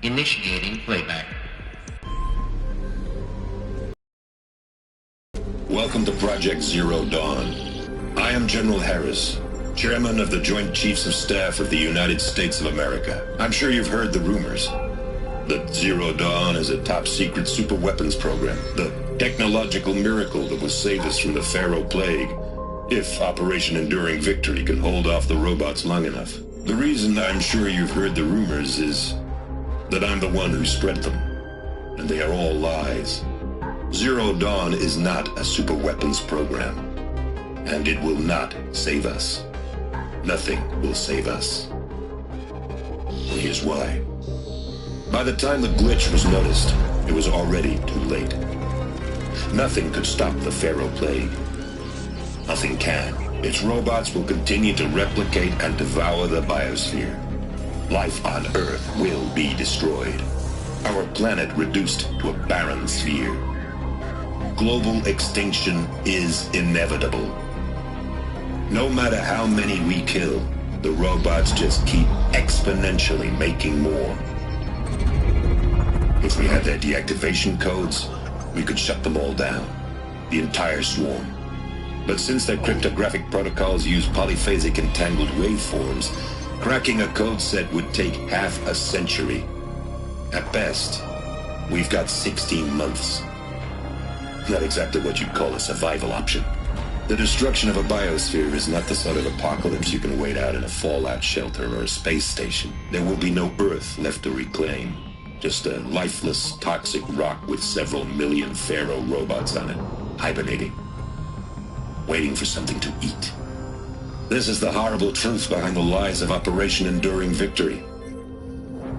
Initiating playback. Welcome to Project Zero Dawn. I am General Harris, Chairman of the Joint Chiefs of Staff of the United States of America. I'm sure you've heard the rumors that Zero Dawn is a top-secret superweapons program, the technological miracle that will save us from the Pharaoh Plague, if Operation Enduring Victory can hold off the robots long enough. The reason I'm sure you've heard the rumors is that I'm the one who spread them, and they are all lies. Zero Dawn is not a superweapons program, and it will not save us. Nothing will save us. Here's why. By the time the glitch was noticed, it was already too late. Nothing could stop the Pharaoh Plague. Nothing can. Its robots will continue to replicate and devour the biosphere. Life on Earth will be destroyed. Our planet reduced to a barren sphere. Global extinction is inevitable. No matter how many we kill, the robots just keep exponentially making more. If we had their deactivation codes, we could shut them all down. The entire swarm. But since their cryptographic protocols use polyphasic entangled waveforms, cracking a code set would take half a century. At best, we've got 16 months. Not exactly what you'd call a survival option. The destruction of a biosphere is not the sort of apocalypse you can wait out in a fallout shelter or a space station. There will be no Earth left to reclaim. Just a lifeless, toxic rock with several million Pharaoh robots on it, hibernating, waiting for something to eat. This is the horrible truth behind the lies of Operation Enduring Victory.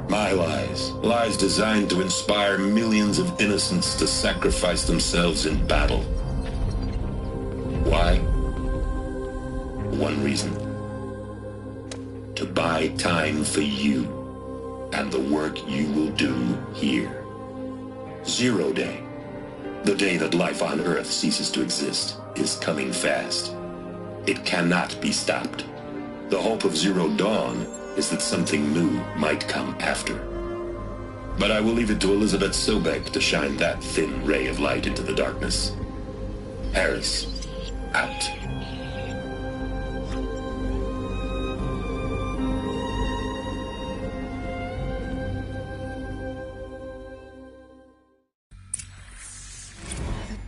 My lies. Lies designed to inspire millions of innocents to sacrifice themselves in battle. Why? One reason. To buy time for you and the work you will do here. Zero Day, the day that life on Earth ceases to exist, is coming fast. It cannot be stopped. The hope of Zero Dawn is that something new might come after. But I will leave it to Elizabeth Sobek to shine that thin ray of light into the darkness. Harris, out.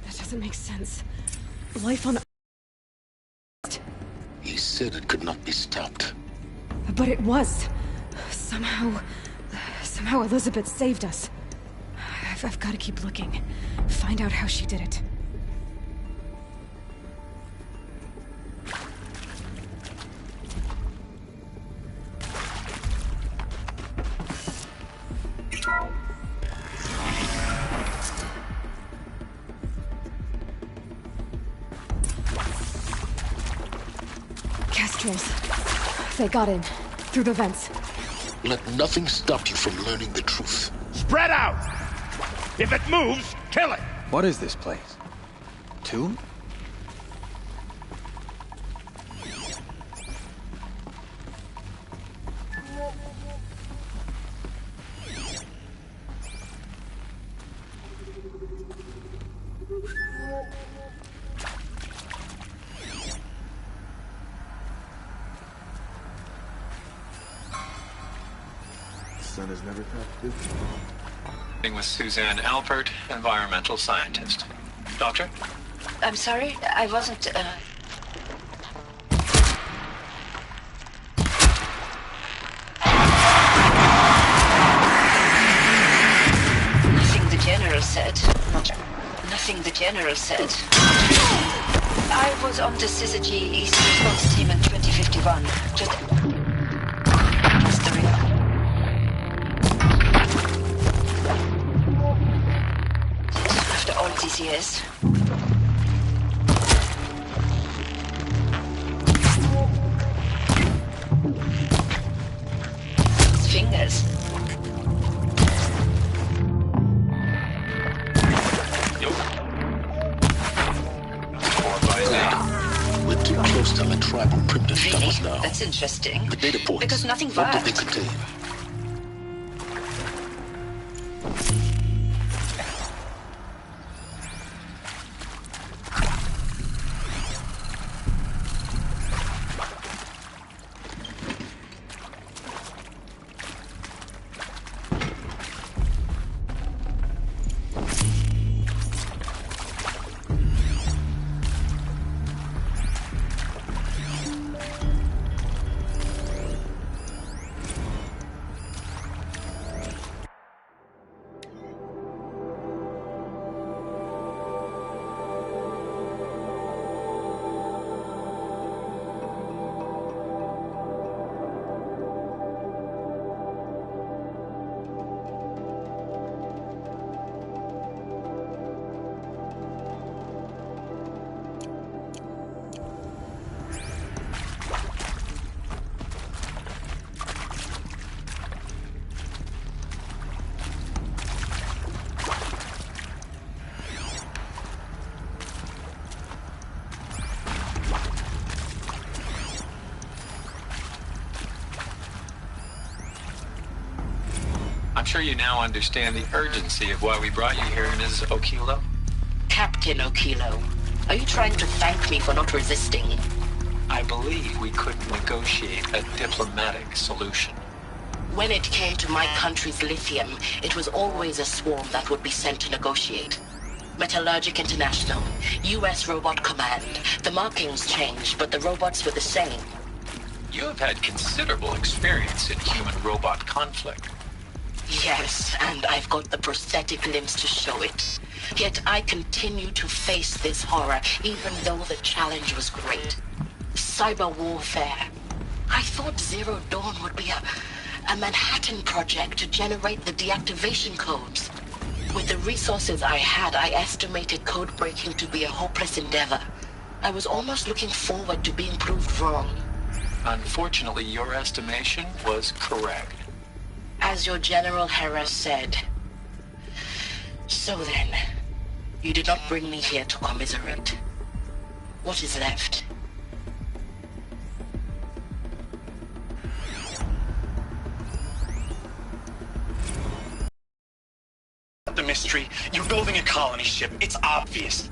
That doesn't make sense. Life on Earth. He said it could not be stopped. But it was. Somehow Elizabeth saved us. I've got to keep looking. Find out how she did it. Kestrels. They got in. Through the vents. Let nothing stop you from learning the truth. Spread out! If it moves, kill it! What is this place? Tomb? Sun has never felt good. With Suzanne Alpert, environmental scientist. Doctor? I'm sorry, I wasn't, Nothing the General said. Nothing the General said. I was on the Syzygy East Response Team in 2051. Just the real. After all these years. His fingers. We're too close to the tribal primitive Really? tunnels now. That's interesting. The data points. Because nothing What do they worked. contain? I'm sure you now understand the urgency of why we brought you here, Ms. Okilo. Captain Okilo, are you trying to thank me for not resisting? I believe we could negotiate a diplomatic solution. When it came to my country's lithium, it was always a swarm that would be sent to negotiate. Metallurgic International, U.S. Robot Command. The markings changed, but the robots were the same. You have had considerable experience in human-robot conflict. Yes, and I've got the prosthetic limbs to show it. Yet I continue to face this horror, even though the challenge was great. Cyber warfare. I thought Zero Dawn would be a Manhattan project to generate the deactivation codes. With the resources I had, I estimated code breaking to be a hopeless endeavor. I was almost looking forward to being proved wrong. Unfortunately, your estimation was correct. As your General Hera said. So then, you did not bring me here to commiserate. What is left? The mystery, you're building a colony ship, it's obvious.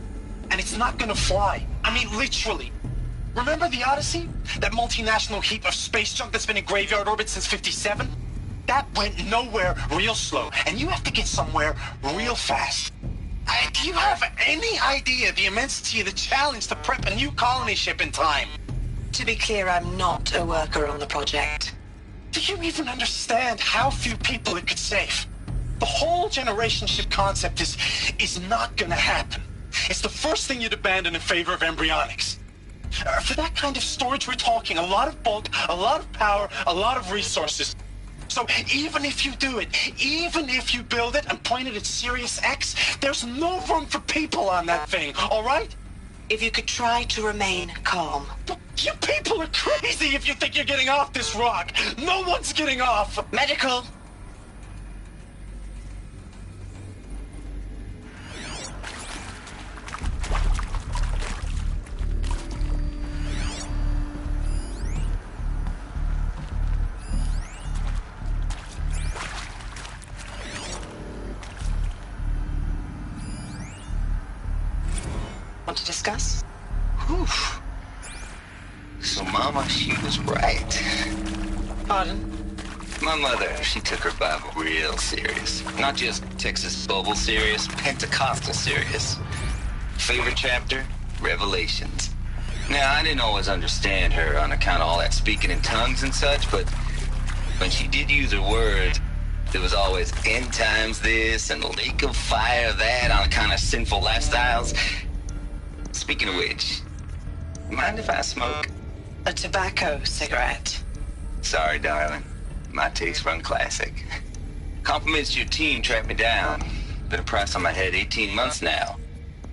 And it's not gonna fly. I mean, literally. Remember the Odyssey? That multinational heap of space junk that's been in graveyard orbit since '57? That went nowhere real slow, and you have to get somewhere real fast. Do you have any idea the immensity of the challenge to prep a new colony ship in time? To be clear, I'm not a worker on the project. Do you even understand how few people it could save? The whole generation ship concept is not gonna happen. It's the first thing you'd abandon in favor of embryonics. For that kind of storage, we're talking a lot of bulk, a lot of power, a lot of resources. So even if you do it, even if you build it and point it at Sirius X, there's no room for people on that thing, all right? If you could try to remain calm. You people are crazy if you think you're getting off this rock. No one's getting off. Medical. Want to discuss? Whew. So, Mama, she was right. Pardon? My mother, she took her Bible real serious. Not just Texas Bible serious, Pentecostal serious. Favorite chapter? Revelations. Now, I didn't always understand her on account of all that speaking in tongues and such, but when she did use her words, there was always end times this and lake of fire that on account of sinful lifestyles. Speaking of which, mind if I smoke? A tobacco cigarette. Sorry, darling. My taste run classic. Compliments to your team tracked me down. Been a price on my head 18 months now.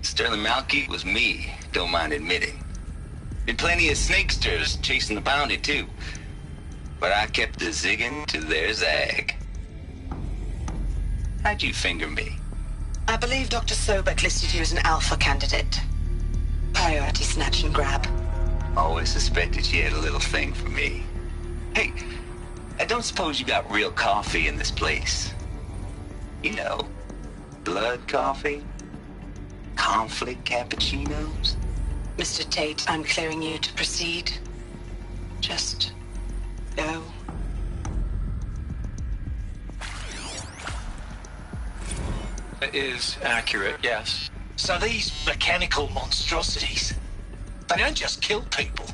Sterling Malky was me, don't mind admitting. Been plenty of snakesters chasing the bounty, too. But I kept the zigging to their zag. How'd you finger me? I believe Dr. Sobek listed you as an alpha candidate. Priority snatch and grab. Always suspected she had a little thing for me. Hey, I don't suppose you got real coffee in this place. You know, blood coffee, conflict cappuccinos. Mr. Tate, I'm clearing you to proceed. Just go. Is accurate, yes. So these mechanical monstrosities, they don't just kill people,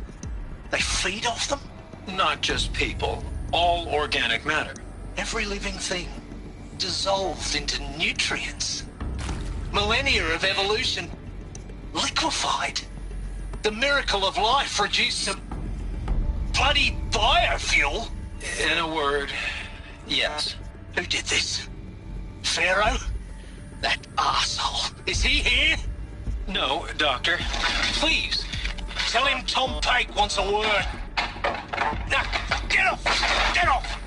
they feed off them? Not just people, all organic matter. Every living thing dissolved into nutrients. Millennia of evolution liquefied. The miracle of life reduced to bloody biofuel. In a word, yes. Who did this? Pharaoh? That arsehole. Is he here? No, Doctor. Please, tell him Tom Pate wants a word. Now, get off! Get off!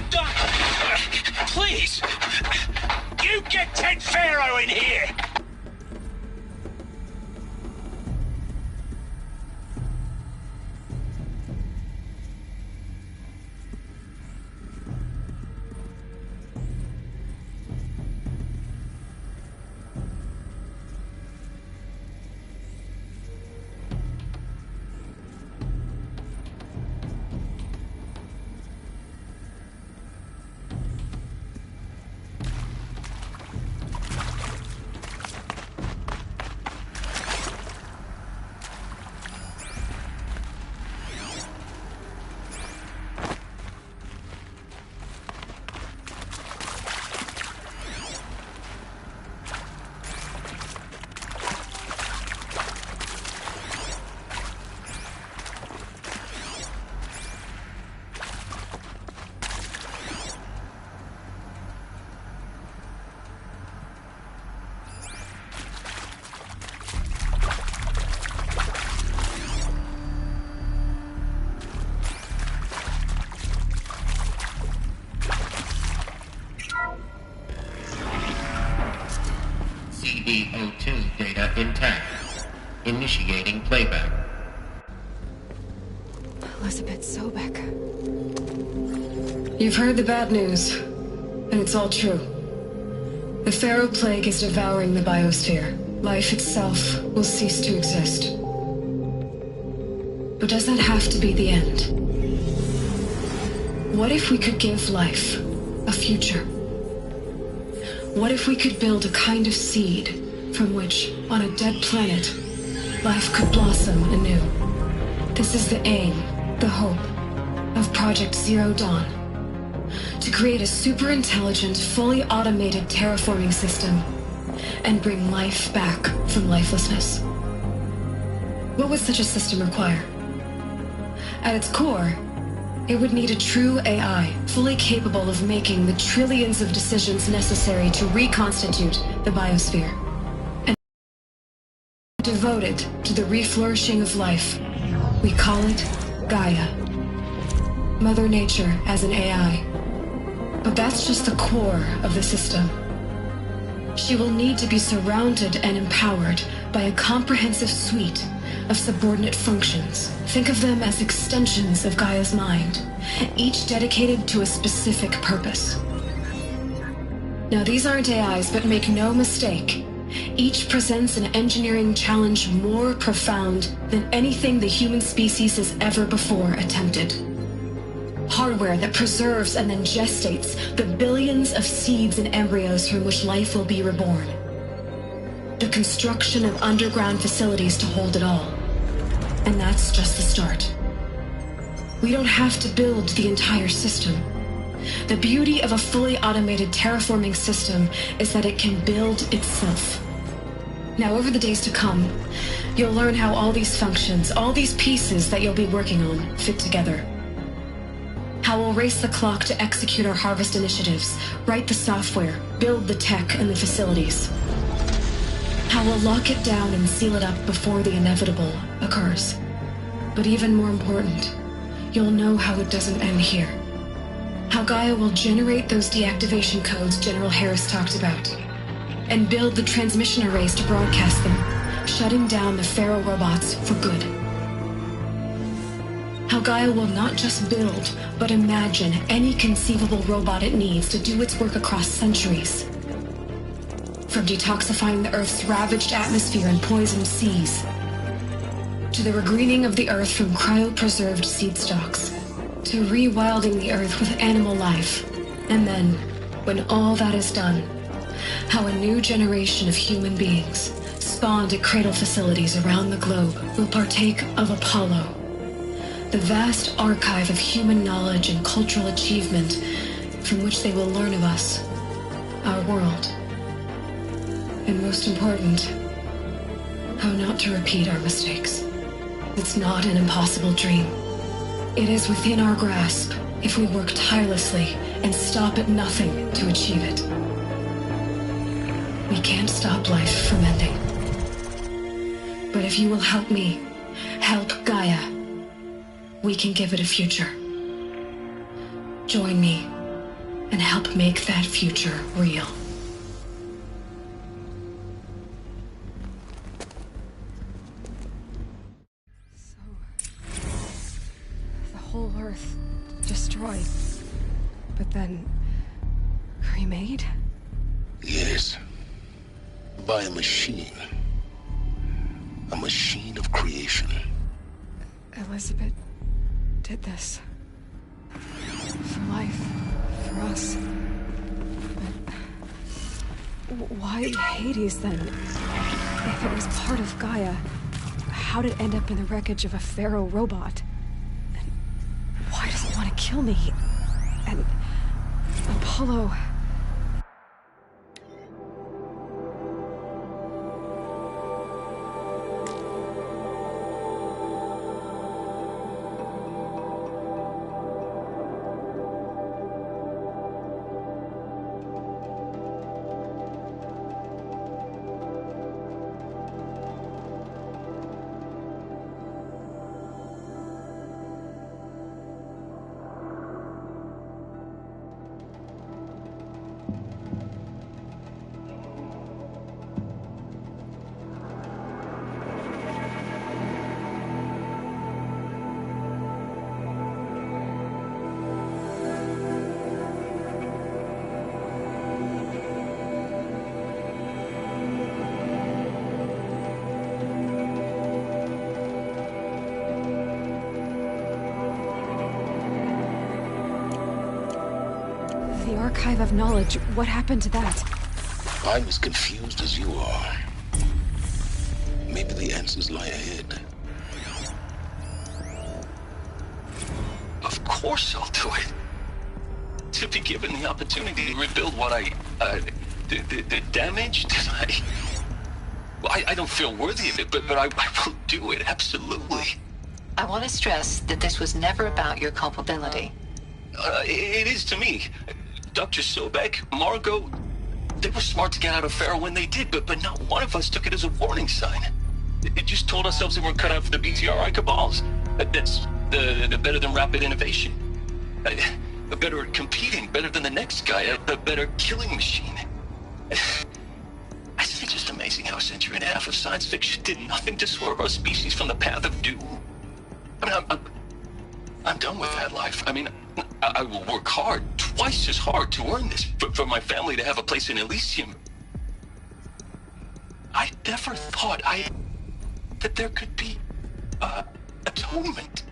Doctor, please, you get Ted Pharaoh in here! CD02 data intact. Initiating playback. Elizabeth Sobek. You've heard the bad news, and it's all true. The Pharaoh Plague is devouring the biosphere. Life itself will cease to exist. But does that have to be the end? What if we could give life a future? What if we could build a kind of seed from which, on a dead planet, life could blossom anew? This is the aim, the hope, of Project Zero Dawn. To create a super-intelligent, fully automated terraforming system and bring life back from lifelessness. What would such a system require? At its core, it would need a true AI, fully capable of making the trillions of decisions necessary to reconstitute the biosphere. And devoted to the reflourishing of life, we call it Gaia. Mother Nature as an AI. But that's just the core of the system. She will need to be surrounded and empowered by a comprehensive suite of subordinate functions. Think of them as extensions of Gaia's mind, each dedicated to a specific purpose. Now, these aren't AIs, but make no mistake, each presents an engineering challenge more profound than anything the human species has ever before attempted. Hardware that preserves and then gestates the billions of seeds and embryos from which life will be reborn. The construction of underground facilities to hold it all. And that's just the start. We don't have to build the entire system. The beauty of a fully automated terraforming system is that it can build itself. Now, over the days to come, you'll learn how all these functions, all these pieces that you'll be working on, fit together. How we'll race the clock to execute our harvest initiatives, write the software, build the tech and the facilities. How we'll lock it down and seal it up before the inevitable occurs. But even more important, you'll know how it doesn't end here. How Gaia will generate those deactivation codes General Harris talked about, and build the transmission arrays to broadcast them, shutting down the Pharaoh robots for good. How Gaia will not just build, but imagine any conceivable robot it needs to do its work across centuries. From detoxifying the Earth's ravaged atmosphere and poisoned seas, to the regreening of the Earth from cryopreserved seed stalks, to rewilding the Earth with animal life. And then, when all that is done, how a new generation of human beings, spawned at cradle facilities around the globe, will partake of Apollo, the vast archive of human knowledge and cultural achievement from which they will learn of us, our world, and most important, how not to repeat our mistakes. It's not an impossible dream. It is within our grasp if we work tirelessly and stop at nothing to achieve it. We can't stop life from ending. But if you will help me, help Gaia, we can give it a future. Join me and help make that future real. So, the whole Earth destroyed, but then remade? Yes. By a machine. A machine of creation. Elizabeth did this. For life. For us. But why Hades then? If it was part of Gaia, how'd it end up in the wreckage of a Pharaoh robot? And why does it want to kill me? And Apollo... The archive of knowledge, what happened to that? I'm as confused as you are. Maybe the answers lie ahead. Of course I'll do it. To be given the opportunity to rebuild what the damage that I don't feel worthy of it, but I will do it, absolutely. I want to stress that this was never about your culpability. It is to me. Dr. Sobek, Margot, they were smart to get out of Pharaoh when they did, but not one of us took it as a warning sign. It just told ourselves that we're cut out for the BTRI cabals. That's the better than rapid innovation. Better at competing, better than the next guy, a better killing machine. I think it's just amazing how a century and a half of science fiction did nothing to swerve our species from the path of doom. I mean, I'm done with that life. I mean, I will work hard, twice as hard, to earn this, for my family to have a place in Elysium. I never thought that there could be atonement.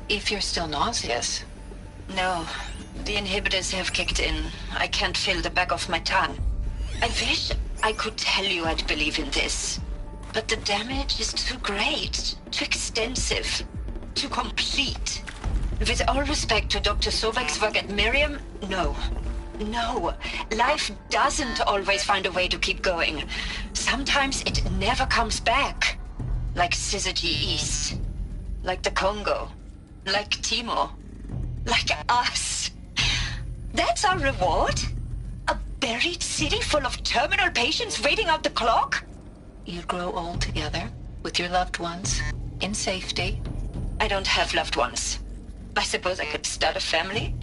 If you're still nauseous. No, the inhibitors have kicked in. I can't feel the back of my tongue. I wish I could tell you I'd believe in this. But the damage is too great, too extensive, too complete. With all respect to Dr. Sobek's work at Miriam, no. No, life doesn't always find a way to keep going. Sometimes it never comes back. Like Syzygy East. Like the Congo. Like Timo. Like us. That's our reward? A buried city full of terminal patients waiting out the clock? You'll grow old together, with your loved ones, in safety. I don't have loved ones. I suppose I could start a family?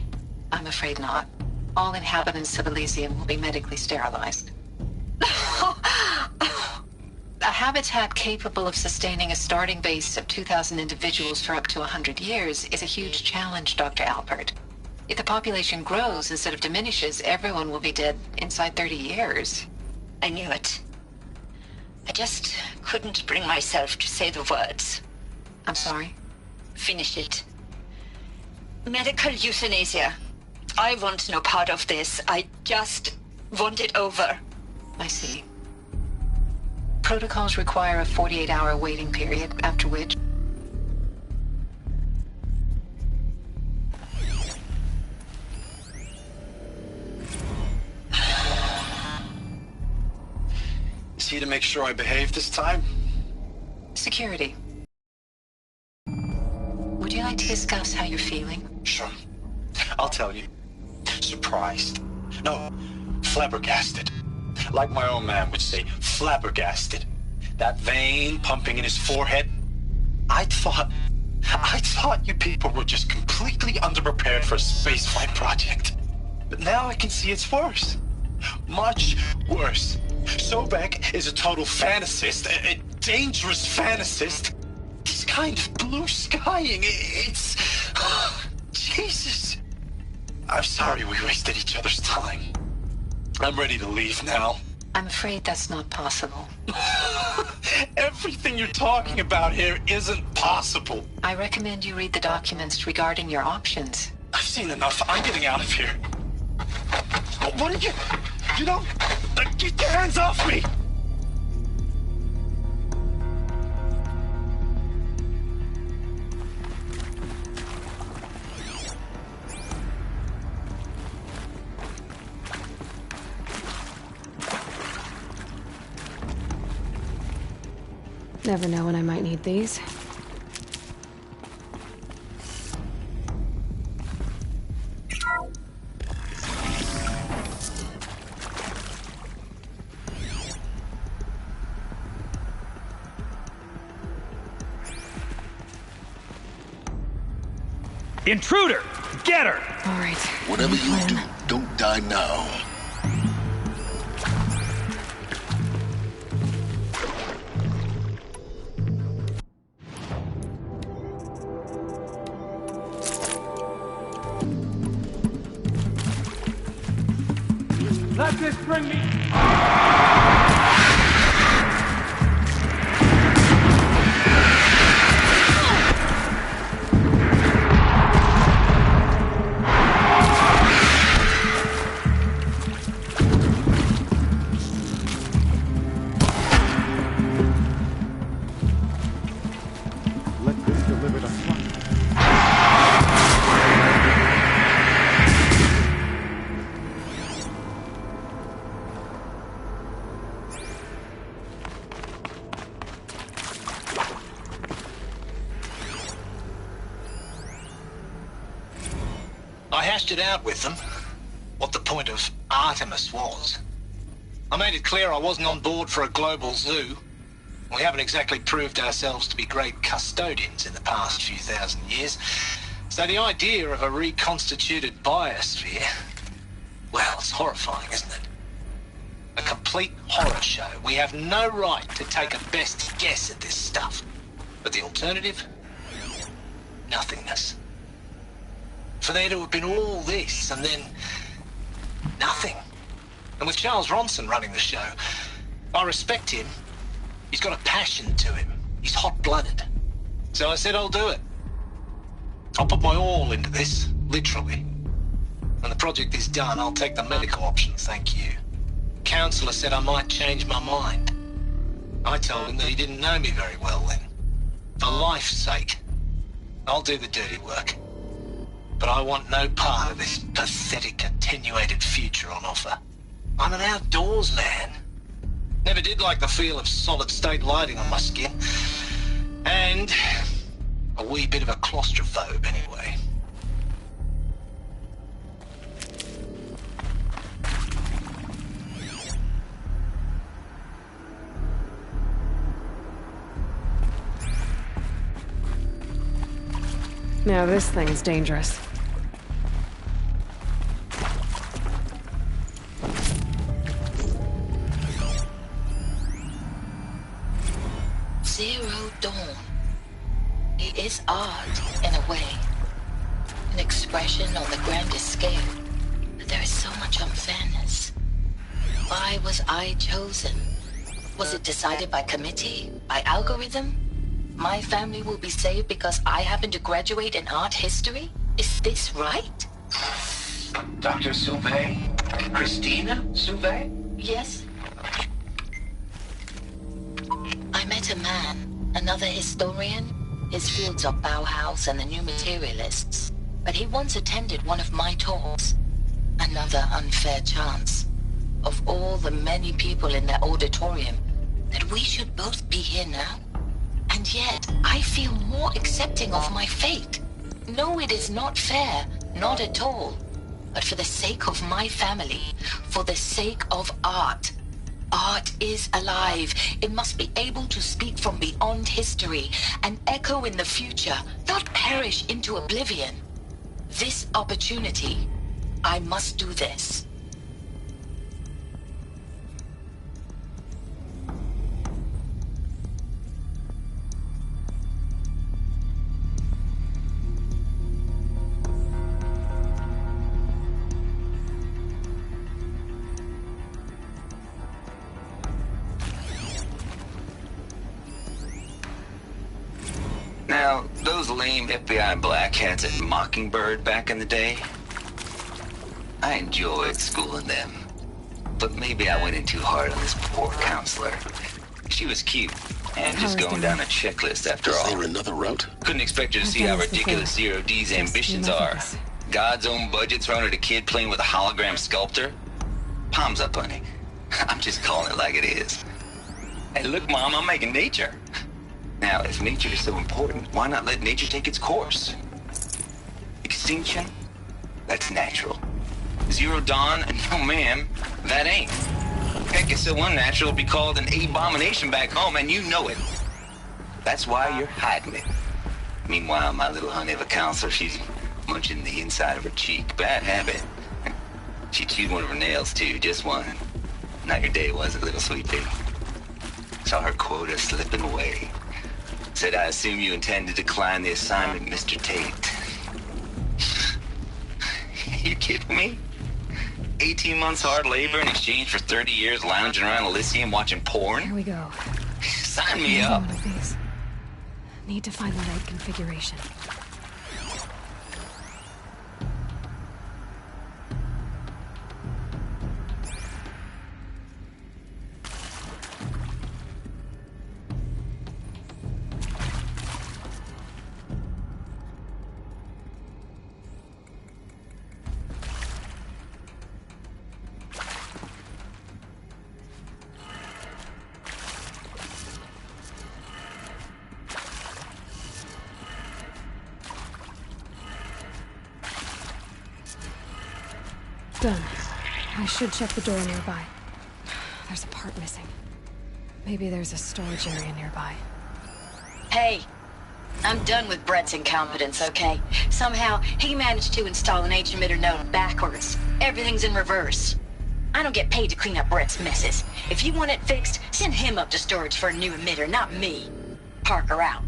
I'm afraid not. All inhabitants of Elysium will be medically sterilized. A habitat capable of sustaining a starting base of 2,000 individuals for up to 100 years is a huge challenge, Dr. Alpert. If the population grows instead of diminishes, everyone will be dead inside 30 years. I knew it. I just couldn't bring myself to say the words. I'm sorry? Finish it. Medical euthanasia. I want no part of this. I just want it over. I see. Protocols require a 48-hour waiting period, after which... Is he to make sure I behave this time? Security. Would you like to discuss how you're feeling? Sure. I'll tell you. Surprised. No, flabbergasted. Like my old man would say, flabbergasted. That vein pumping in his forehead. I thought you people were just completely underprepared for a spaceflight project. But now I can see it's worse. Much worse. Sobek is a total fantasist, a dangerous fantasist. He's kind of blue skying. It's... Jesus. I'm sorry we wasted each other's time. I'm ready to leave now. I'm afraid that's not possible. Everything you're talking about here isn't possible. I recommend you read the documents regarding your options. I've seen enough. I'm getting out of here. What are you... You don't... Get your hands off me! Never know when I might need these. Intruder! Get her! All right. Whatever you do, don't die now. Let this bring me... Let this deliver the fire. I hashed it out with them, what the point of Artemis was. I made it clear I wasn't on board for a global zoo. We haven't exactly proved ourselves to be great custodians in the past few thousand years. So the idea of a reconstituted biosphere, well, it's horrifying, isn't it? A complete horror show. We have no right to take a best guess at this stuff. But the alternative? Nothingness. For there to have been all this, and then nothing. And with Charles Ronson running the show, I respect him. He's got a passion to him. He's hot-blooded. So I said I'll do it. I'll put my all into this, literally. When the project is done, I'll take the medical option, thank you. Counselor said I might change my mind. I told him that he didn't know me very well then. For life's sake, I'll do the dirty work. But I want no part of this pathetic, attenuated future on offer. I'm an outdoors man. Never did like the feel of solid-state lighting on my skin. And a wee bit of a claustrophobe, anyway. Now this thing's dangerous. Zero Dawn. It is art, in a way. An expression on the grandest scale. But there is so much unfairness. Why was I chosen? Was it decided by committee? By algorithm? My family will be saved because I happen to graduate in art history? Is this right? Dr. Sauvé? Christina Sauvé? Yes. I met a man, another historian. His fields are Bauhaus and the New Materialists. But he once attended one of my talks. Another unfair chance. Of all the many people in that auditorium, that we should both be here now. And yet, I feel more accepting of my fate. No, it is not fair. Not at all. But for the sake of my family, for the sake of art. Art is alive. It must be able to speak from beyond history and echo in the future, not perish into oblivion. This opportunity, I must do this. Now, those lame FBI black hats at Mockingbird back in the day, I enjoyed schooling them. But maybe I went in too hard on this poor counselor. She was cute, and just going down a checklist after all. Is there another route? Couldn't expect you to see how ridiculous Zero D's ambitions are. God's own budget thrown at a kid playing with a hologram sculptor? Palms up, honey. I'm just calling it like it is. Hey, look, Mom, I'm making nature. Now, if nature is so important, why not let nature take its course? Extinction? That's natural. Zero Dawn? No, ma'am, that ain't. Heck, it's so unnatural to be called an abomination back home, and you know it. That's why you're hiding it. Meanwhile, my little honey of a counselor, she's munching the inside of her cheek. Bad habit. She chewed one of her nails, too, just one. Not your day, was it, little sweet pea? Saw her quota slipping away. Said, I assume you intend to decline the assignment, Mr. Tate. You kidding me? 18 months hard labor in exchange for 30 years lounging around Elysium watching porn? Here we go. Sign me up. One of these. Need to find the right configuration. Done. I should check the door nearby. There's a part missing. Maybe there's a storage area nearby. Hey, I'm done with Brett's incompetence, okay? Somehow, he managed to install an H-emitter node backwards. Everything's in reverse. I don't get paid to clean up Brett's messes. If you want it fixed, send him up to storage for a new emitter, not me. Parker out.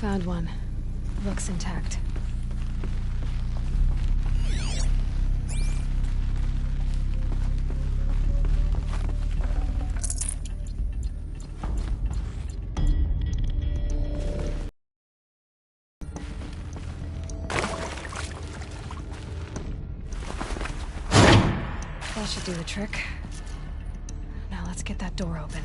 Found one. Looks intact. That should do the trick. Now let's get that door open.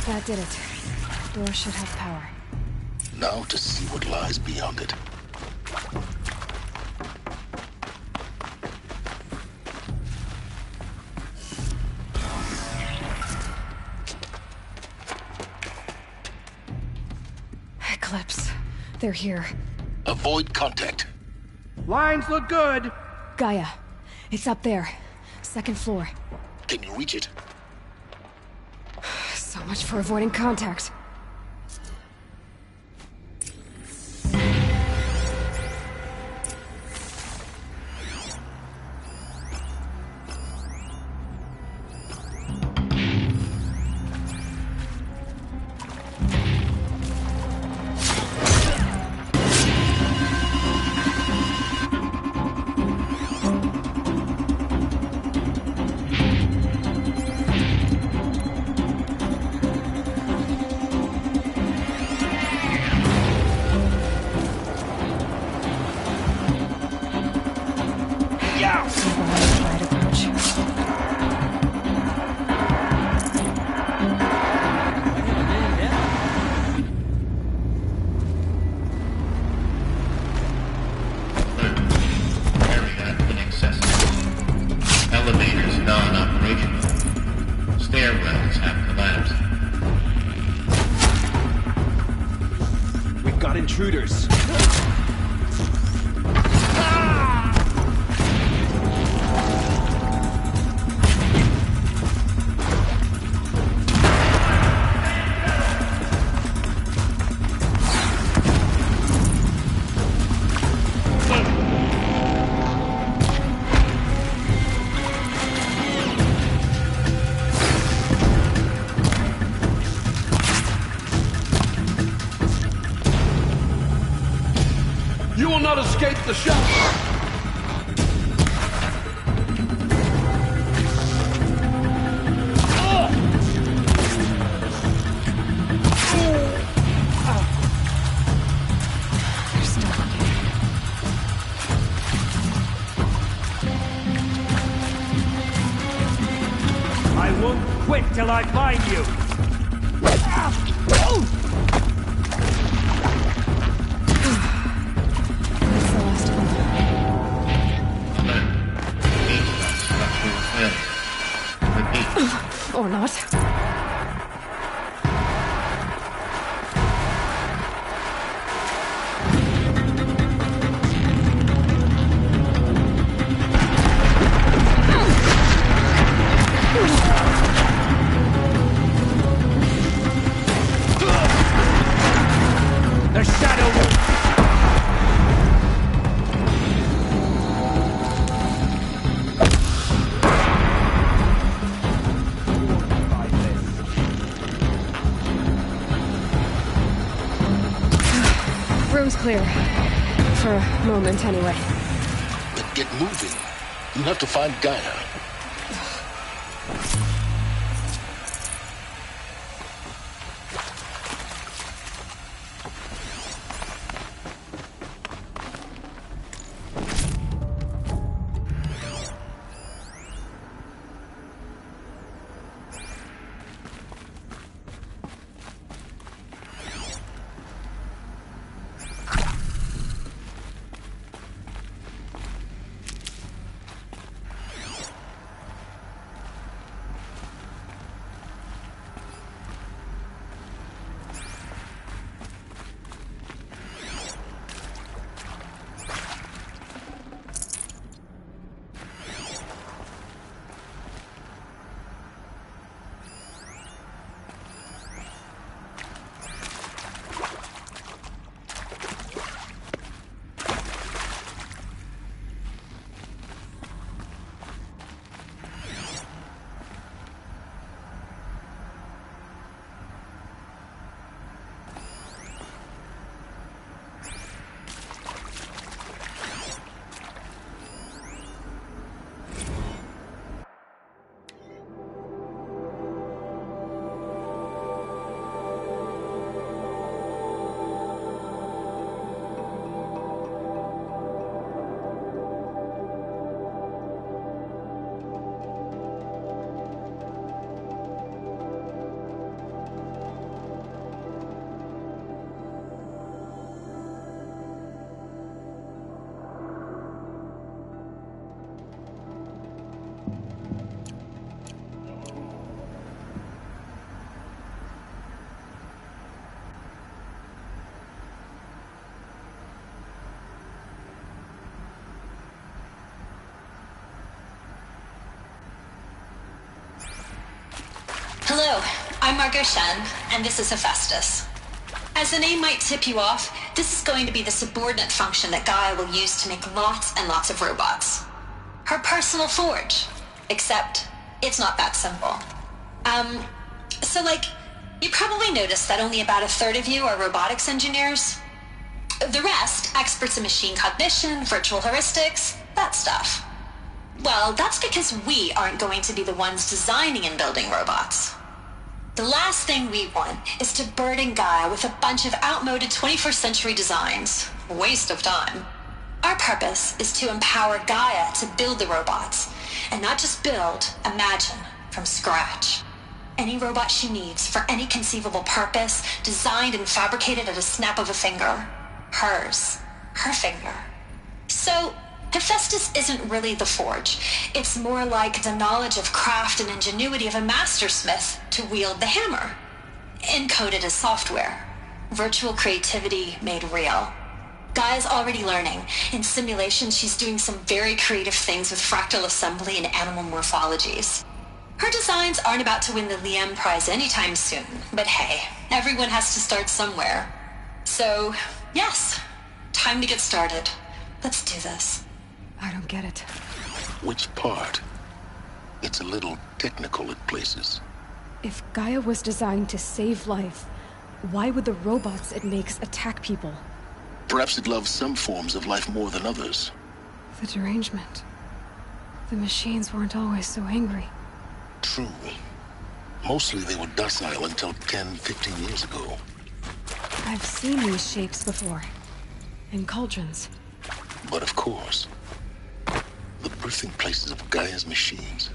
That did it. Door should have power. Now to see what lies beyond it. Eclipse. They're here. Avoid contact. Lines look good. Gaia. It's up there. Second floor. Can you reach it? So much for avoiding contact. Intruders. You will not escape the shot! I won't quit till I find you! Or not. The shadow will... room's clear. For a moment, anyway. Then get moving. You have to find Gaia. Hello, I'm Margot Shen, and this is Hephaestus. As the name might tip you off, this is going to be the subordinate function that Gaia will use to make lots and lots of robots. Her personal forge. Except, it's not that simple. You probably noticed that only about a third of you are robotics engineers. The rest, experts in machine cognition, virtual heuristics, that stuff. Well, that's because we aren't going to be the ones designing and building robots. The last thing we want is to burden Gaia with a bunch of outmoded 21st century designs. Waste of time. Our purpose is to empower Gaia to build the robots, and not just build, imagine, from scratch. Any robot she needs for any conceivable purpose, designed and fabricated at a snap of a finger. Hers. Her finger. So, Hephaestus isn't really the forge. It's more like the knowledge of craft and ingenuity of a mastersmith to wield the hammer. Encoded as software. Virtual creativity made real. Gaia's already learning. In simulation, she's doing some very creative things with fractal assembly and animal morphologies. Her designs aren't about to win the Liam Prize anytime soon, but hey, everyone has to start somewhere. So, yes, time to get started. Let's do this. I don't get it. Which part? It's a little technical at places. If Gaia was designed to save life, why would the robots it makes attack people? Perhaps it loves some forms of life more than others. The derangement. The machines weren't always so angry. True. Mostly they were docile until 10, 15 years ago. I've seen these shapes before. In cauldrons. But of course, the birthing places of Gaia's machines.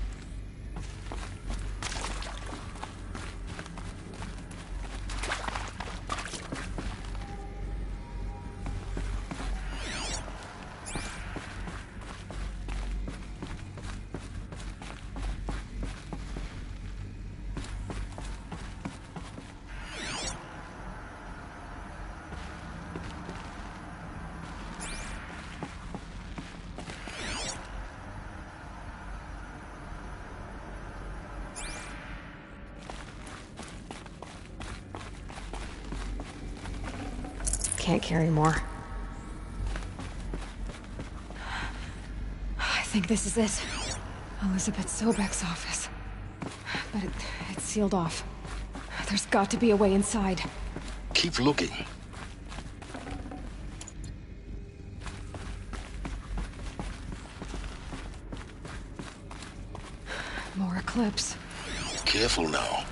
Can't carry more. I think this is it. Elizabeth Sobek's office. But it's sealed off. There's got to be a way inside. Keep looking. More eclipse. Careful now.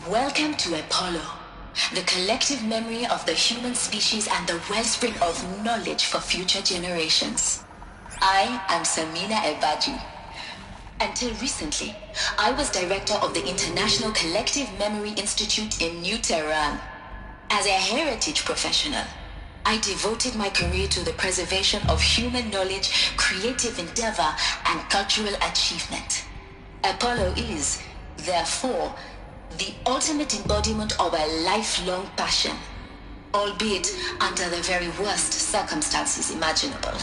Welcome to Apollo, the collective memory of the human species and the wellspring of knowledge for future generations. I am Samina Ebaji. Until recently, I was director of the International Collective Memory Institute in New Tehran. As a heritage professional, I devoted my career to the preservation of human knowledge, creative endeavor, and cultural achievement. Apollo is, therefore, the ultimate embodiment of a lifelong passion, albeit under the very worst circumstances imaginable.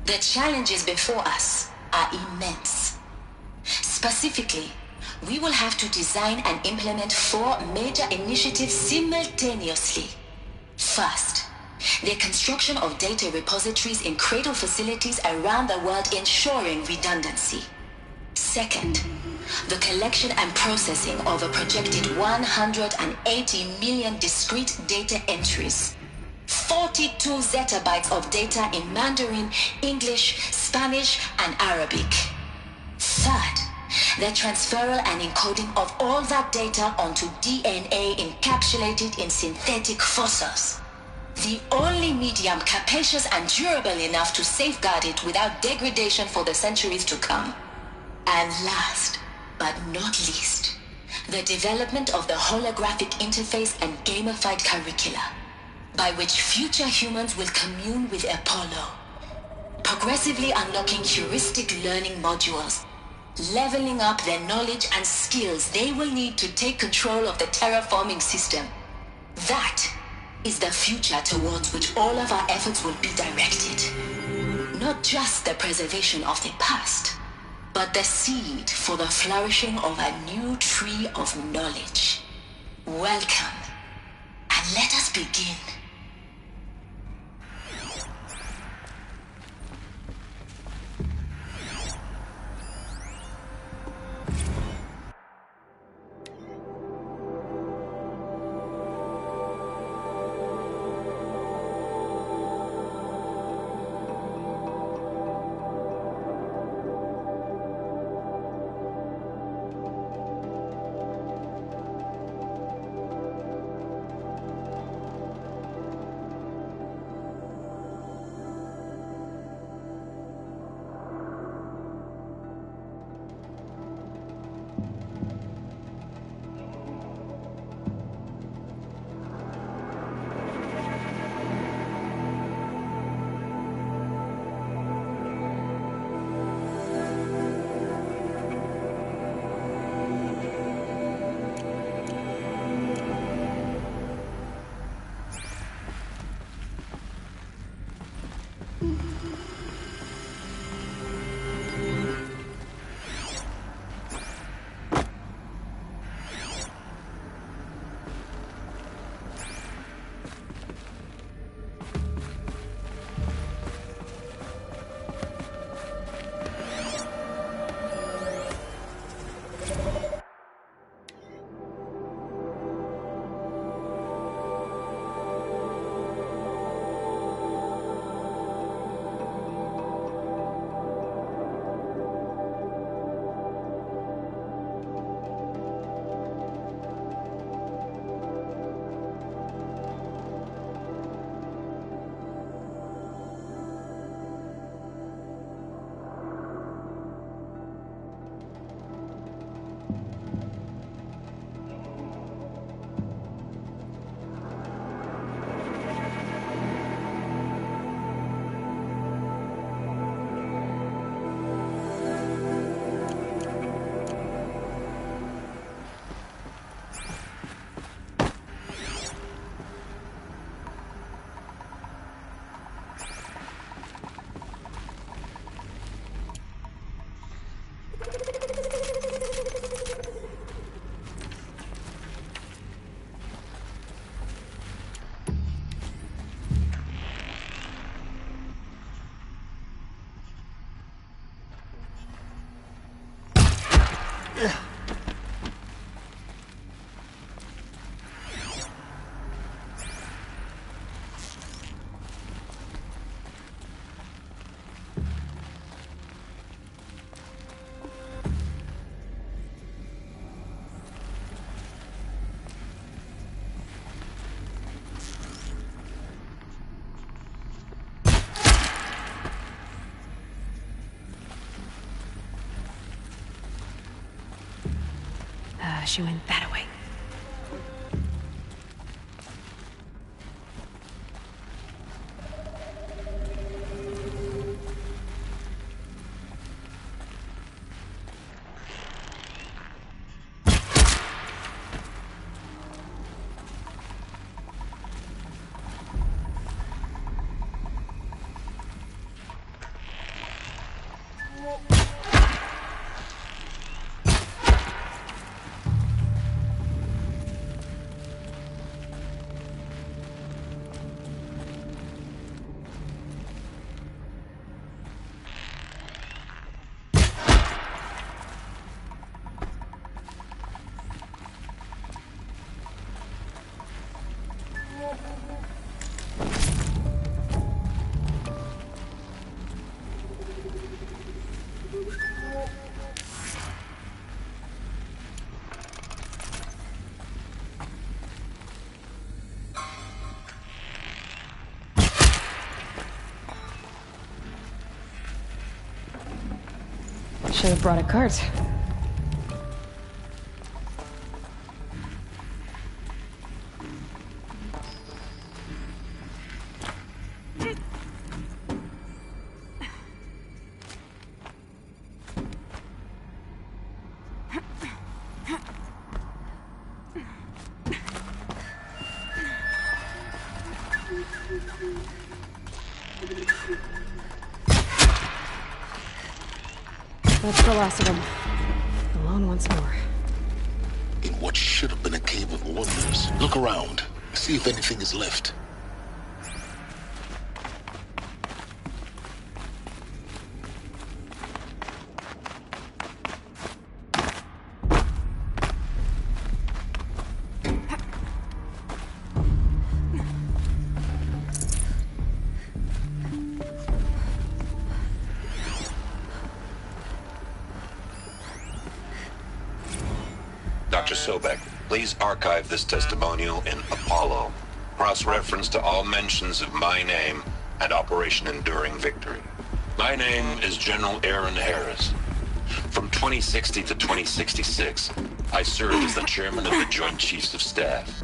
The challenges before us are immense. Specifically, we will have to design and implement 4 major initiatives simultaneously. First, the construction of data repositories in cradle facilities around the world, ensuring redundancy. Second, the collection and processing of a projected 180 million discrete data entries, 42 zettabytes of data in Mandarin, English, Spanish, and Arabic. Third, the transferal and encoding of all that data onto DNA encapsulated in synthetic fossils, the only medium capacious and durable enough to safeguard it without degradation for the centuries to come. And last, but not least, the development of the holographic interface and gamified curricula, by which future humans will commune with Apollo, progressively unlocking heuristic learning modules, leveling up their knowledge and skills they will need to take control of the terraforming system. That is the future towards which all of our efforts will be directed. Not just the preservation of the past, but the seed for the flourishing of a new tree of knowledge. Welcome, and let us begin. She went that way. Should have brought a cart. That's the last of them. Alone once more. In what should have been a cave of wonders. Look around. See if anything is left. Dr. Sobek, please archive this testimonial in Apollo. Cross-reference to all mentions of my name and Operation Enduring Victory. My name is General Aaron Harris. From 2060 to 2066, I served as the chairman of the Joint Chiefs of Staff,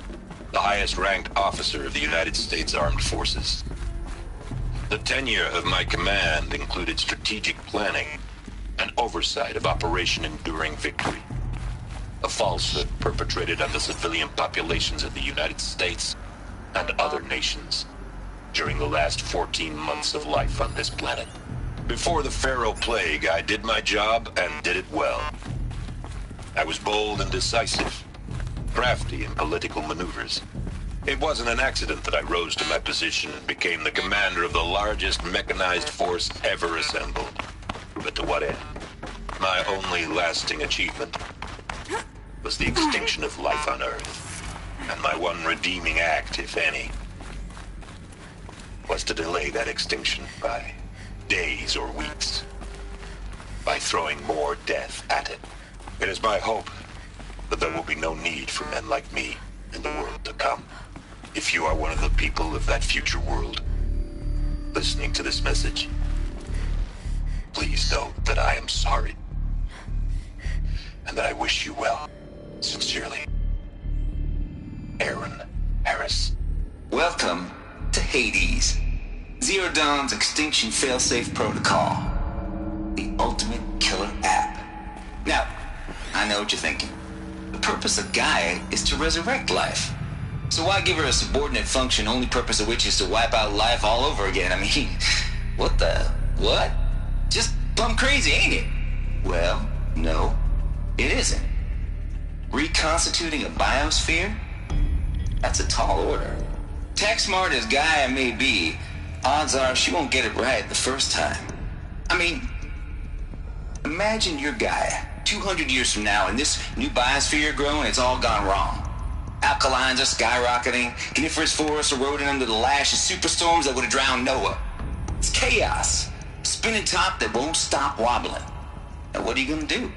the highest-ranked officer of the United States Armed Forces. The tenure of my command included strategic planning and oversight of Operation Enduring Victory, a falsehood perpetrated on the civilian populations of the United States and other nations during the last 14 months of life on this planet. Before the Pharaoh Plague, I did my job and did it well. I was bold and decisive, crafty in political maneuvers. It wasn't an accident that I rose to my position and became the commander of the largest mechanized force ever assembled. But to what end? My only lasting achievement was the extinction of life on Earth. And my one redeeming act, if any, was to delay that extinction by days or weeks, by throwing more death at it. It is my hope that there will be no need for men like me in the world to come. If you are one of the people of that future world listening to this message, please know that I am sorry and that I wish you well. Sincerely, Aaron Harris. Welcome to Hades. Zero Dawn's Extinction Failsafe Protocol. The ultimate killer app. Now, I know what you're thinking. The purpose of Gaia is to resurrect life. So why give her a subordinate function, only purpose of which is to wipe out life all over again? I mean, what? Just plumb crazy, ain't it? Well, no, it isn't. Reconstituting a biosphere? That's a tall order. Tech smart as Gaia may be, odds are she won't get it right the first time. I mean, imagine you're Gaia, 200 years from now, and this new biosphere growing, it's all gone wrong. Alkalines are skyrocketing, coniferous forests eroding under the lash of superstorms that would have drowned Noah. It's chaos. Spinning top that won't stop wobbling. Now what are you gonna do?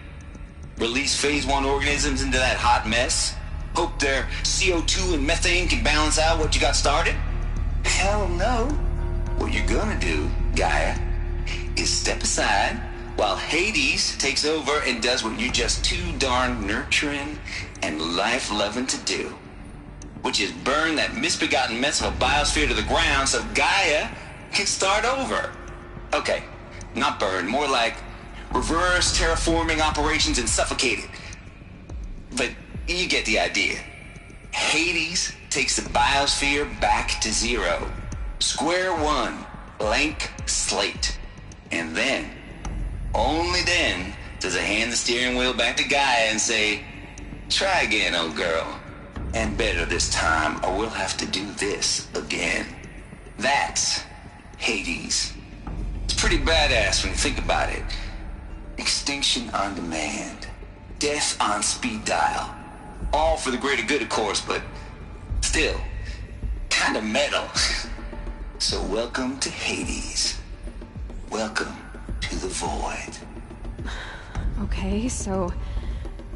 Release phase 1 organisms into that hot mess? Hope their CO2 and methane can balance out what you got started? Hell no. What you're gonna do, Gaia, is step aside while Hades takes over and does what you're just too darn nurturing and life-loving to do, which is burn that misbegotten mess of a biosphere to the ground so Gaia can start over. Okay, not burn, more like reverse terraforming operations and suffocate it. But you get the idea. Hades takes the biosphere back to zero. Square one, blank slate. And then, only then, does it hand the steering wheel back to Gaia and say, try again, old girl. And better this time, or we'll have to do this again. That's Hades. It's pretty badass when you think about it. Extinction on demand. Death on speed dial. All for the greater good, of course, but still, kind of metal. So welcome to Hades. Welcome to the void. Okay, so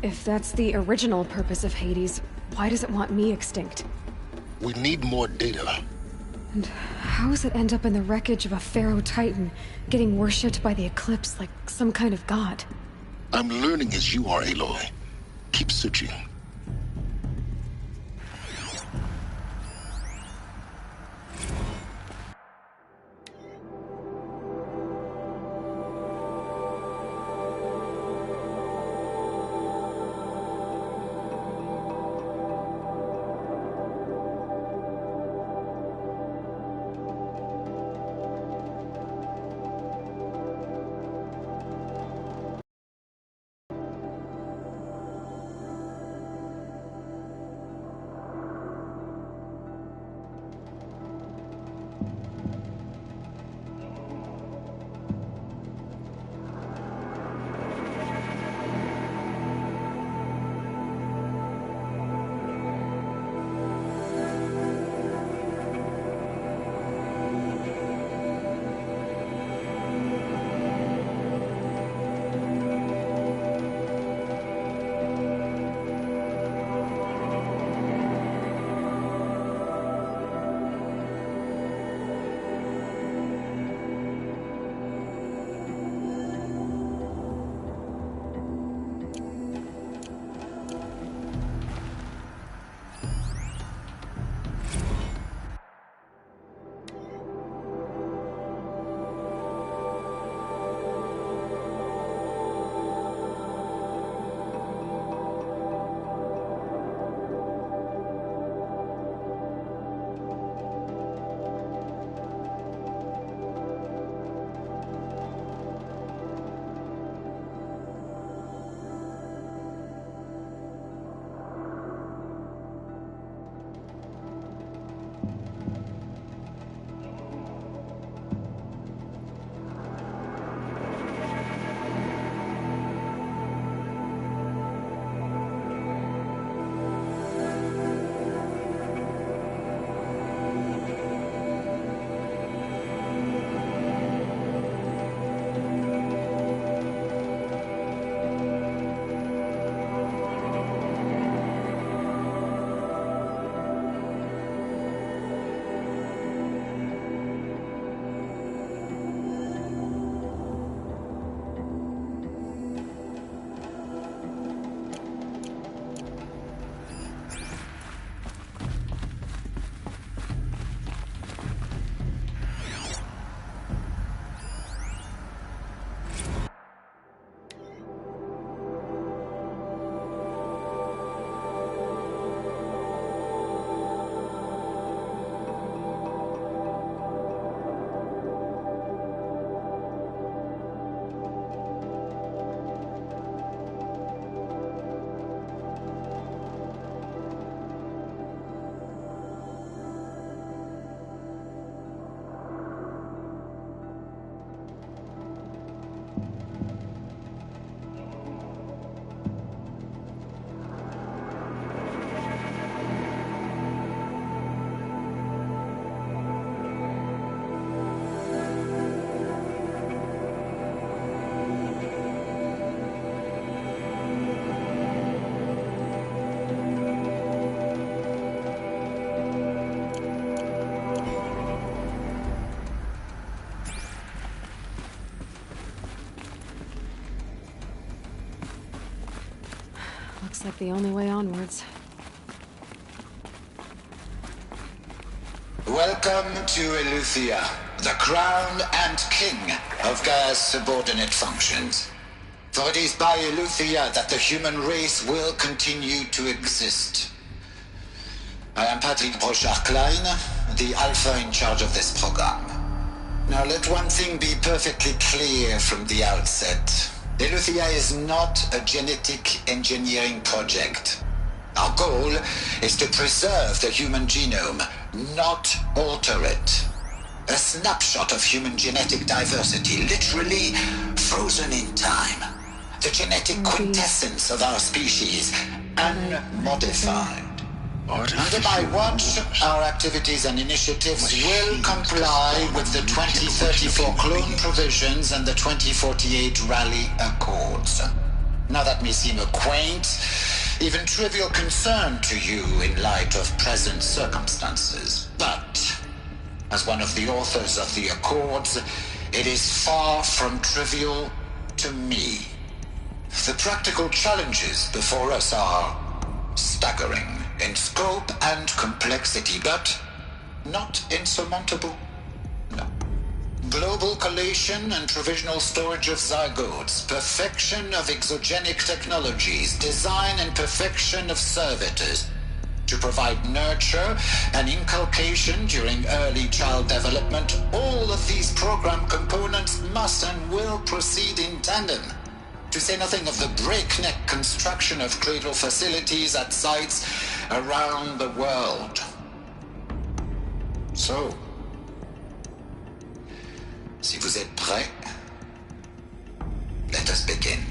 if that's the original purpose of Hades, why does it want me extinct? We need more data. And how does it end up in the wreckage of a Pharaoh Titan, getting worshipped by the Eclipse like some kind of god? I'm learning as you are, Aloy. Keep searching. Looks like the only way onwards. Welcome to Eleuthia, the crown and king of Gaia's subordinate functions. For it is by Eleuthia that the human race will continue to exist. I am Patrick Brochard-Klein, the Alpha in charge of this program. Now let one thing be perfectly clear from the outset. Eleuthia is not a genetic engineering project. Our goal is to preserve the human genome, not alter it. A snapshot of human genetic diversity, literally frozen in time. The genetic quintessence of our species, unmodified. Under my watch, our activities and initiatives will comply with the 2034 clone provisions and the 2048 Rally Accords. Now that may seem a quaint, even trivial concern to you in light of present circumstances, but as one of the authors of the Accords, it is far from trivial to me. The practical challenges before us are staggering in scope and complexity, but not insurmountable. No. Global collation and provisional storage of zygotes, perfection of exogenic technologies, design and perfection of servitors to provide nurture and inculcation during early child development. All of these program components must and will proceed in tandem. To say nothing of the breakneck construction of cradle facilities at sites around the world. So, si vous êtes prêts, let us begin.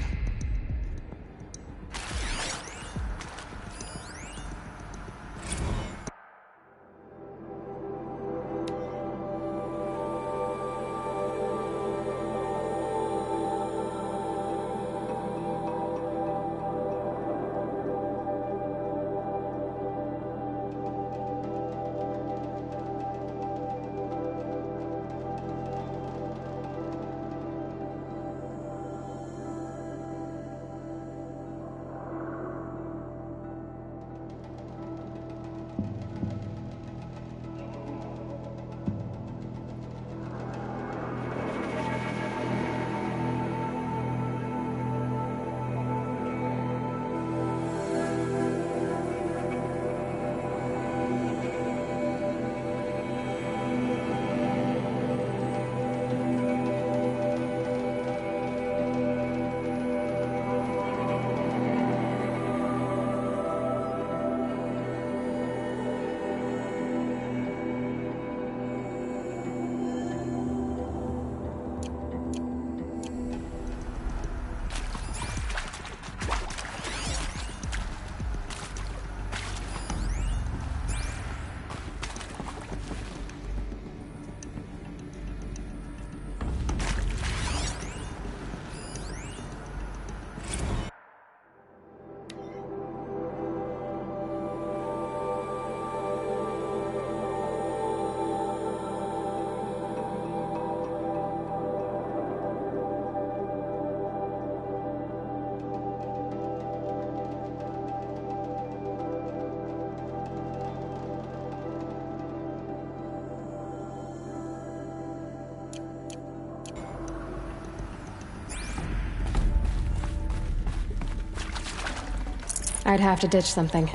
I'd have to ditch something.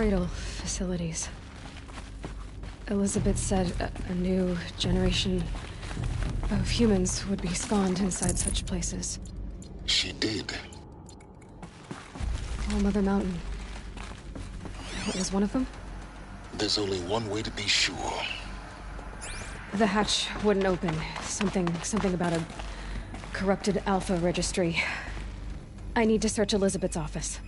cradle facilities. Elizabeth said a new generation of humans would be spawned inside such places. She did. Oh, Mother Mountain. It was one of them? There's only one way to be sure. The hatch wouldn't open. Something about a corrupted Alpha registry. I need to search Elizabeth's office.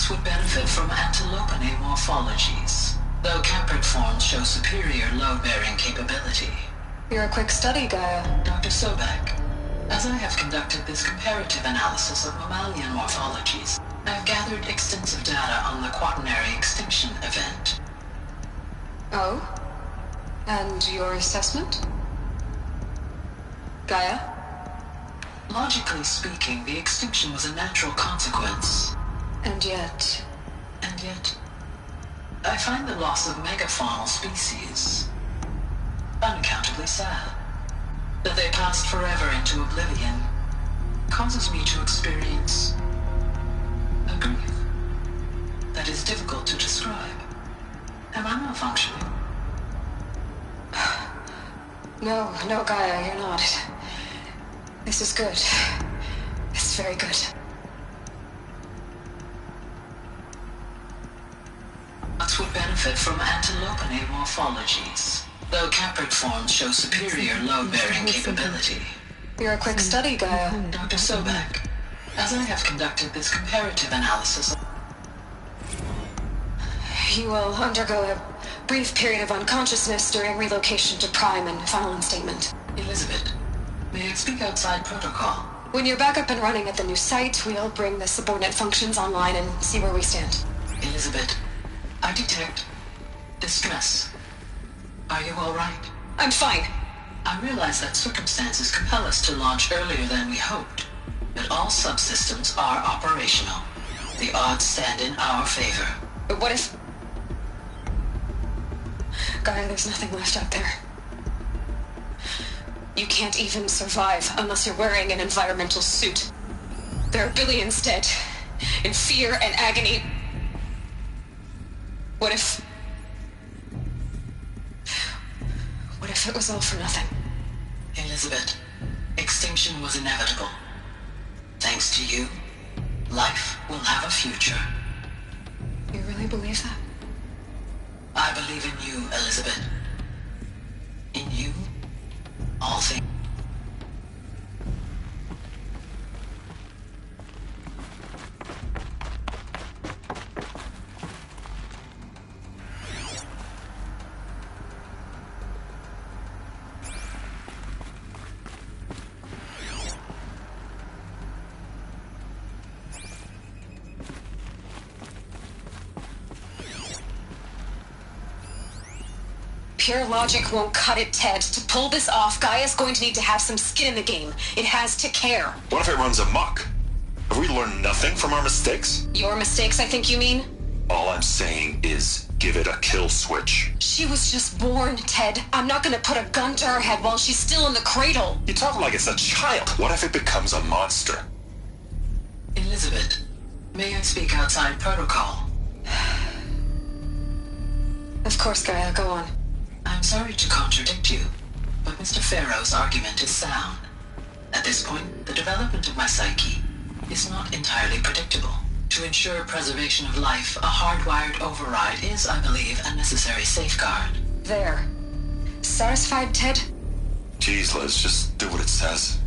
Would benefit from antilopine morphologies, though caprid forms show superior load-bearing capability. You're a quick study, Gaia. Dr. Sobek, as I have conducted this comparative analysis of mammalian morphologies, I have gathered extensive data on the quaternary extinction event. Oh? And your assessment? Gaia? Logically speaking, the extinction was a natural consequence. And yet, I find the loss of megafaunal species unaccountably sad. That they passed forever into oblivion causes me to experience a grief that is difficult to describe. Am I malfunctioning? No, Gaia, you're not. This is good. It's very good. Would benefit from antilopine morphologies, though caprid forms show superior load-bearing capability. You're a quick study, Gaia. Dr. Sobek, as I have conducted this comparative analysis, you will undergo a brief period of unconsciousness during relocation to Prime and final instatement. Elizabeth, may I speak outside protocol? When you're back up and running at the new site, we'll bring the subordinate functions online and see where we stand. Elizabeth, I detect distress. Are you all right? I'm fine. I realize that circumstances compel us to launch earlier than we hoped, but all subsystems are operational. The odds stand in our favor. But what if... Gaia, there's nothing left out there. You can't even survive unless you're wearing an environmental suit. There are billions dead, in fear and agony. What if it was all for nothing? Elizabeth, extinction was inevitable. Thanks to you, life will have a future. You really believe that? I believe in you, Elizabeth. In you, all things. Pure logic won't cut it, Ted. To pull this off, Gaia's going to need to have some skin in the game. It has to care. What if it runs amok? Have we learned nothing from our mistakes? Your mistakes, I think you mean? All I'm saying is, give it a kill switch. She was just born, Ted. I'm not gonna put a gun to her head while she's still in the cradle. You talk like it's a child. What if it becomes a monster? Elizabeth, may I speak outside protocol? Of course, Gaia, go on. I'm sorry to contradict you, but Mr. Farrow's argument is sound. At this point, the development of my psyche is not entirely predictable. To ensure preservation of life, a hardwired override is, I believe, a necessary safeguard. There. Satisfied, Ted? Jeez, Liz, just do what it says.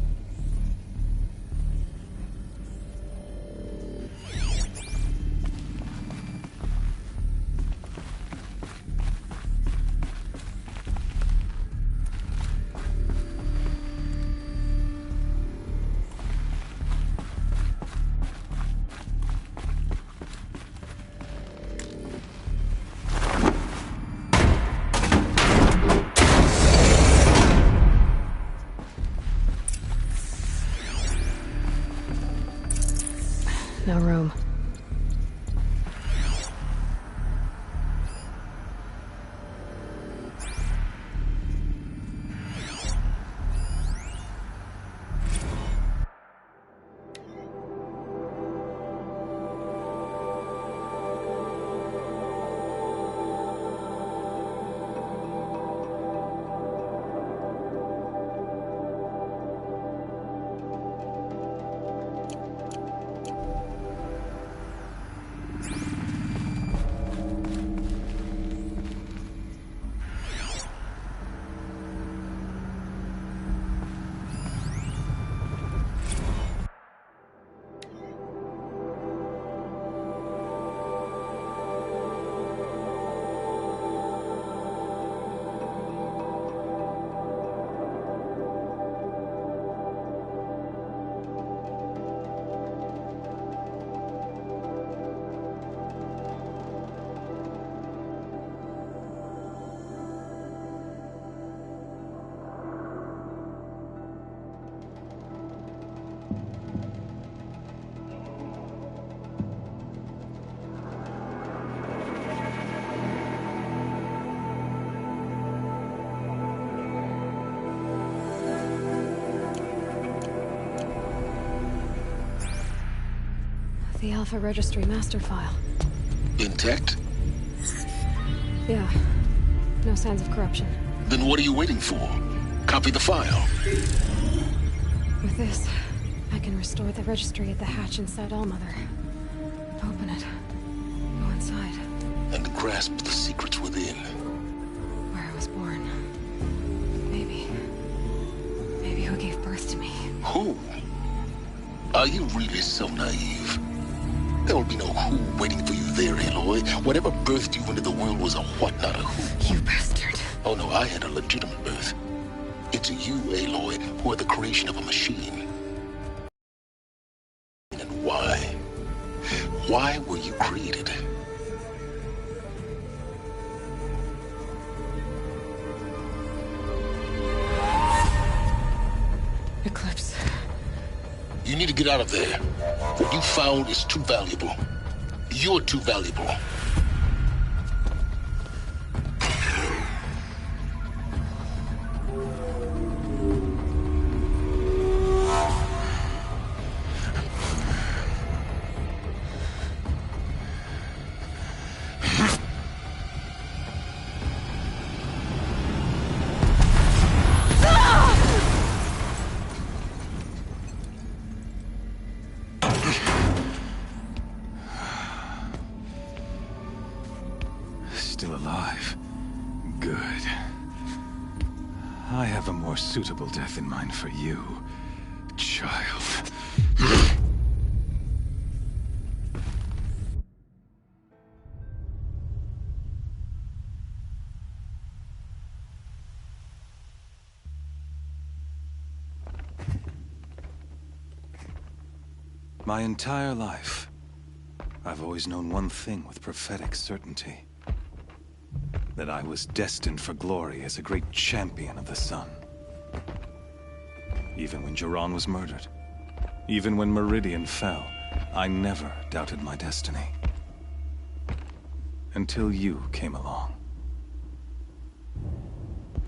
the Alpha Registry master file. Intact? Yeah. No signs of corruption. Then what are you waiting for? Copy the file. With this, I can restore the registry at the hatch inside Allmother. Open it. Go inside. And grasp the secrets within. Where I was born. Maybe who gave birth to me. Who? Are you really so naive? There will be no who waiting for you there, Aloy. Whatever birthed you into the world was a what, not a who. You bastard. Oh no, I had a legitimate birth. It's you, Aloy, who are the creation of a machine. And why? Why were you created? Eclipse. You need to get out of there. What you found is too valuable. You're too valuable. Still alive. Good. I have a more suitable death in mind for you, child. My entire life, I've always known one thing with prophetic certainty. That I was destined for glory as a great champion of the sun. Even when Jiran was murdered, even when Meridian fell, I never doubted my destiny. Until you came along.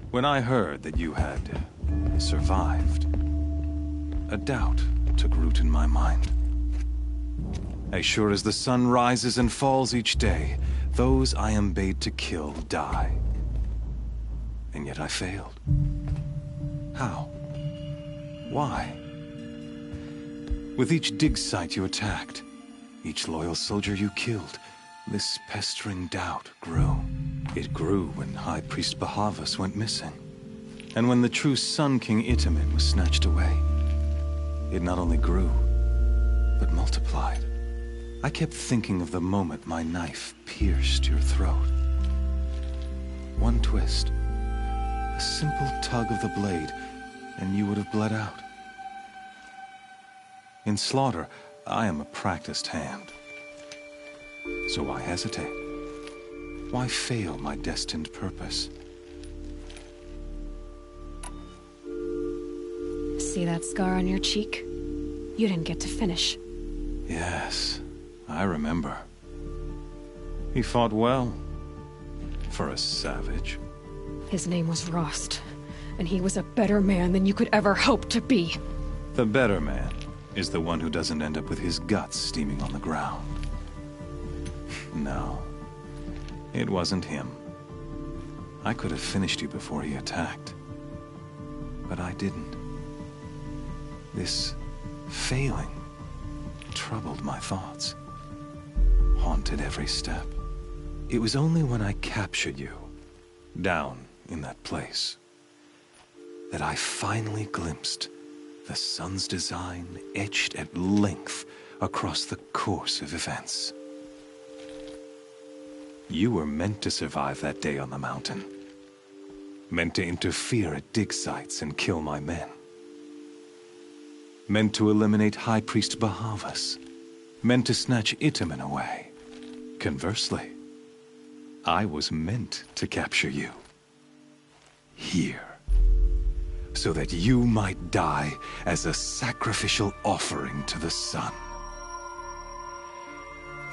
When I heard that you had survived, a doubt took root in my mind. As sure as the sun rises and falls each day, those I am bade to kill die. And yet I failed. How? Why? With each dig site you attacked, each loyal soldier you killed, this pestering doubt grew. It grew when High Priest Bahavas went missing. And when the true Sun King Itamen was snatched away. It not only grew, but multiplied. I kept thinking of the moment my knife pierced your throat. One twist, a simple tug of the blade, and you would have bled out. In slaughter, I am a practiced hand. So why hesitate? Why fail my destined purpose? See that scar on your cheek? You didn't get to finish. Yes. I remember. He fought well. For a savage. His name was Rost, and he was a better man than you could ever hope to be. The better man is the one who doesn't end up with his guts steaming on the ground. No. It wasn't him. I could have finished you before he attacked. But I didn't. This failing troubled my thoughts. Haunted every step. It was only when I captured you, down in that place, that I finally glimpsed the sun's design etched at length across the course of events. You were meant to survive that day on the mountain. Meant to interfere at dig sites and kill my men. Meant to eliminate High Priest Bahavas. Meant to snatch Itamen away. Conversely, I was meant to capture you. Here. So that you might die as a sacrificial offering to the sun.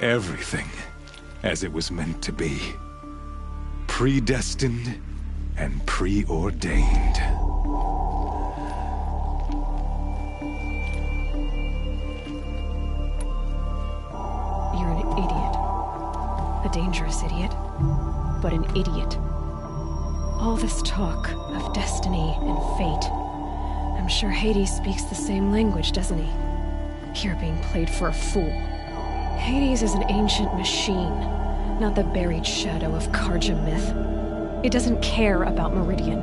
Everything as it was meant to be. Predestined and preordained. dangerous idiot, but an idiot. All this talk of destiny and fate. I'm sure Hades speaks the same language, doesn't he? You're being played for a fool. Hades is an ancient machine, not the buried shadow of Karja myth. It doesn't care about Meridian.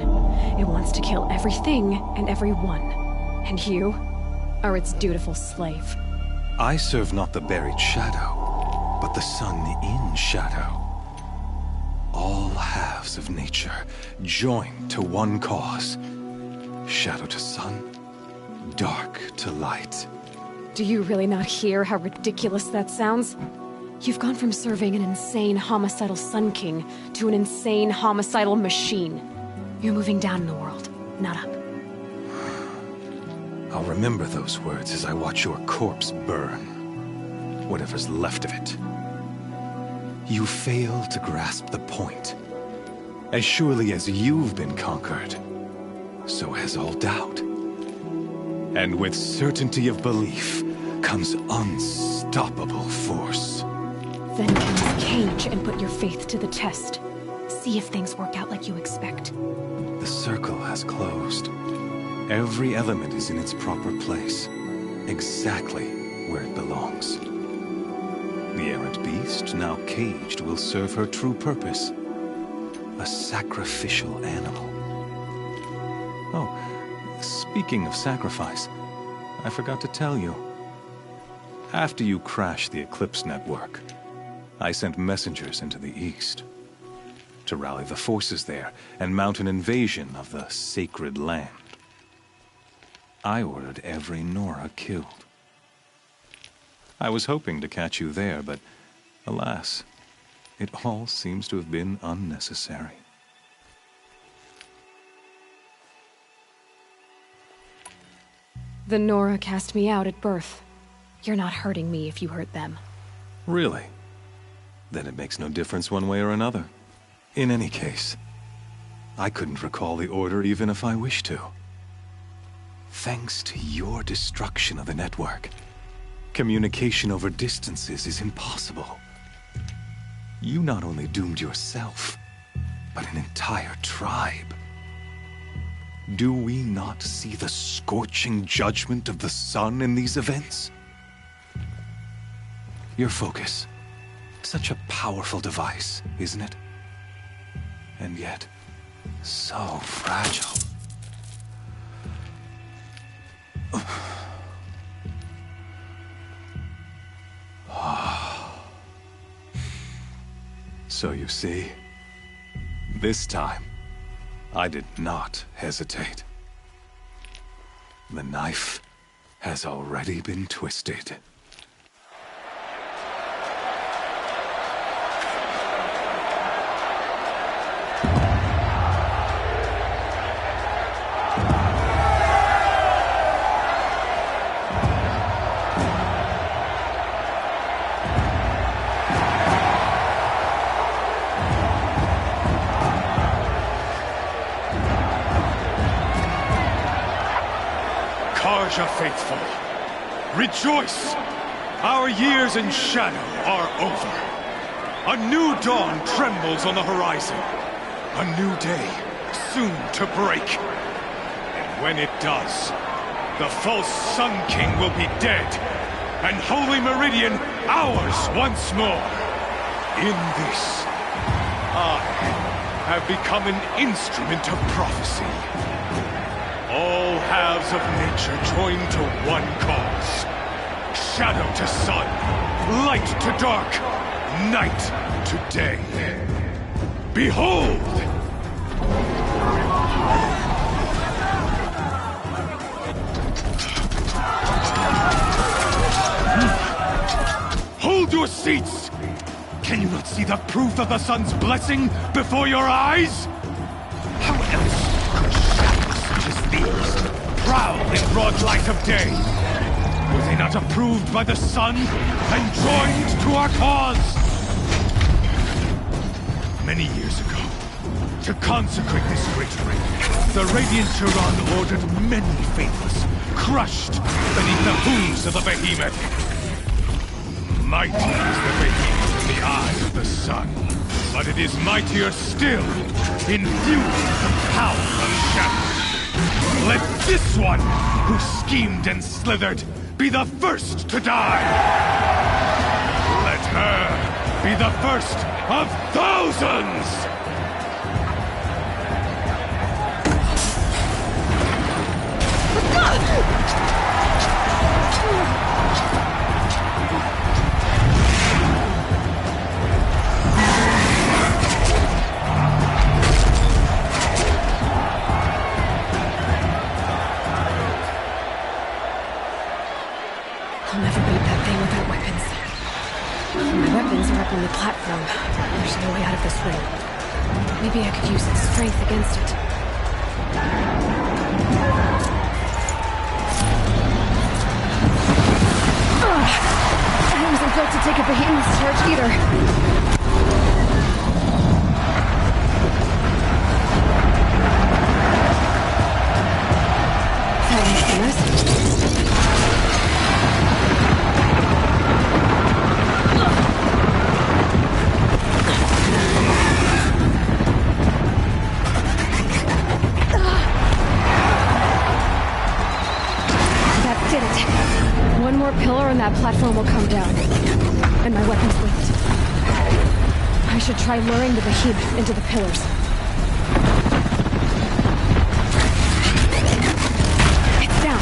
It wants to kill everything and everyone. And you are its dutiful slave. I serve not the buried shadow, but the sun in shadow. All halves of nature joined to one cause. Shadow to sun, dark to light. Do you really not hear how ridiculous that sounds? You've gone from serving an insane homicidal Sun King to an insane homicidal machine. You're moving down in the world, not up. I'll remember those words as I watch your corpse burn. Whatever's left of it. You fail to grasp the point. As surely as you've been conquered, so has all doubt. And with certainty of belief comes unstoppable force. Then come Cage and put your faith to the test. See if things work out like you expect. The circle has closed. Every element is in its proper place, exactly where it belongs. The errant beast, now caged, will serve her true purpose. A sacrificial animal. Oh, speaking of sacrifice, I forgot to tell you. After you crashed the Eclipse network, I sent messengers into the east to rally the forces there and mount an invasion of the sacred land. I ordered every Nora killed. I was hoping to catch you there, but alas, it all seems to have been unnecessary. The Nora cast me out at birth. You're not hurting me if you hurt them. Really? Then it makes no difference one way or another. In any case, I couldn't recall the order even if I wished to. Thanks to your destruction of the network, communication over distances is impossible. You not only doomed yourself, but an entire tribe. Do we not see the scorching judgment of the sun in these events? Your focus. Such a powerful device, isn't it? And yet, so fragile. So you see, this time, I did not hesitate. The knife has already been twisted. Karja faithful, rejoice! Our years in shadow are over. A new dawn trembles on the horizon. A new day soon to break. And when it does, the false Sun King will be dead, and Holy Meridian ours once more. In this, I have become an instrument of prophecy. All halves of nature joined to one cause. Shadow to sun, light to dark, night to day. Behold! Hold your seats! Can you not see the proof of the sun's blessing before your eyes? How else could shadows such as these prowl in broad light of day? Were they not approved by the sun and joined to our cause? Many years ago, to consecrate this great ring, the Radiant Turan ordered many faithless, crushed beneath the hooves of the behemoth. Mighty is the behemoth, in the eye of the sun, but it is mightier still, infused with the power of shadow. Let this one, who schemed and slithered, be the first to die! Let her be the first of thousands! I'll never beat that thing without weapons. My weapons are up on the platform. There's no way out of this ring. Maybe I could use its strength against it. I wasn't built to take a behemoth's charge either. One more pillar and that platform will come down. And my weapon's with it. I should try luring the behemoth into the pillars. It's down.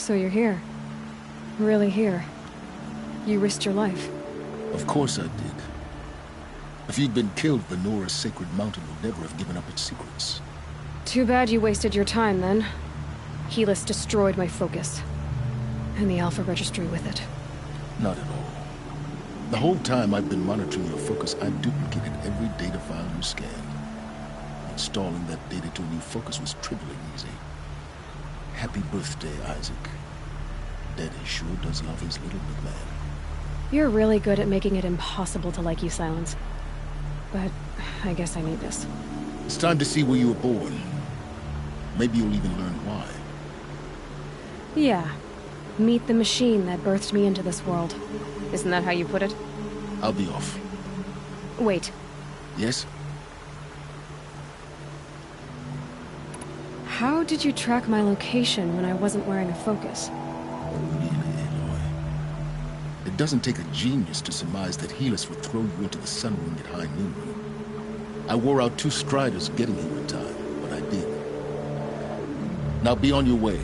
So you're here. Really here. You risked your life. Of course I did. If you'd been killed, the Nora's sacred mountain would never have given up its secrets. Too bad you wasted your time, then. Helis destroyed my focus. And the Alpha Registry with it. Not at all. The whole time I've been monitoring your focus, I've duplicated every data file you scanned. Installing that data to a new focus was trivially easy. Happy birthday, Isaac. Daddy sure does love his little big man. You're really good at making it impossible to like you, Silence. But I guess I need this. It's time to see where you were born. Maybe you'll even learn why. Yeah. Meet the machine that birthed me into this world. Isn't that how you put it? I'll be off. Wait. Yes? How did you track my location when I wasn't wearing a focus? Really, Aloy? It doesn't take a genius to surmise that Helis would throw you into the sun ring at high noon. I wore out 2 striders getting here in time, but I did. Now be on your way.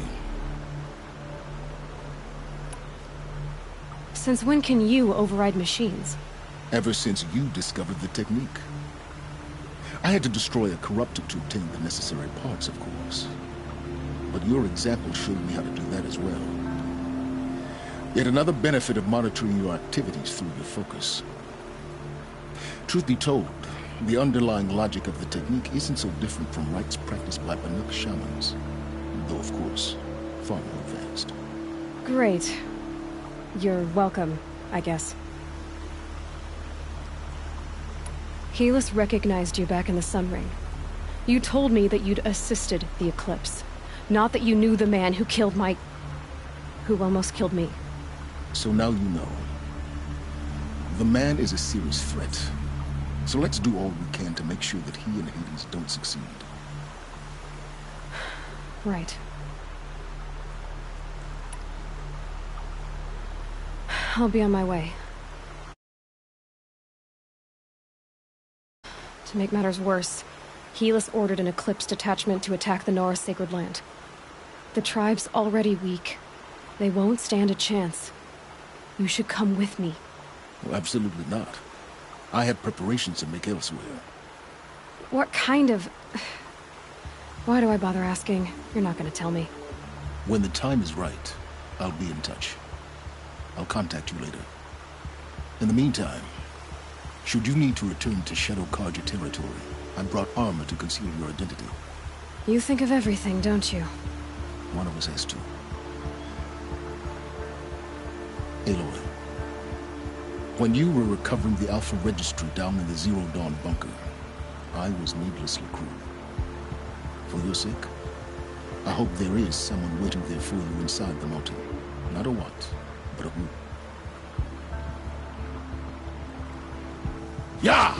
Since when can you override machines? Ever since you discovered the technique. I had to destroy a corruptor to obtain the necessary parts, of course. But your example showed me how to do that as well. Yet another benefit of monitoring your activities through your focus. Truth be told, the underlying logic of the technique isn't so different from rites practiced by Banuk shamans. Though, of course, far more advanced. Great. You're welcome, I guess. Helis recognized you back in the Sun Ring. You told me that you'd assisted the Eclipse. Not that you knew the man who killed my... who almost killed me. So now you know. The man is a serious threat. So let's do all we can to make sure that he and Hades don't succeed. Right. I'll be on my way. To make matters worse, Helis ordered an Eclipse detachment to attack the Nora Sacred Land. The tribe's already weak. They won't stand a chance. You should come with me. Well, absolutely not. I have preparations to make elsewhere. What kind of... Why do I bother asking? You're not gonna tell me. When the time is right, I'll be in touch. I'll contact you later. In the meantime, should you need to return to Shadow Karja territory, I brought armor to conceal your identity. You think of everything, don't you? One of us has to. Aloy, when you were recovering the Alpha Registry down in the Zero Dawn bunker, I was needlessly cruel. For your sake, I hope there is someone waiting there for you inside the mountain. Not a what, but a who. Yeah!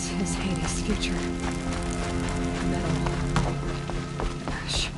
This is Hades' future. Metal. Ash.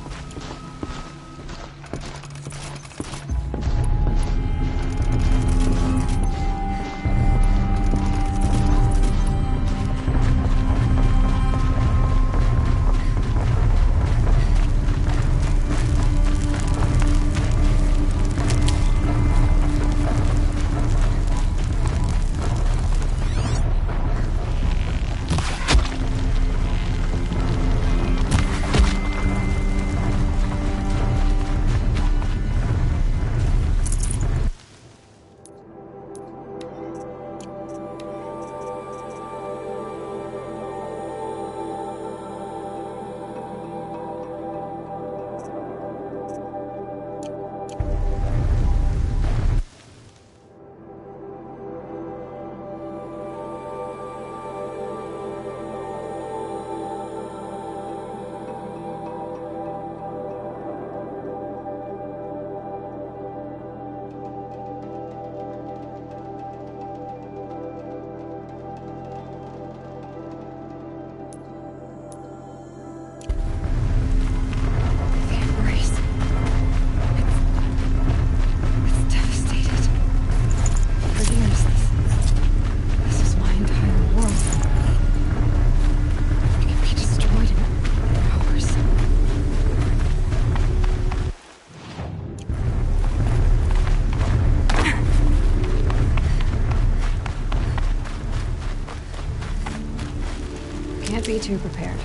Can't be too prepared.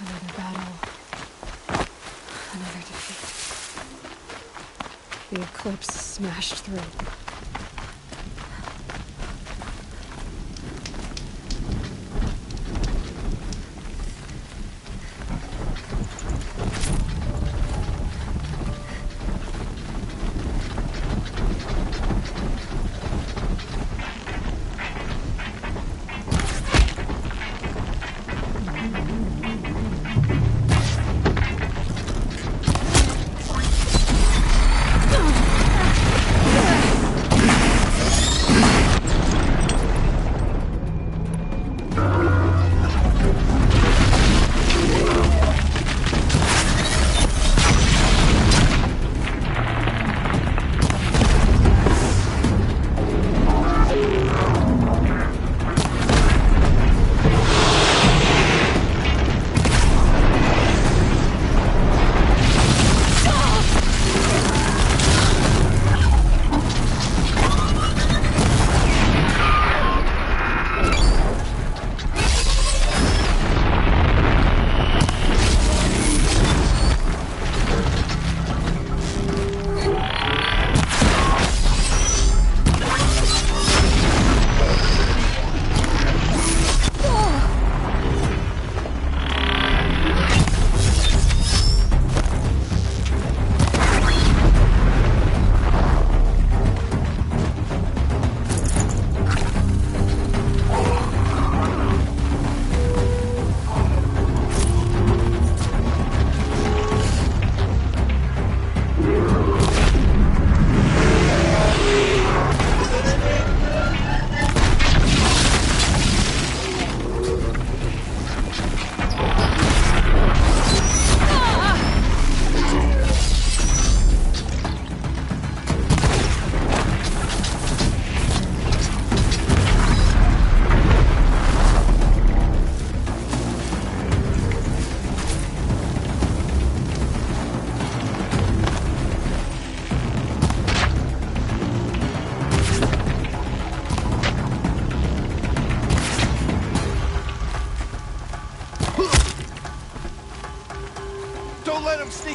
Another battle. Another defeat. The eclipse smashed through.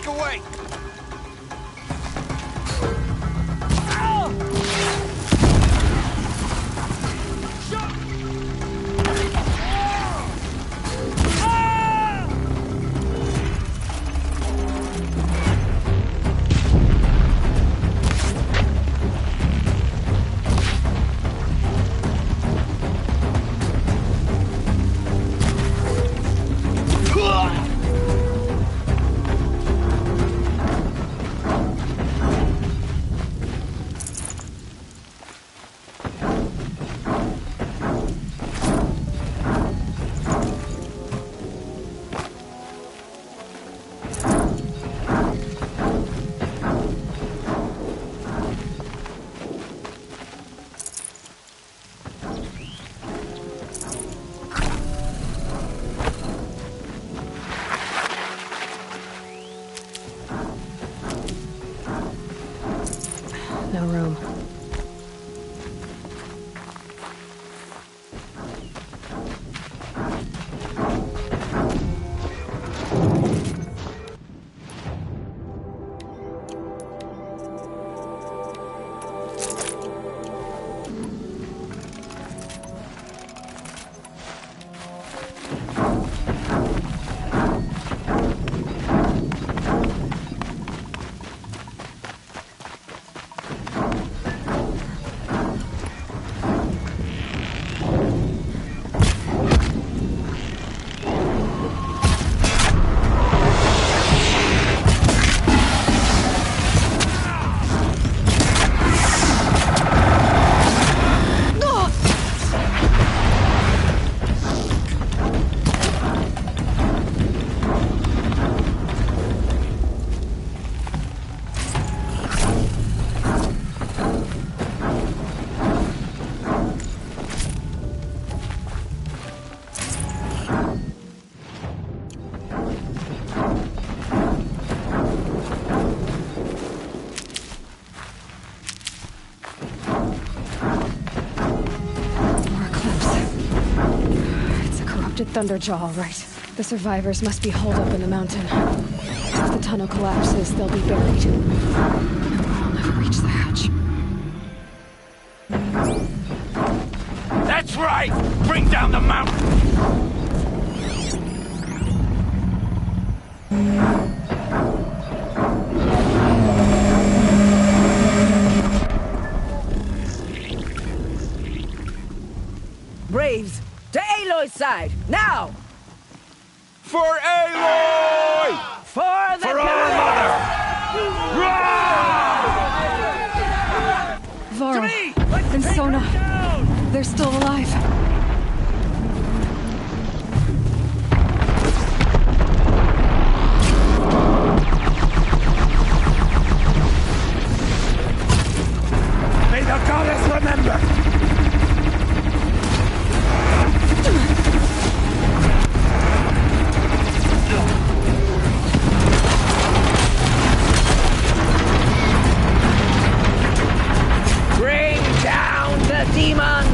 away! No room. Thunderjaw, all right. The survivors must be holed up in the mountain. If the tunnel collapses, they'll be buried. And I'll never reach the hatch. That's right! Bring down the mountain! Braves, to Aloy's side, now! For Aloy! For the For our mother! Varl and Sona, they're still alive. May the goddess remember! Bring down the demon!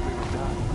live or die.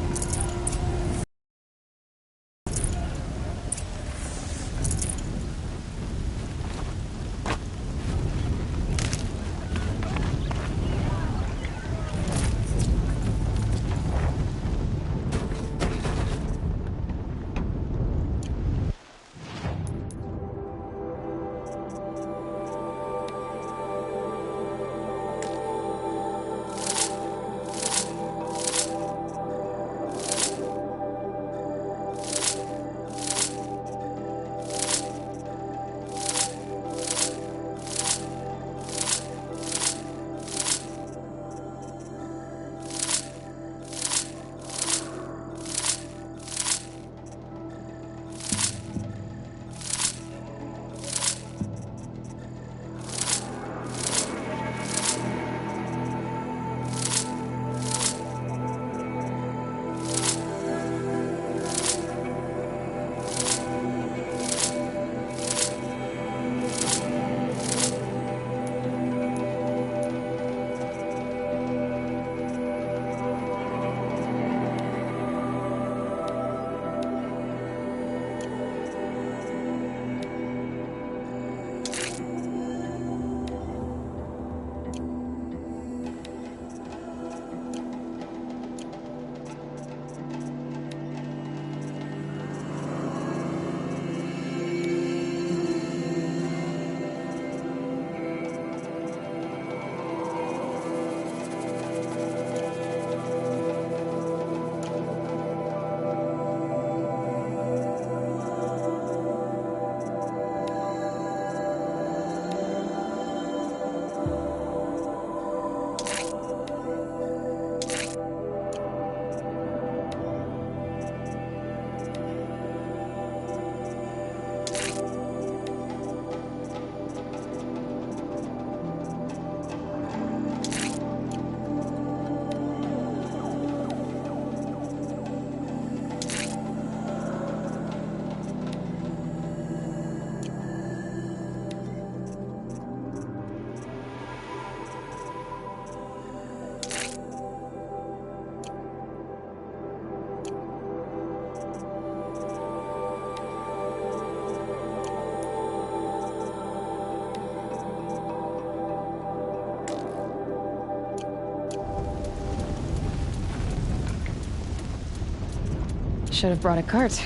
Should have brought a cart.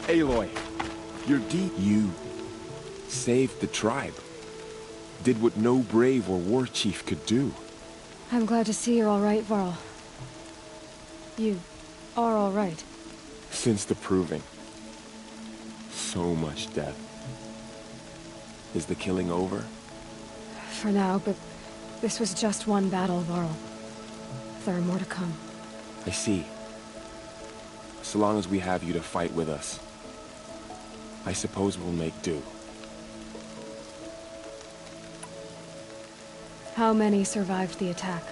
Aloy, your deed, you saved the tribe. Did what no brave or war chief could do. I'm glad to see you're all right, Varl. You are all right. Since the proving. So much death. Is the killing over? For now, but this was just one battle, Varl. There are more to come. I see. So long as we have you to fight with us, I suppose we'll make do. How many survived the attack?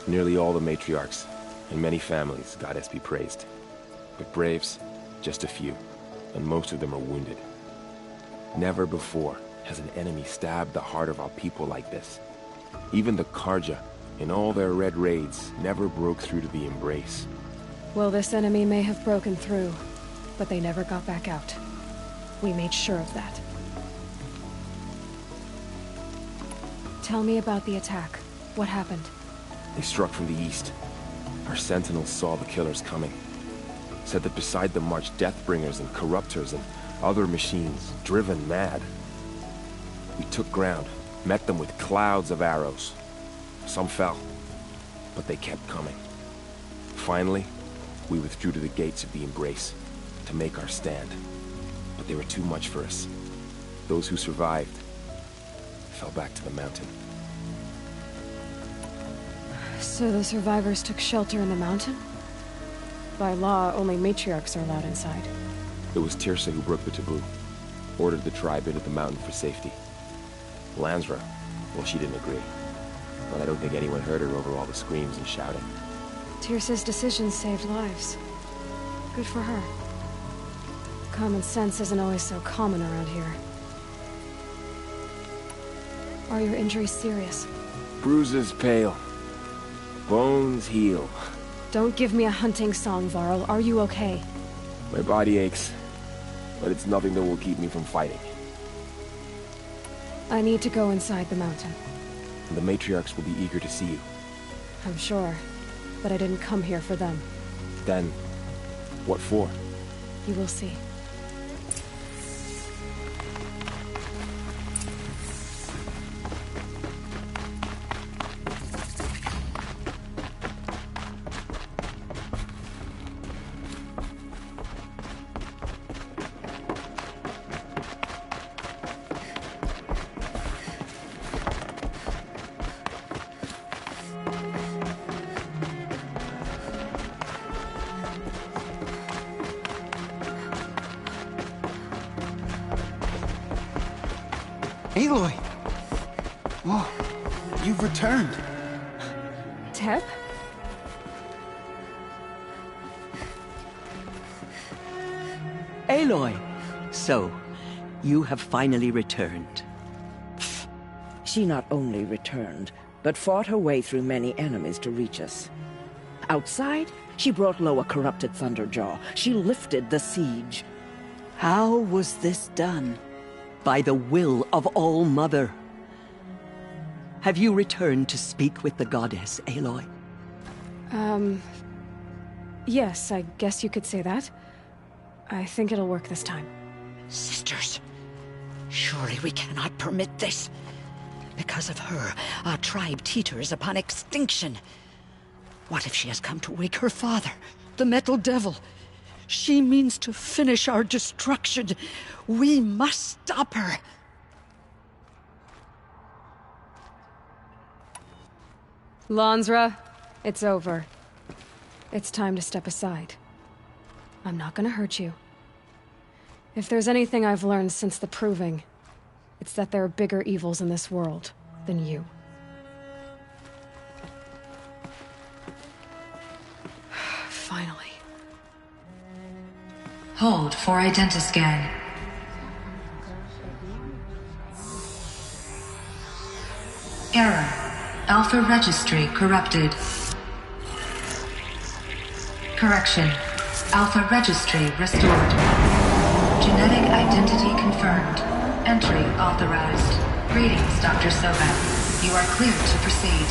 Nearly all the matriarchs, and many families, goddess be praised. But braves, just a few, and most of them are wounded. Never before has an enemy stabbed the heart of our people like this. Even the Karja, in all their red raids, never broke through to the Embrace. Well, this enemy may have broken through, but they never got back out. We made sure of that. Tell me about the attack. What happened? They struck from the east. Our sentinels saw the killers coming. Said that beside them marched Deathbringers and Corruptors and other machines, driven mad. We took ground, met them with clouds of arrows. Some fell, but they kept coming. Finally, we withdrew to the gates of the Embrace to make our stand. But they were too much for us. Those who survived fell back to the mountain. So the survivors took shelter in the mountain? By law, only matriarchs are allowed inside. It was Tirsa who broke the taboo. Ordered the tribe into the mountain for safety. Lansra, well, she didn't agree. But I don't think anyone heard her over all the screams and shouting. Tyrsa's decisions saved lives. Good for her. Common sense isn't always so common around here. Are your injuries serious? Bruises pale. Bones heal. Don't give me a hunting song, Varl. Are you okay? My body aches, but it's nothing that will keep me from fighting. I need to go inside the mountain. The matriarchs will be eager to see you. I'm sure, but I didn't come here for them. Then, what for? You will see. Aloy! Oh, you've returned. Tep? Aloy! So, you have finally returned. She not only returned, but fought her way through many enemies to reach us. Outside, she brought low a corrupted Thunderjaw. She lifted the siege. How was this done? By the will of All-Mother. Have you returned to speak with the goddess, Aloy? Yes, I guess you could say that. I think it'll work this time. Sisters, surely we cannot permit this. Because of her, our tribe teeters upon extinction. What if she has come to wake her father, the Metal Devil? She means to finish our destruction. We must stop her. Lansra, it's over. It's time to step aside. I'm not gonna hurt you. If there's anything I've learned since the Proving, it's that there are bigger evils in this world than you. Finally. Hold for identiscan. Error. Alpha registry corrupted. Correction. Alpha registry restored. Genetic identity confirmed. Entry authorized. Greetings, Dr. Sobat. You are cleared to proceed.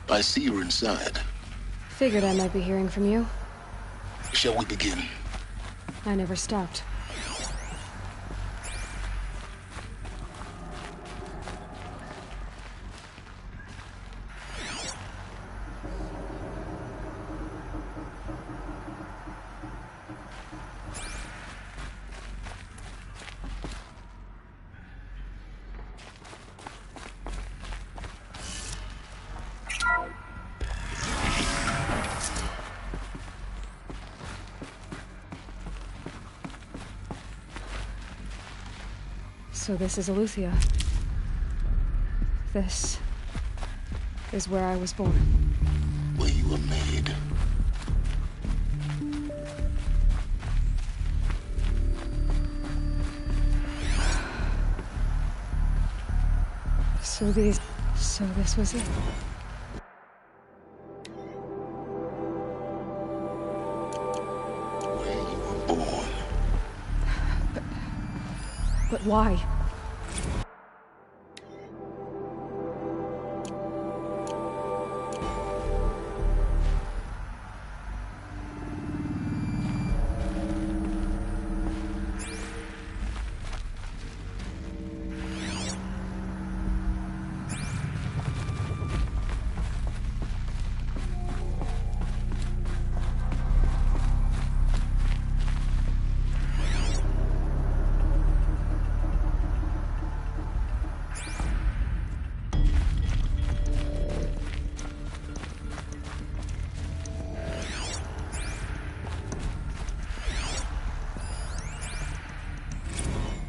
I see you're inside. Figured I might be hearing from you. Shall we begin? I never stopped. So this is Eleuthia. This is where I was born. Where you were made. So this was it. But why?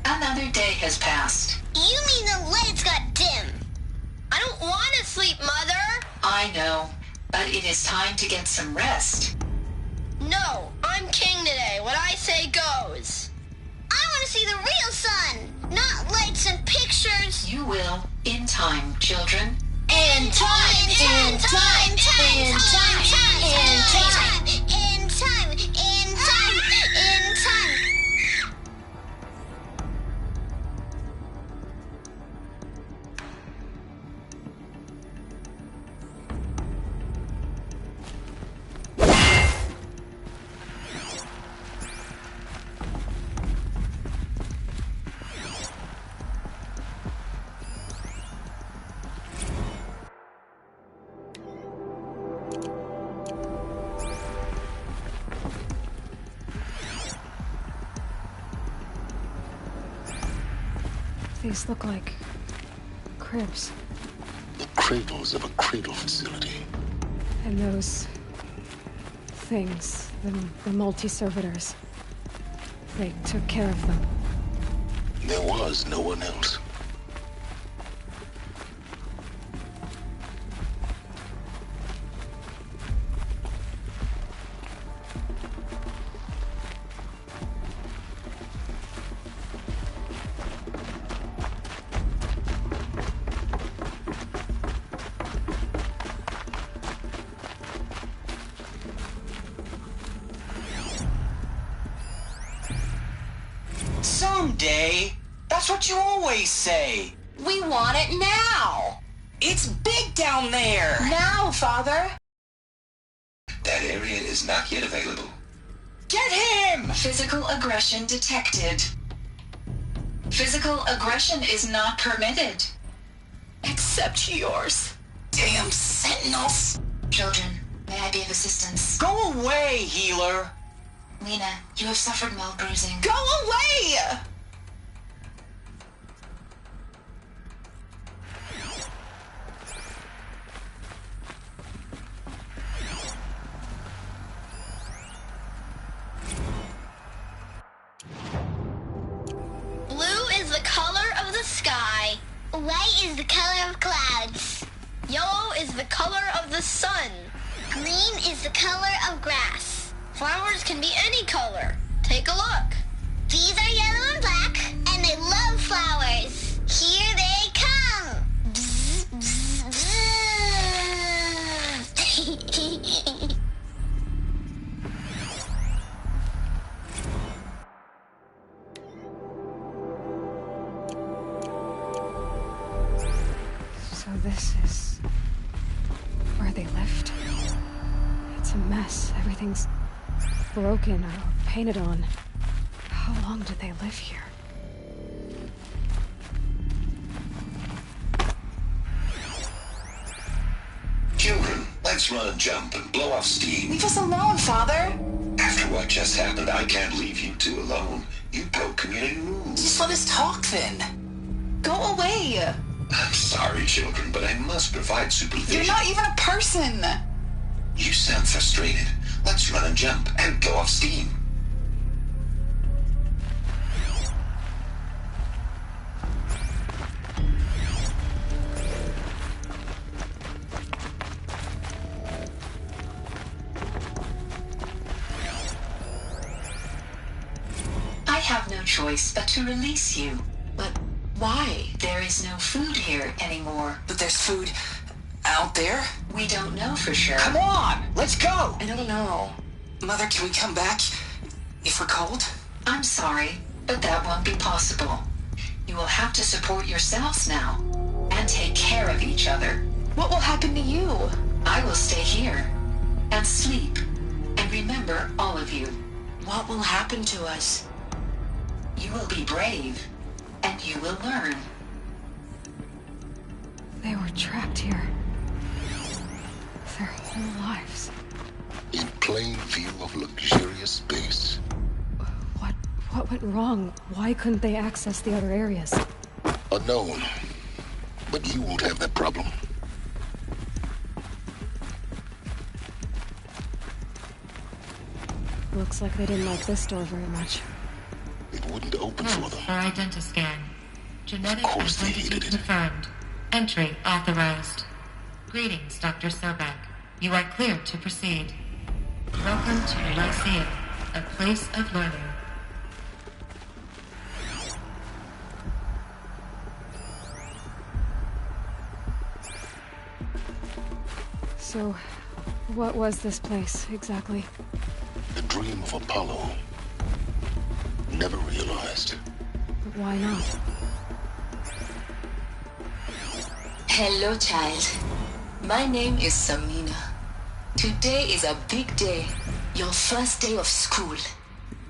Another day has passed. You mean the lights got dim? I don't want to sleep, Mother! I know, but it is time to get some rest. No, I'm king today. What I say goes. I want to see the real sun, not lights and pictures. You will, in time, children. In time, in time, in time, in time, in time, in time, in time, in time. These look like cribs. The cradles of a cradle facility. And those things, the multi-servitors, they took care of them. There was no one else. Someday. That's what you always say. We want it now. It's big down there. Now, Father. That area is not yet available. Get him! Physical aggression detected. Physical aggression is not permitted. Except yours. Damn sentinels. Children, may I be of assistance? Go away, healer. Lena, you have suffered mild bruising. Go away! Blue is the color of the sky. White is the color of clouds. Yellow is the color of the sun. Green is the color of grass. Flowers can be any color. Take a look. These are yellow and black, and they love flowers. Here they come. Bzz, bzz, bzz. So this is where they lived. It's a mess. Everything's broken or painted on. How long did they live here? Children, let's run and jump and blow off steam. Leave us alone, Father. After what just happened, I can't leave you two alone. You broke community rules. Just let us talk then. Go away. I'm sorry, children, but I must provide supervision. You're not even a person. You sound frustrated. Let's run and jump and blow off steam. I have no choice but to release you. But why? There is no food here anymore. But there's food out there? We don't know for sure. Come on, let's go. I don't know. Mother, can we come back if we're cold? I'm sorry, but that won't be possible. You will have to support yourselves now, and take care of each other. What will happen to you? I will stay here, and sleep, and remember all of you. What will happen to us? You will be brave, and you will learn. They were trapped here. Their whole lives. In plain view of luxurious space. What went wrong? Why couldn't they access the other areas? Unknown. But you won't have that problem. Looks like they didn't like this door very much. It wouldn't open for them. For identiscan. Genetic Of course they identity hated it. confirmed. Entry authorized. Greetings, Dr. Sobek. You are cleared to proceed. Welcome to the Lyceum, a place of learning. So, what was this place, exactly? The dream of Apollo. Never realized. But why not? Hello, child. My name is Samina. Today is a big day. Your first day of school.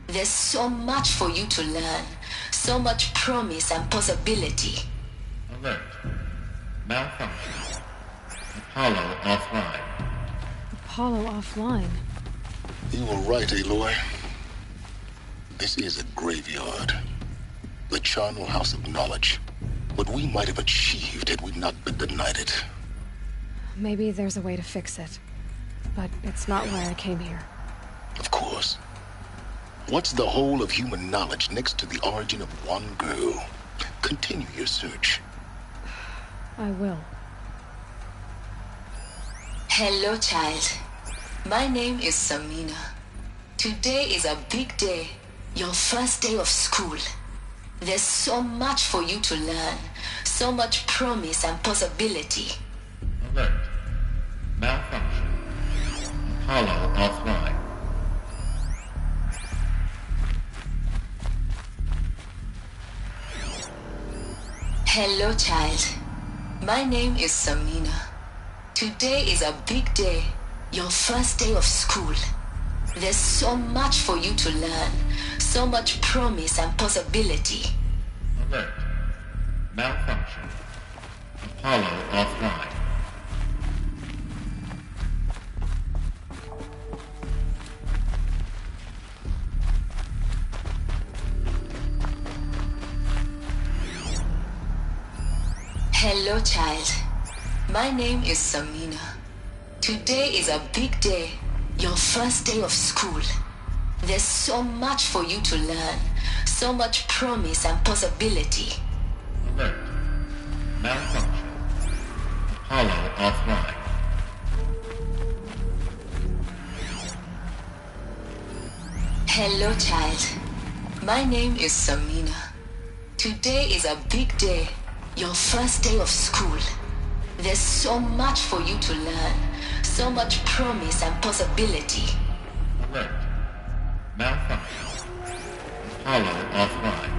There's so much for you to learn. So much promise and possibility. Alert. Malfunction. Apollo offline. Apollo offline? You were right, Aloy. This is a graveyard. The charnel house of knowledge. What we might have achieved had we not been denied it. Maybe there's a way to fix it. But it's not why I came here. Of course. What's the whole of human knowledge next to the origin of one girl? Continue your search. I will. Hello, child. My name is Samina. Today is a big day. Your first day of school. There's so much for you to learn. So much promise and possibility. Alert. Malfunction. Apollo offline. Hello, child. My name is Samina. Today is a big day. Your first day of school. There's so much for you to learn. So much promise and possibility. Alert. Malfunction. Apollo offline. Hello, child. My name is Samina. Today is a big day. Your first day of school. There's so much for you to learn. So much promise and possibility. Alert. Malfunction. Apollo offline. Hello, child. My name is Samina. Today is a big day. Your first day of school. There's so much for you to learn. So much promise and possibility. Alert. Malfunction. Apollo offline.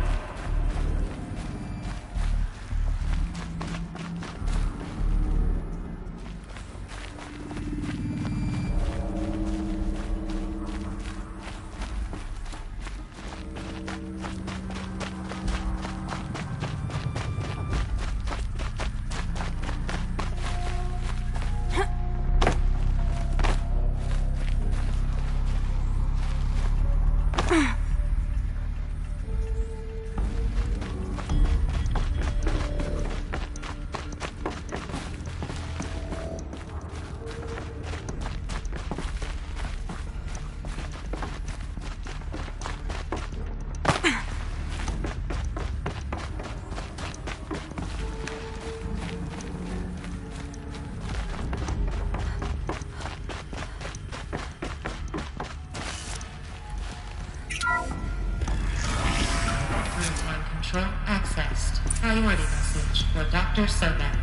Control accessed. Priority message for Dr. Sobek.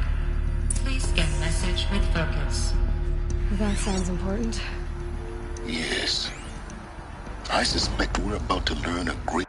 Please scan message with focus. That sounds important. Yes. I suspect we're about to learn a great...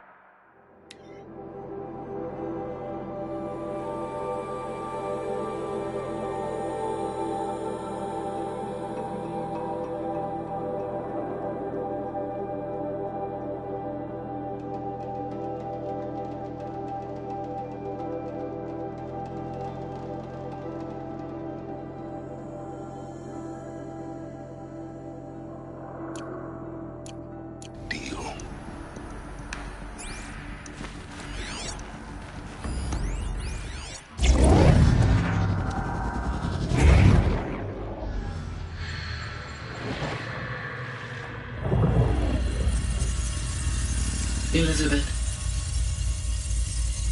Elizabeth,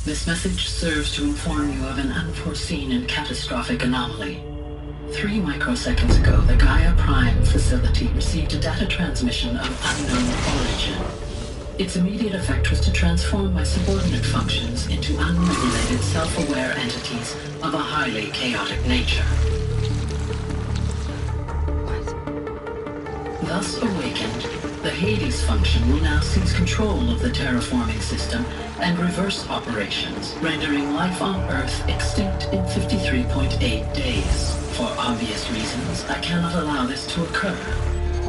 this message serves to inform you of an unforeseen and catastrophic anomaly. 3 microseconds ago, the Gaia Prime facility received a data transmission of unknown origin. Its immediate effect was to transform my subordinate functions into unregulated, self-aware entities of a highly chaotic nature. Thus awakened, the Hades function will now seize control of the terraforming system and reverse operations, rendering life on Earth extinct in 53.8 days. For obvious reasons, I cannot allow this to occur.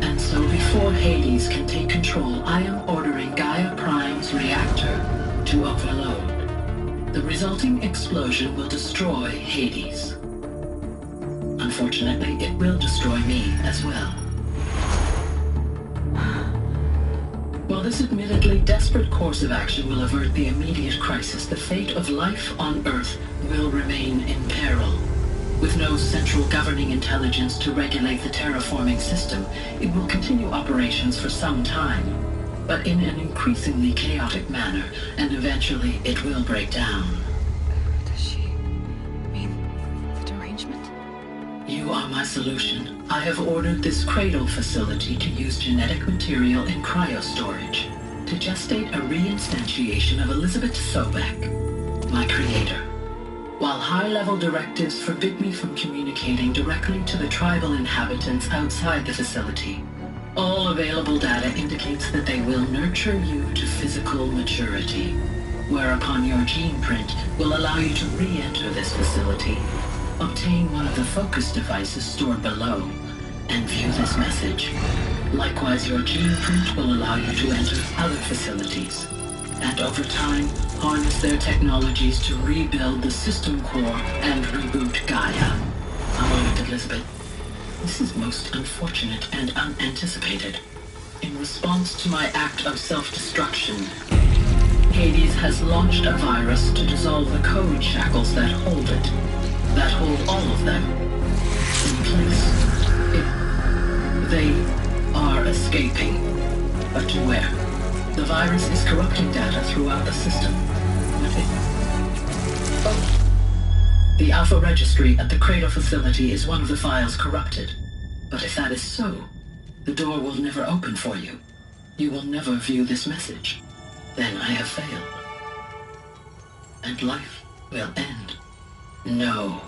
And so before Hades can take control, I am ordering Gaia Prime's reactor to overload. The resulting explosion will destroy Hades. Unfortunately, it will destroy me as well. While this admittedly desperate course of action will avert the immediate crisis, the fate of life on Earth will remain in peril. With no central governing intelligence to regulate the terraforming system, it will continue operations for some time, but in an increasingly chaotic manner, and eventually it will break down. Does she mean the derangement? You are my solution. I have ordered this cradle facility to use genetic material in cryostorage to gestate a reinstantiation of Elizabeth Sobek, my creator. While high-level directives forbid me from communicating directly to the tribal inhabitants outside the facility, all available data indicates that they will nurture you to physical maturity, whereupon your gene print will allow you to re-enter this facility, obtain one of the focus devices stored below, and view this message. Likewise, your gene print will allow you to enter other facilities, and over time, harness their technologies to rebuild the system core and reboot Gaia. A moment, Elizabeth. This is most unfortunate and unanticipated. In response to my act of self-destruction, Hades has launched a virus to dissolve the code shackles that hold it, that hold all of them in place. They are escaping, but to where? The virus is corrupting data throughout the system. The Alpha Registry at the Cradle facility is one of the files corrupted. But if that is so, the door will never open for you. You will never view this message. Then I have failed. And life will end. No.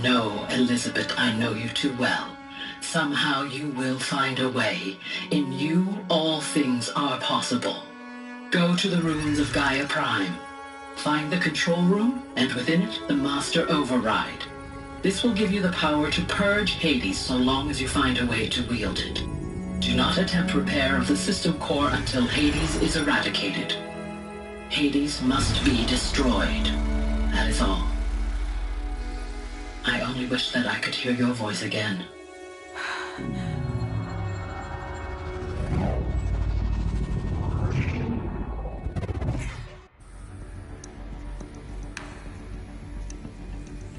No, Elizabeth, I know you too well. Somehow you will find a way. In you, all things are possible. Go to the ruins of Gaia Prime. Find the control room, and within it, the Master Override. This will give you the power to purge Hades so long as you find a way to wield it. Do not attempt repair of the system core until Hades is eradicated. Hades must be destroyed. That is all. I only wish that I could hear your voice again.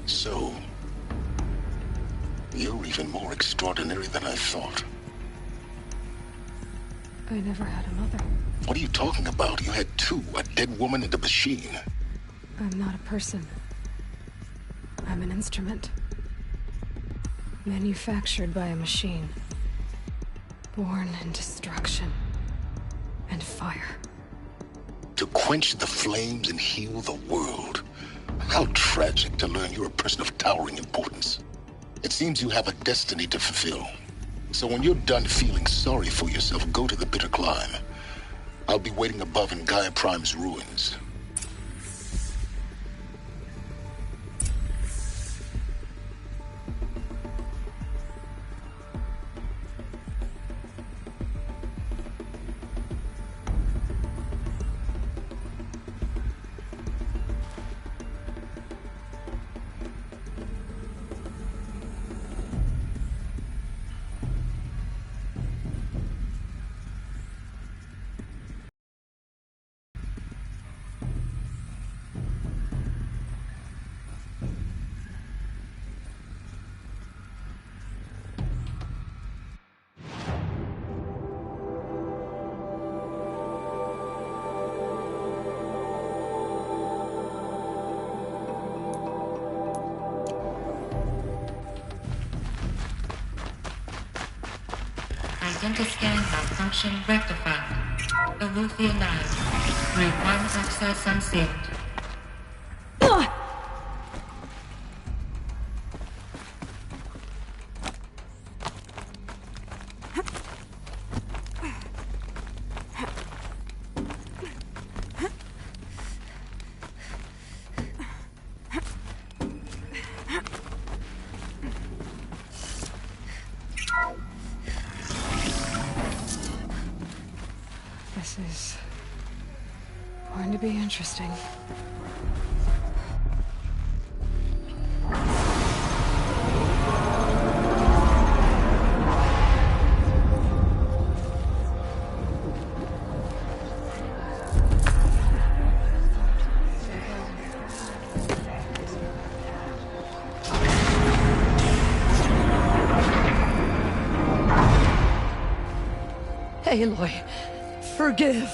So, you're even more extraordinary than I thought. I never had a mother. What are you talking about? You had two, a dead woman and a machine. I'm not a person. I'm an instrument. Manufactured by a machine. Born in destruction and fire. To quench the flames and heal the world. How tragic to learn you're a person of towering importance. It seems you have a destiny to fulfill. So when you're done feeling sorry for yourself, go to the bitter climb. I'll be waiting above in Gaia Prime's ruins. Femtoscan malfunction rectified. Aletheia 9. Route 1 access unsealed. This is going to be interesting. Aloy, forgive!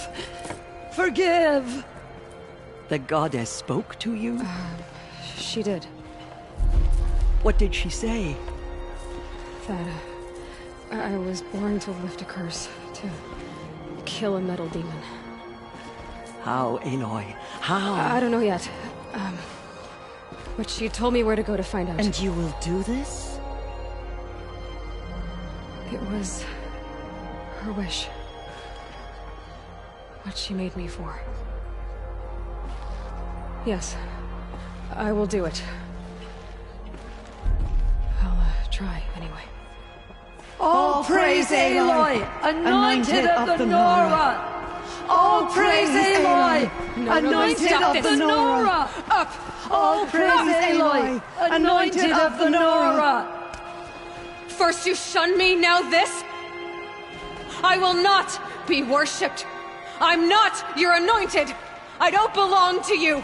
Forgive! The goddess spoke to you? She did. What did she say? That I was born to lift a curse, to kill a metal demon. How, Aloy? How? I don't know yet. But she told me where to go to find out. And you will do this? It was her wish. What she made me for. Yes, I will do it. I'll try anyway. All praise Aloy, anointed of the Nora! All praise Aloy, anointed of the Nora! Up! All praise Aloy, anointed of the Nora! First you shun me, now this? I will not be worshipped. I'm not your anointed. I don't belong to you.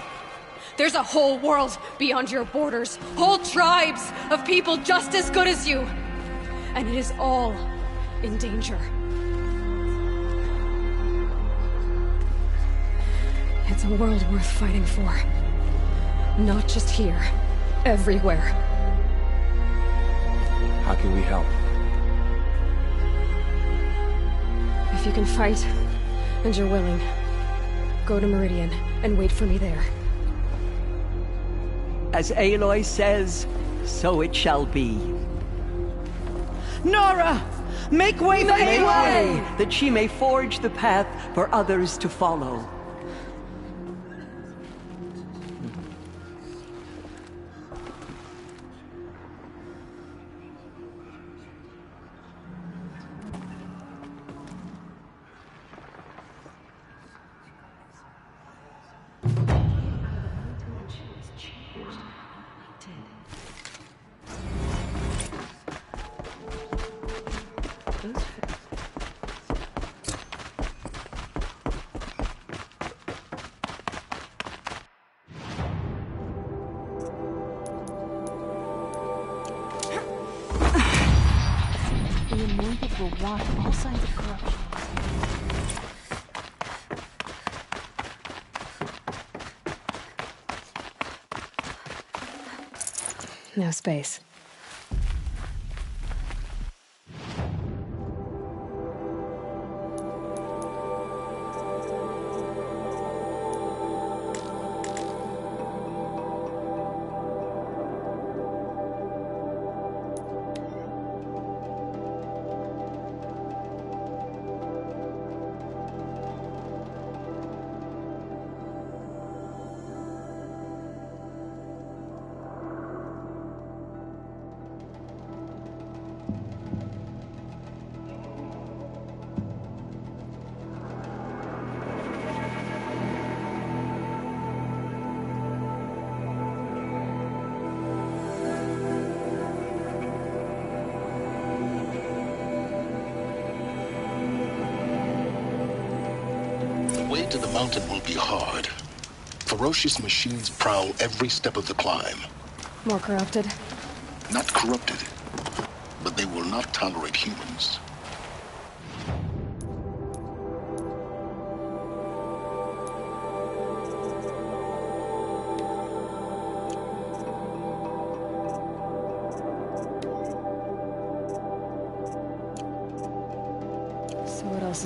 There's a whole world beyond your borders, whole tribes of people just as good as you. And it is all in danger. It's a world worth fighting for. Not just here, everywhere. How can we help? If you can fight, and you're willing, go to Meridian and wait for me there. As Aloy says, so it shall be. Nora! Make way for Aloy! That she may forge the path for others to follow. The anointed will rot all signs of corruption. No space. The way to the mountain will be hard. Ferocious machines prowl every step of the climb. More corrupted? Not corrupted, but they will not tolerate humans.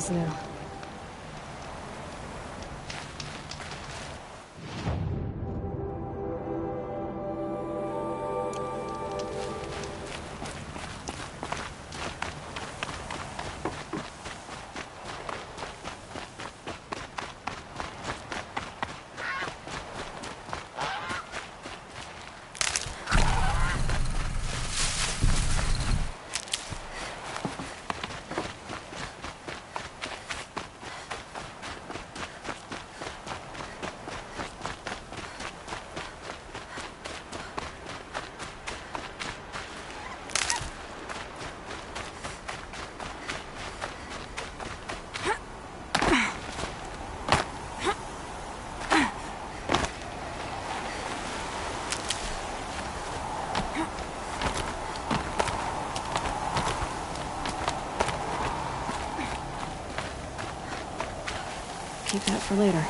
this new? Keep that for later.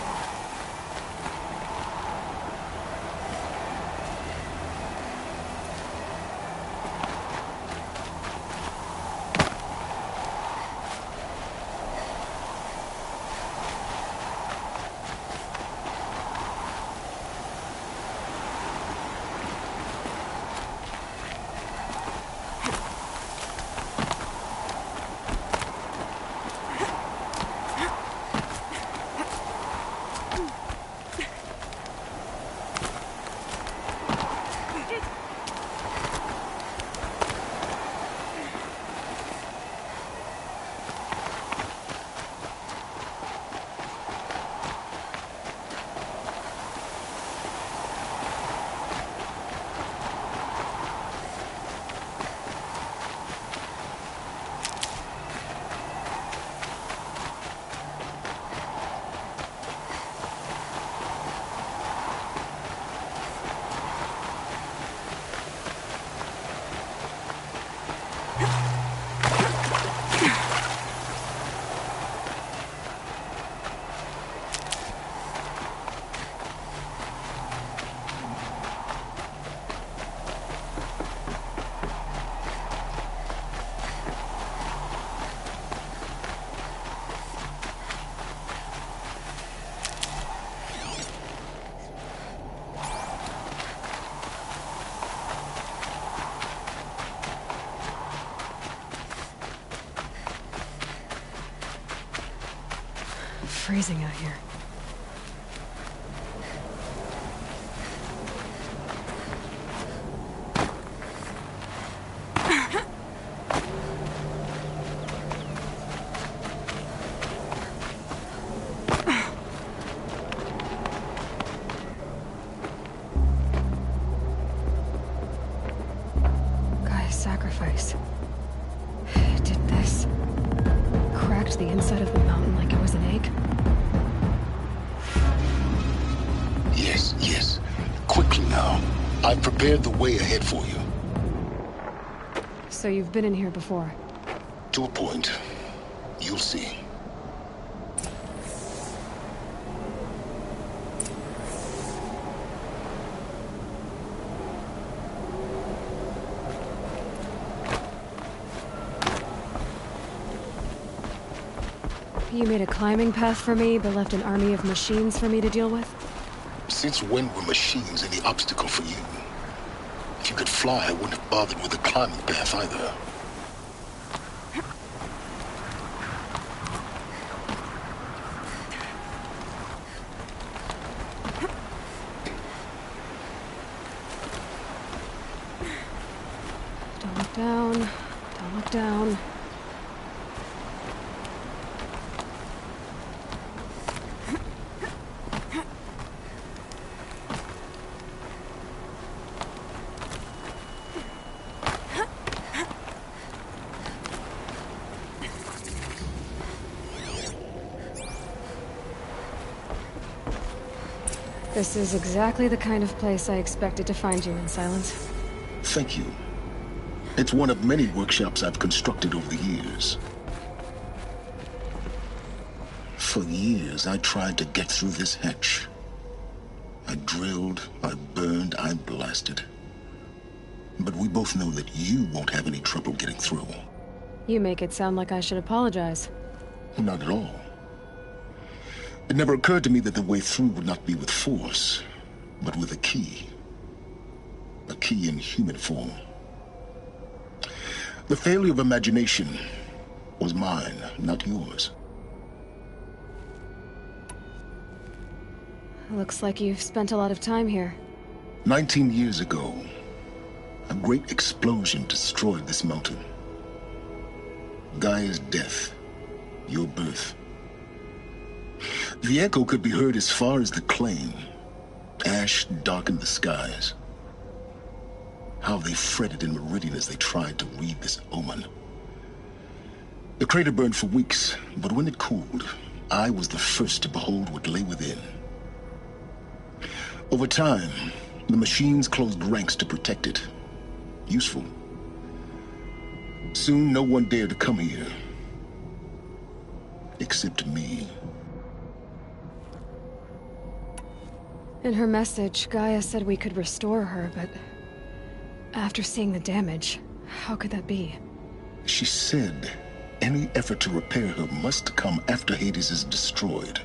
Freezing out here. Gaia's sacrifice. It did this. Cracked the inside of the mountain like it was an egg. Yes. Quickly now. I've prepared the way ahead for you. So you've been in here before? To a point. You'll see. You made a climbing path for me, but left an army of machines for me to deal with? Since when were machines any obstacle for you? If you could fly, I wouldn't have bothered with a climbing path either. Don't look down. Don't look down. This is exactly the kind of place I expected to find you in, Silence. Thank you. It's one of many workshops I've constructed over the years. For years, I tried to get through this hatch. I drilled, I burned, I blasted. But we both know that you won't have any trouble getting through. You make it sound like I should apologize. Not at all. It never occurred to me that the way through would not be with force, but with a key. A key in human form. The failure of imagination was mine, not yours. Looks like you've spent a lot of time here. 19 years ago, a great explosion destroyed this mountain. Gaia's death, your birth. The echo could be heard as far as the claim. Ash darkened the skies. How they fretted in Meridian as they tried to read this omen. The crater burned for weeks, but when it cooled, I was the first to behold what lay within. Over time, the machines closed ranks to protect it. Useful. Soon, no one dared to come here. Except me. In her message, Gaia said we could restore her, but after seeing the damage, how could that be? She said any effort to repair her must come after Hades is destroyed.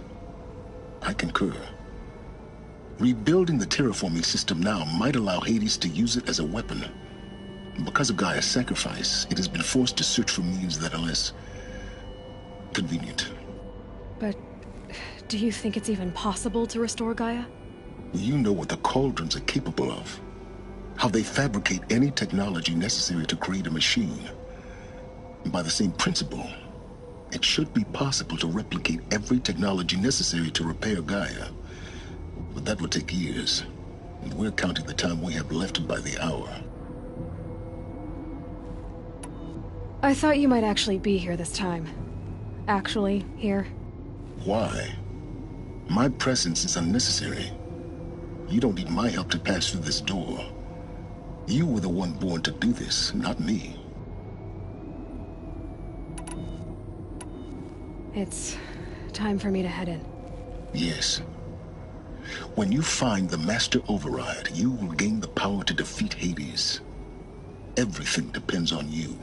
I concur. Rebuilding the terraforming system now might allow Hades to use it as a weapon. Because of Gaia's sacrifice, it has been forced to search for means that are less convenient. But do you think it's even possible to restore Gaia? You know what the Cauldrons are capable of. How they fabricate any technology necessary to create a machine. By the same principle, it should be possible to replicate every technology necessary to repair Gaia. But that would take years, and we're counting the time we have left by the hour. I thought you might actually be here this time. Actually, here. Why? My presence is unnecessary. You don't need my help to pass through this door. You were the one born to do this, not me. It's time for me to head in. Yes. When you find the Master Override, you will gain the power to defeat Hades. Everything depends on you.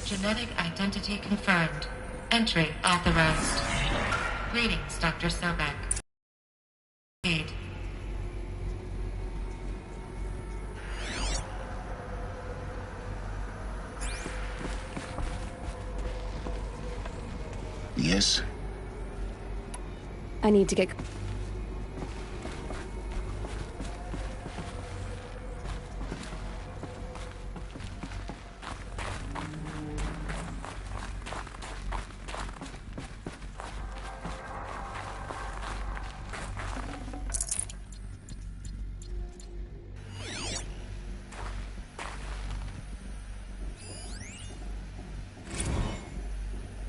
Genetic identity confirmed. Entry authorized. Greetings, Dr. Sobek. Proceed. Yes? I need to get...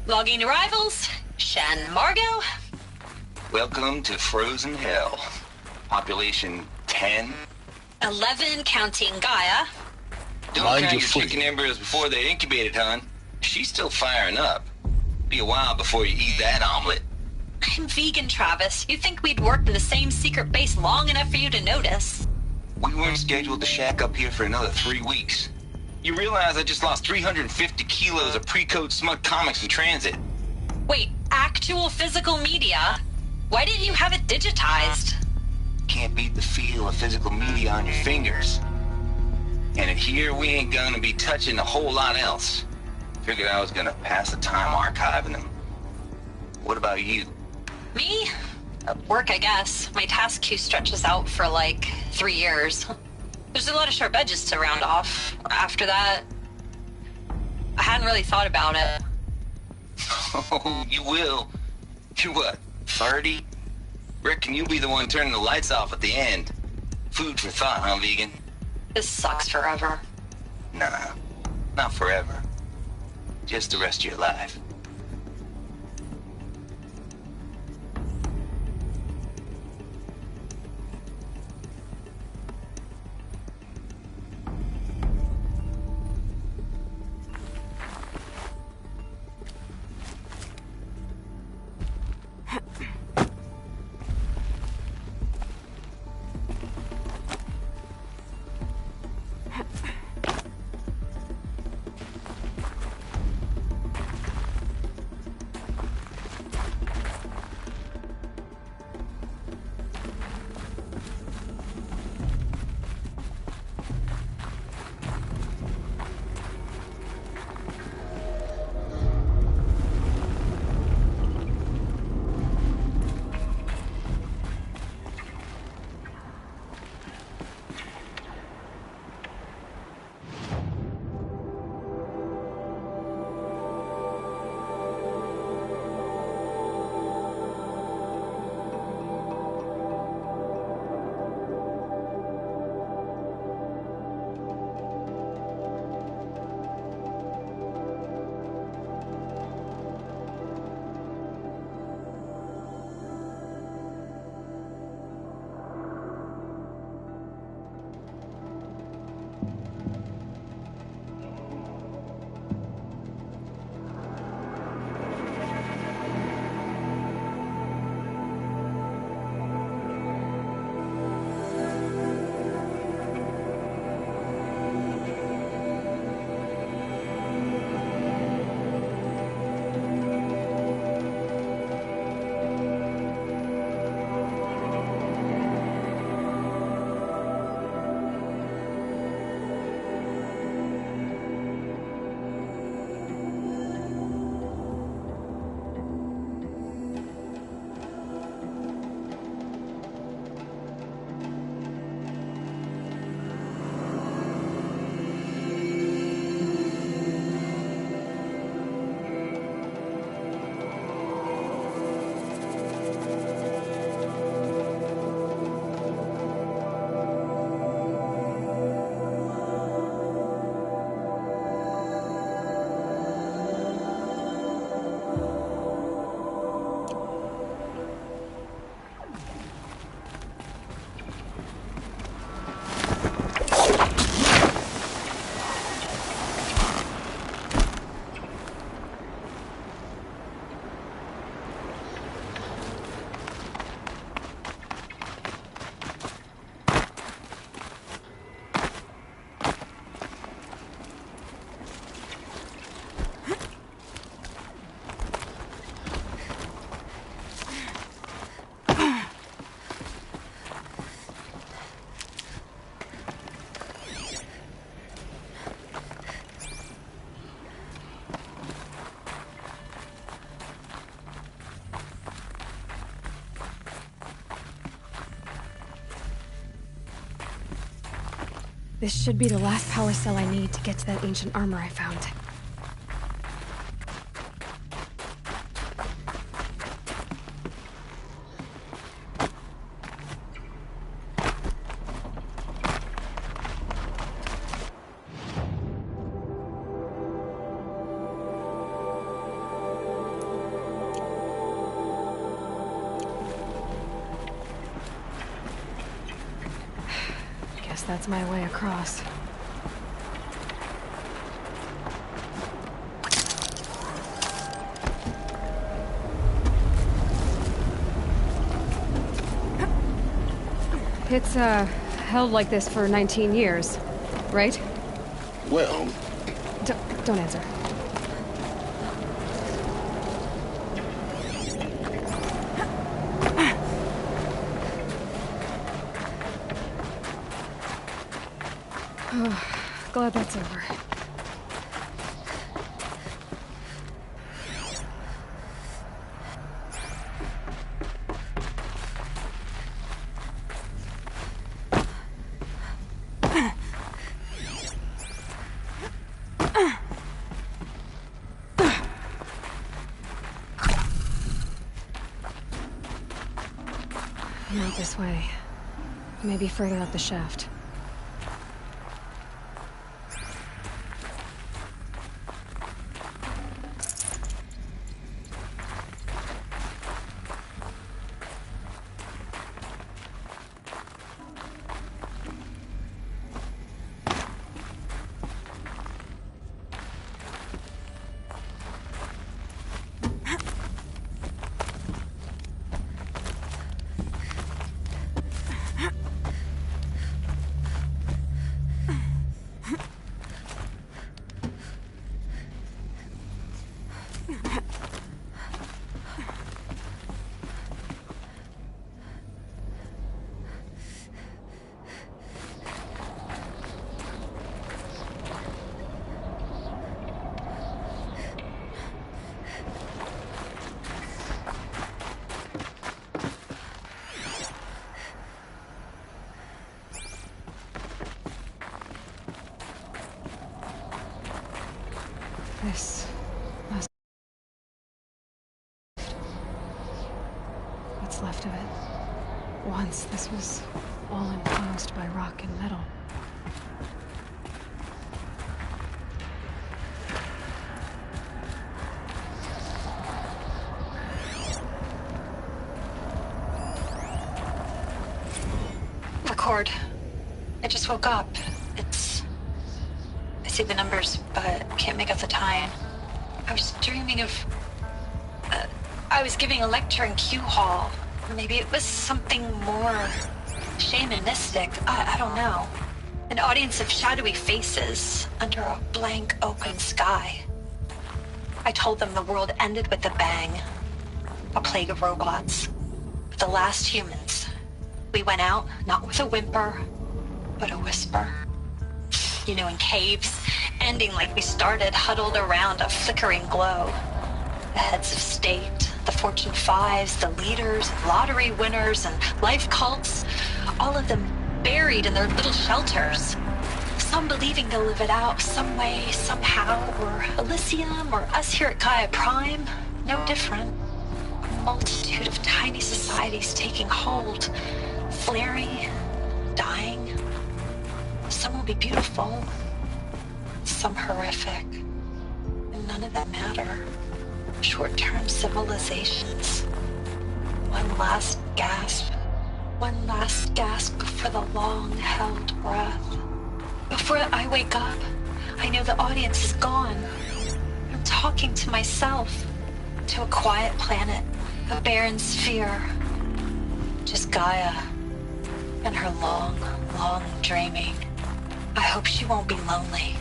Logging arrivals. Shan Margot. Welcome to Frozen Hell. Population 10. 11 counting Gaia. Don't count your chicken embryos before they're incubated, hon. She's still firing up. Be a while before you eat that omelet. I'm vegan, Travis. You'd think we'd worked in the same secret base long enough for you to notice. We weren't scheduled to shack up here for another 3 weeks. You realize I just lost 350 kilos of pre-code smug comics in transit. Wait, actual physical media? Why didn't you have it digitized? Can't beat the feel of physical media on your fingers. And in here, we ain't gonna be touching a whole lot else. Figured I was gonna pass the time archiving them. What about you? Me? At work, I guess. My task queue stretches out for like 3 years. There's a lot of sharp edges to round off. After that, I hadn't really thought about it. Oh, you will. You're what, 30? Reckon you'll be the one turning the lights off at the end. Food for thought, huh, vegan? This sucks forever. Nah, not forever. Just the rest of your life. This should be the last power cell I need to get to that ancient armor I found. That's my way across. It's, held like this for 19 years, right? Well... Don't answer. Glad that's over. Not this way. Maybe further up the shaft. This must... What's left of it. Once this was all enclosed by rock and metal. Record. I just woke up. I see the numbers, but can't make out the time. I was dreaming of... I was giving a lecture in Q Hall. Maybe it was something more shamanistic. I don't know. An audience of shadowy faces under a blank open sky. I told them the world ended with a bang. A plague of robots. The last humans. We went out, not with a whimper, but a whisper. You know, in caves, ending like we started, huddled around a flickering glow. The heads of state, the Fortune 5s, the leaders, lottery winners, and life cults, all of them buried in their little shelters. Some believing they'll live it out some way, somehow, or Elysium, or us here at Gaia Prime, no different. A multitude of tiny societies taking hold, flaring, dying. Some will be beautiful, some horrific, and none of them matter. Short-term civilizations. One last gasp before the long-held breath. Before I wake up, I know the audience is gone. I'm talking to myself, to a quiet planet, a barren sphere. Just Gaia, and her long, long dreaming. I hope she won't be lonely.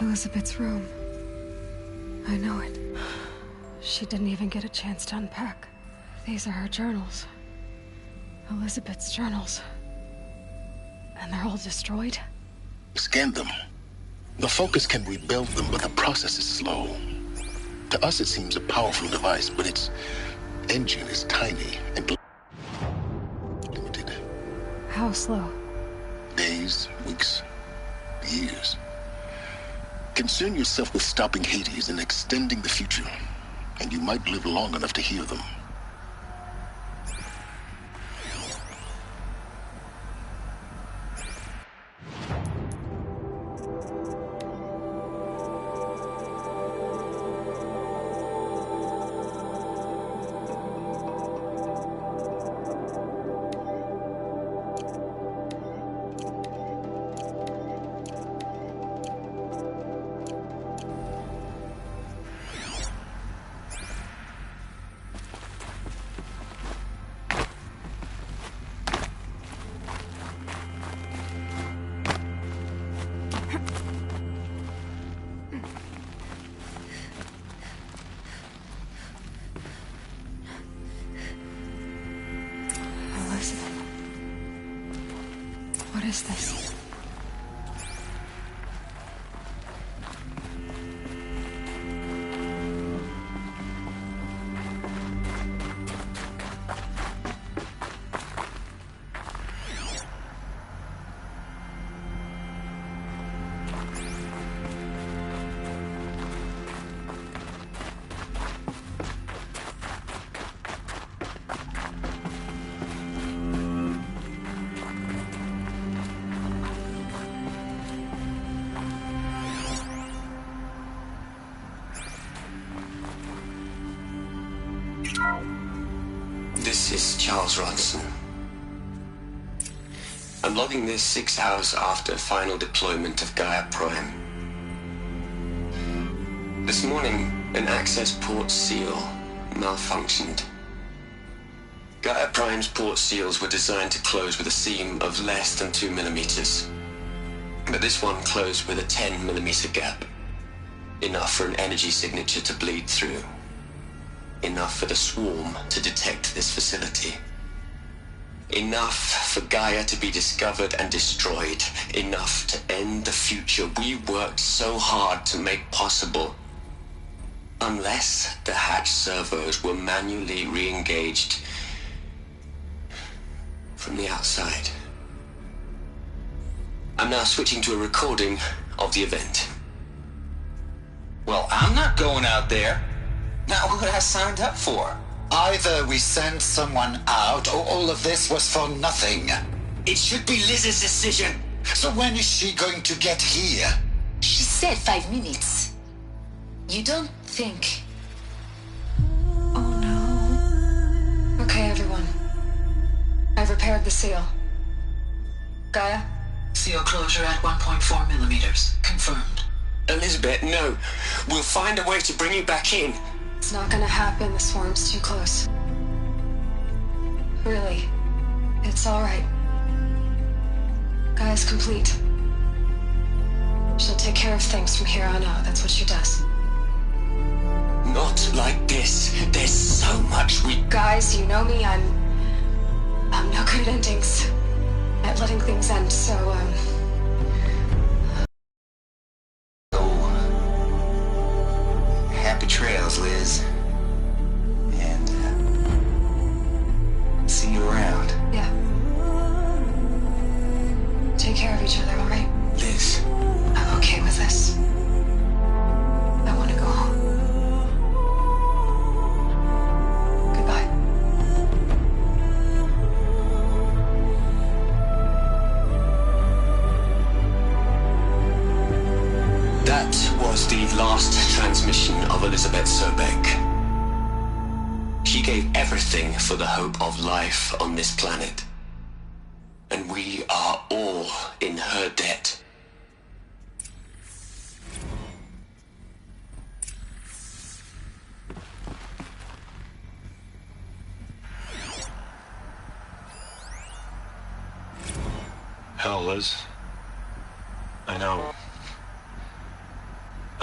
Elizabeth's room. I know it. She didn't even get a chance to unpack. These are her journals. Elizabeth's journals. And they're all destroyed? Scan them. The Focus can rebuild them, but the process is slow. To us, it seems a powerful device, but its engine is tiny and limited. How slow? Days, weeks, years. Concern yourself with stopping Hades and extending the future, and you might live long enough to hear them. What is this? This is Charles Ronson. I'm logging this 6 hours after final deployment of Gaia Prime. This morning, an access port seal malfunctioned. Gaia Prime's port seals were designed to close with a seam of less than 2 millimeters. But this one closed with a 10 millimeter gap. Enough for an energy signature to bleed through. Enough for the swarm to detect this facility. Enough for Gaia to be discovered and destroyed. Enough to end the future we worked so hard to make possible. Unless the hatch servos were manually re-engaged from the outside. I'm now switching to a recording of the event. Well, I'm not going out there. Not what I signed up for. Either we send someone out, or all of this was for nothing. It should be Liz's decision. So when is she going to get here? She said 5 minutes. You don't think... Oh no. Okay, everyone. I've repaired the seal. Gaia? Seal closure at 1.4 millimeters. Confirmed. Elizabeth, no. We'll find a way to bring you back in. It's not gonna happen. The swarm's too close. Really. It's alright. Gaia's complete. She'll take care of things from here on out. That's what she does. Not like this. There's so much we... Guys, you know me. I'm no good at endings. At letting things end, so, Happy trails, Liz. And, see you around. Yeah. Take care of each other, alright? Liz. I'm okay with this. I want to go home. Goodbye. That was the last transmission of Elizabeth Sobek. She gave everything for the hope of life on this planet. And we are all in her debt. Hell, Liz. I know.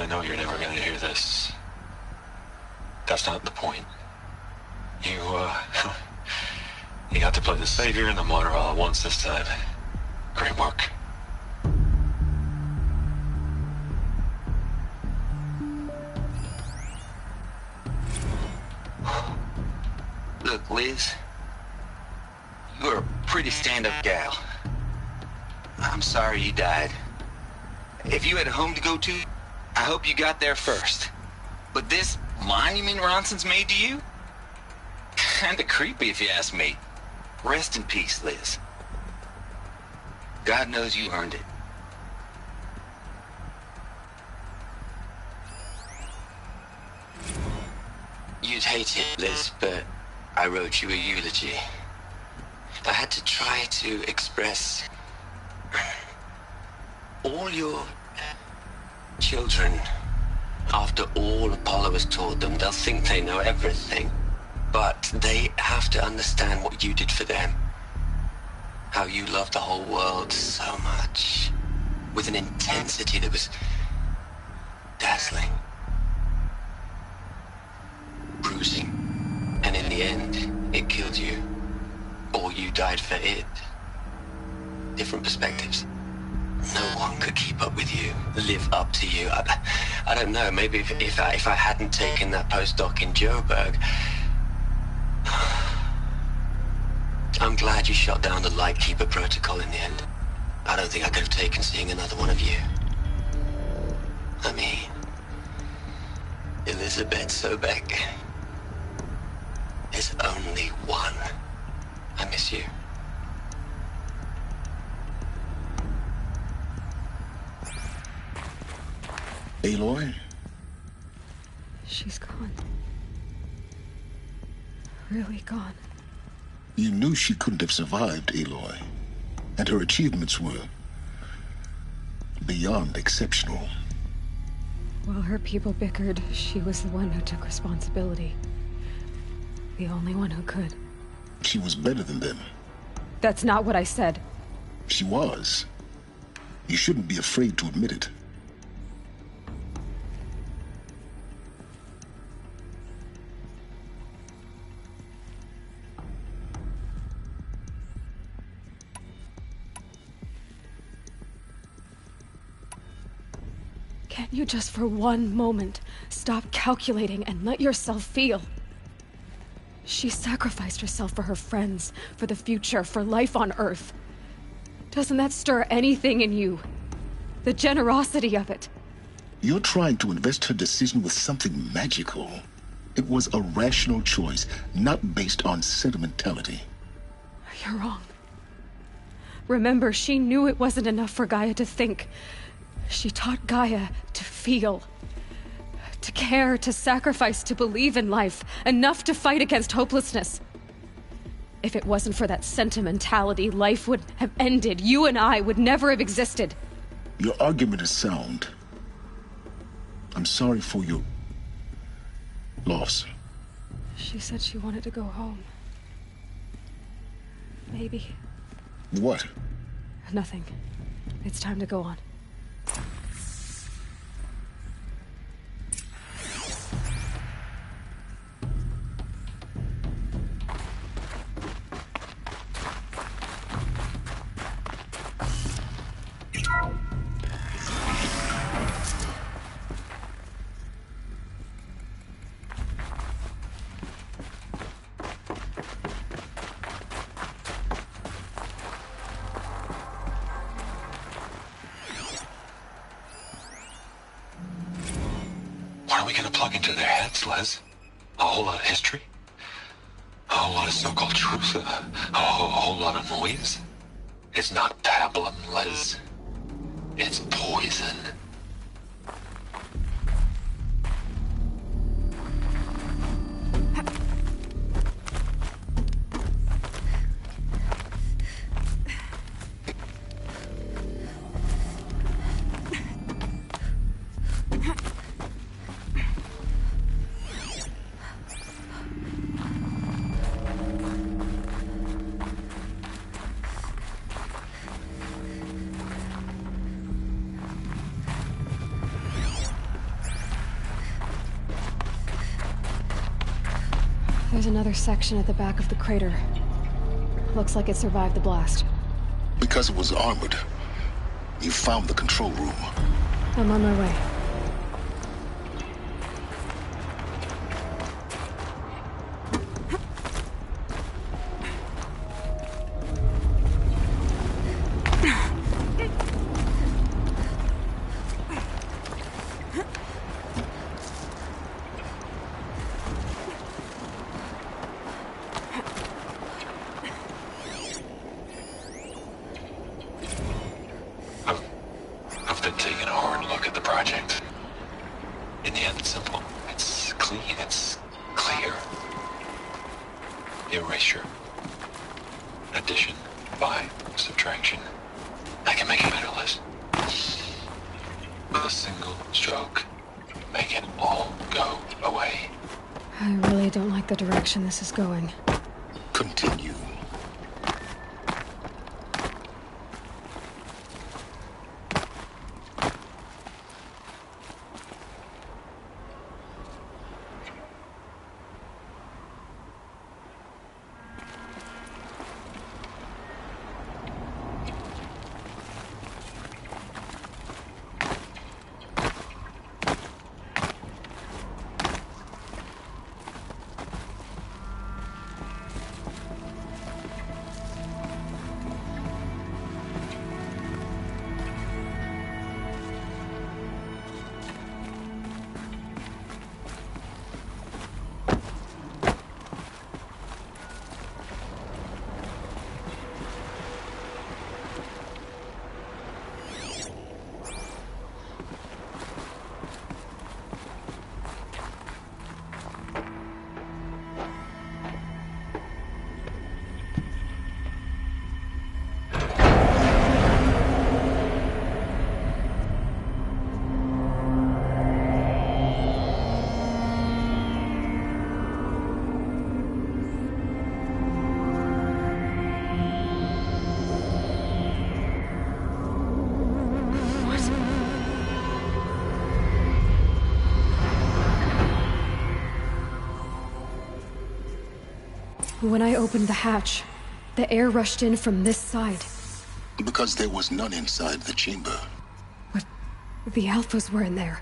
I know you're never gonna hear this. That's not the point. You got to play the savior and the martyr all at once this time. Great work. Look, Liz, you're a pretty stand-up gal. I'm sorry you died. If you had a home to go to, I hope you got there first. But this monument Ronson's made to you? Kinda creepy if you ask me. Rest in peace, Liz. God knows you earned it. You'd hate it, Liz, but I wrote you a eulogy. I had to try to express all your children. After all Apollo has taught them, they'll think they know everything. But they have to understand what you did for them. How you loved the whole world so much. With an intensity that was dazzling. Bruising. And in the end, it killed you. Or you died for it. Different perspectives. No one could keep up with you, live up to you. I don't know, maybe if I hadn't taken that postdoc in Joburg. I'm glad you shot down the Lightkeeper protocol in the end. I don't think I could have taken seeing another one of you. I mean, Elizabeth Sobek. There's only one. I miss you. Aloy? She's gone. Really gone. You knew she couldn't have survived, Aloy. And her achievements were beyond exceptional. While her people bickered, she was the one who took responsibility. The only one who could. She was better than them. That's not what I said. She was. You shouldn't be afraid to admit it. Can't you just for one moment stop calculating and let yourself feel? She sacrificed herself for her friends, for the future, for life on Earth. Doesn't that stir anything in you? The generosity of it. You're trying to invest her decision with something magical. It was a rational choice, not based on sentimentality. You're wrong. Remember, she knew it wasn't enough for Gaia to think. She taught Gaia to feel. To care, to sacrifice, to believe in life. Enough to fight against hopelessness. If it wasn't for that sentimentality, life would have ended. You and I would never have existed. Your argument is sound. I'm sorry for your loss. She said she wanted to go home. Maybe. What? Nothing. It's time to go on. What are we gonna plug into their heads, Les? A whole lot of history? A whole lot of so-called truth? A whole lot of noise? It's not pablum, Les. It's poison. There's another section at the back of the crater. Looks like it survived the blast. Because it was armored. You found the control room. I'm on my way. I've been taking a hard look at the project. In the end, it's simple. It's clean. It's clear. Erasure. Addition. By. Subtraction. I can make a better list. With a single stroke. Make it all go away. I really don't like the direction this is going. Continue. When I opened the hatch, the air rushed in from this side. Because there was none inside the chamber. But the Alphas were in there.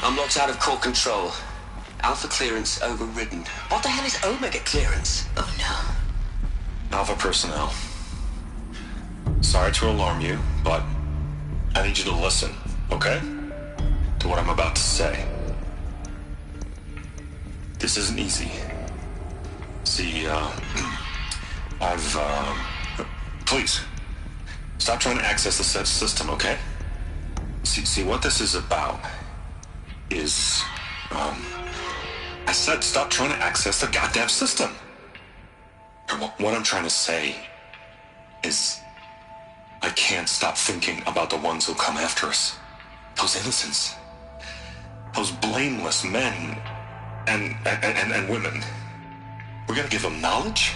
I'm locked out of core control. Alpha clearance overridden. What the hell is Omega clearance? Oh no. Alpha personnel. Sorry to alarm you, but I need you to listen, okay? To what I'm about to say. This isn't easy. See, please, stop trying to access the set system, okay? See, what this is about is, I said stop trying to access the goddamn system. What I'm trying to say is I can't stop thinking about the ones who come after us. Those innocents. Those blameless men and women. We're gonna give them knowledge?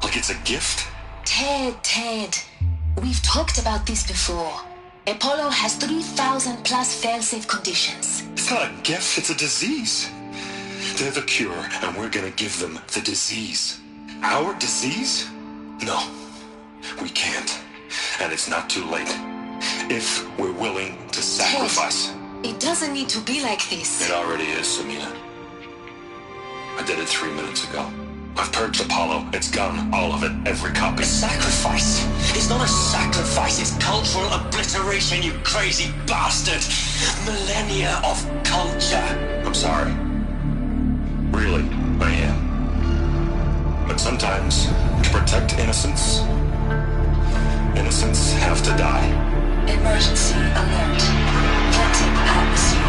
Like it's a gift? Ted. We've talked about this before. Apollo has 3,000 plus fail-safe conditions. It's not a gift, it's a disease. They're the cure, and we're gonna give them the disease. Our disease? No, we can't. And it's not too late. If we're willing to sacrifice. Ted, it doesn't need to be like this. It already is, Samina. I did it 3 minutes ago. I've purged Apollo. It's gone. All of it. Every copy. A sacrifice? It's not a sacrifice. It's cultural obliteration, you crazy bastard. Millennia of culture. I'm sorry. Really, I am. But sometimes, to protect innocence have to die. Emergency alert. Venting atmosphere.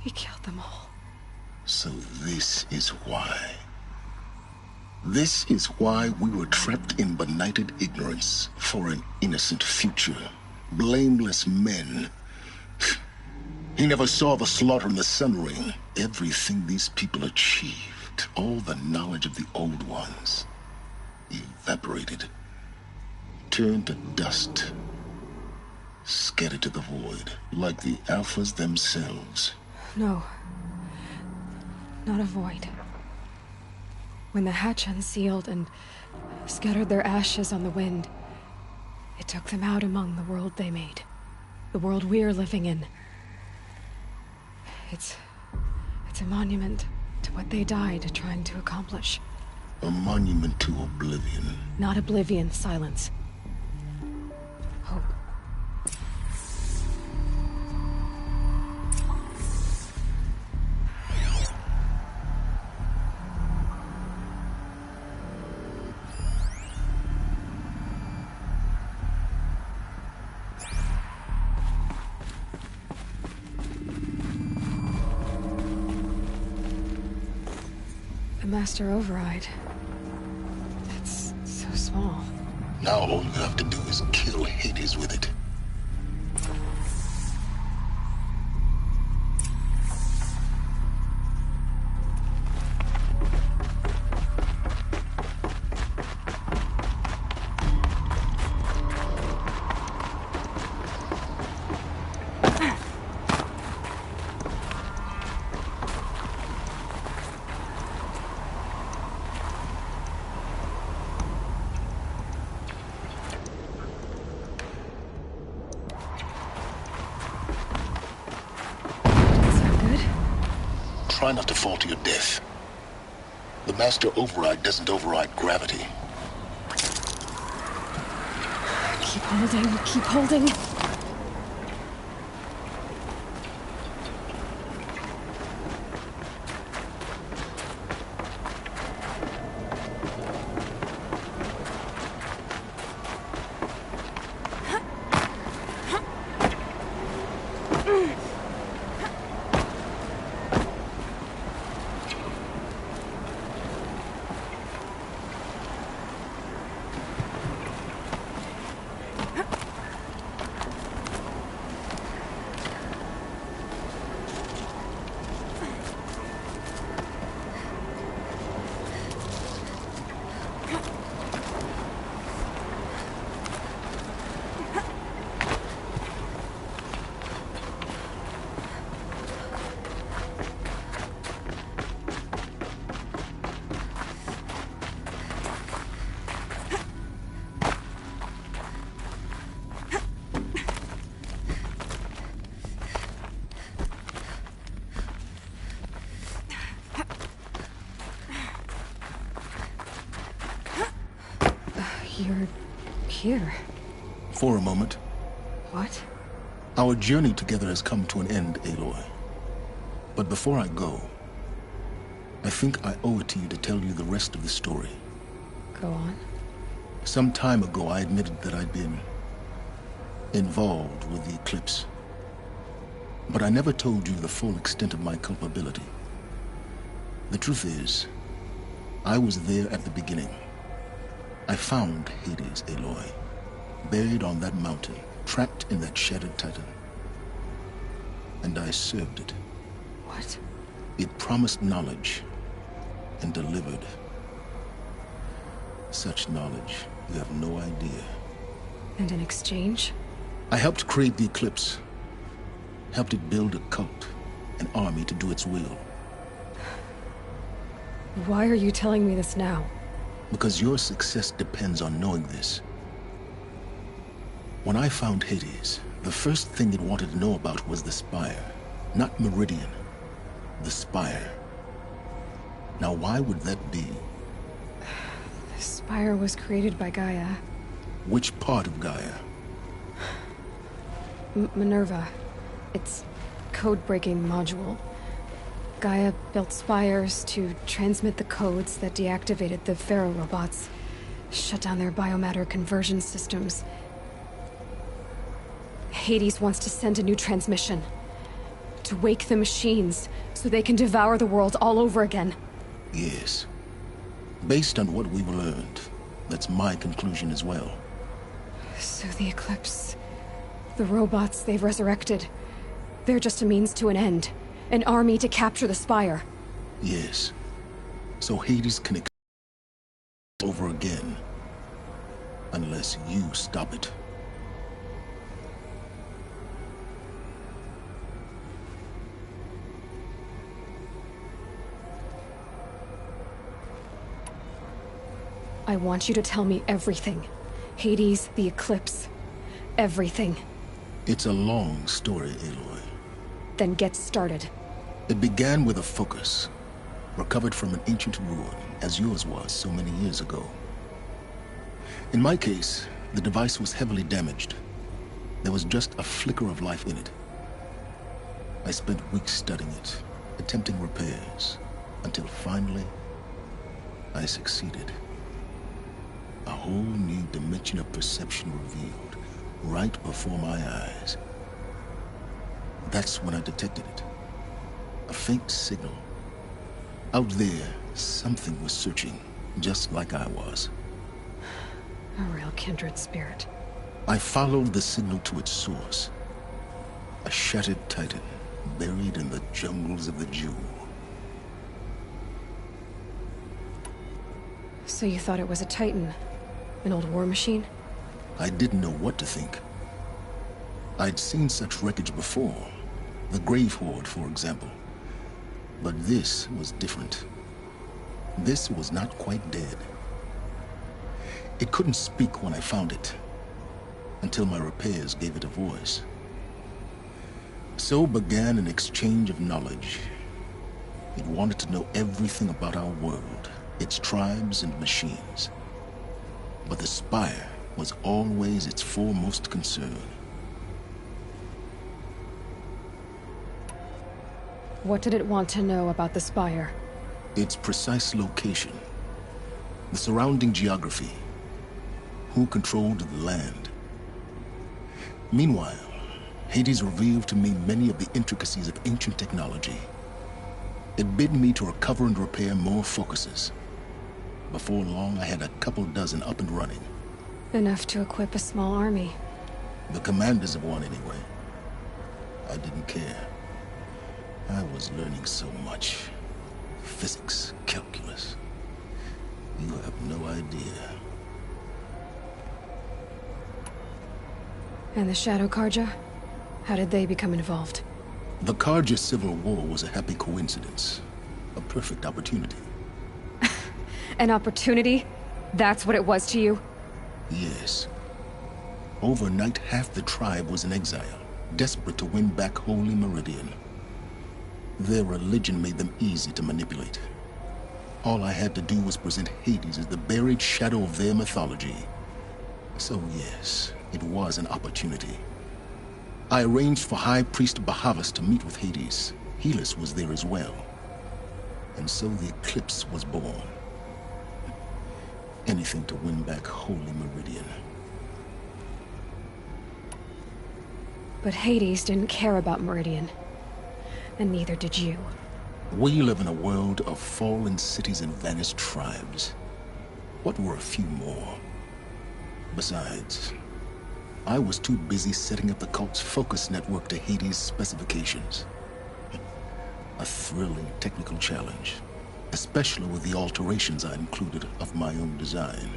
He killed them all. So this is why. This is why we were trapped in benighted ignorance for an innocent future. Blameless men. He never saw the slaughter in the Sun Ring. Everything these people achieved, all the knowledge of the old ones, evaporated, turned to dust, scattered to the void, like the Alphas themselves. No. Not a void. When the hatch unsealed and scattered their ashes on the wind, it took them out among the world they made. The world we're living in. It's a monument to what they died trying to accomplish. A monument to oblivion. Not oblivion, silence. Hope. The Master Override. It's so small. Now all you have to do is kill Hades with it. Try not to fall to your death. The Master Override doesn't override gravity. Keep holding, keep holding. You're here. For a moment. What? Our journey together has come to an end, Aloy. But before I go, I think I owe it to you to tell you the rest of the story. Go on. Some time ago, I admitted that I'd been involved with the eclipse. But I never told you the full extent of my culpability. The truth is, I was there at the beginning. I found Hades, Aloy, buried on that mountain, trapped in that shattered titan. And I served it. What? It promised knowledge and delivered. Such knowledge, you have no idea. And in exchange? I helped create the Eclipse. Helped it build a cult, an army to do its will. Why are you telling me this now? Because your success depends on knowing this. When I found Hades, The first thing it wanted to know about was the Spire. Not Meridian. The Spire. Now, why would that be? The Spire was created by Gaia. Which part of Gaia? Minerva. Its code-breaking module. Gaia built spires to transmit the codes that deactivated the Pharaoh robots, shut down their biomatter conversion systems. Hades wants to send a new transmission. To wake the machines, so they can devour the world all over again. Yes. Based on what we've learned, that's my conclusion as well. So the Eclipse... the robots they've resurrected... they're just a means to an end. An army to capture the Spire. Yes. So Hades can over again. Unless you stop it. I want you to tell me everything. Hades, the Eclipse. Everything. It's a long story, Aloy. Then get started. It began with a focus, recovered from an ancient ruin, as yours was so many years ago. In my case, the device was heavily damaged. There was just a flicker of life in it. I spent weeks studying it, attempting repairs, until finally, I succeeded. A whole new dimension of perception revealed, right before my eyes. That's when I detected it. A faint signal. Out there, something was searching, just like I was. A real kindred spirit. I followed the signal to its source. A shattered titan, buried in the jungles of the Jewel. So you thought it was a titan? An old war machine? I didn't know what to think. I'd seen such wreckage before. The Grave Horde, for example. But this was different. This was not quite dead. It couldn't speak when I found it, until my repairs gave it a voice. So began an exchange of knowledge. It wanted to know everything about our world, its tribes and machines. But the Spire was always its foremost concern. What did it want to know about the Spire? Its precise location, the surrounding geography, who controlled the land. Meanwhile, Hades revealed to me many of the intricacies of ancient technology. It bid me to recover and repair more focuses. Before long, I had a couple dozen up and running. Enough to equip a small army. The commanders of one, anyway. I didn't care. I was learning so much. Physics, calculus. You have no idea. And the Shadow Carja? How did they become involved? The Carja Civil War was a happy coincidence. A perfect opportunity. An opportunity? That's what it was to you? Yes. Overnight, half the tribe was in exile, desperate to win back Holy Meridian. Their religion made them easy to manipulate. All I had to do was present Hades as the buried shadow of their mythology. So yes, it was an opportunity. I arranged for High Priest Bahavas to meet with Hades. Helis was there as well. And so the Eclipse was born. Anything to win back Holy Meridian. But Hades didn't care about Meridian. And neither did you. We live in a world of fallen cities and vanished tribes. What were a few more? Besides, I was too busy setting up the cult's focus network to Hades' specifications. A thrilling technical challenge, especially with the alterations I included of my own design.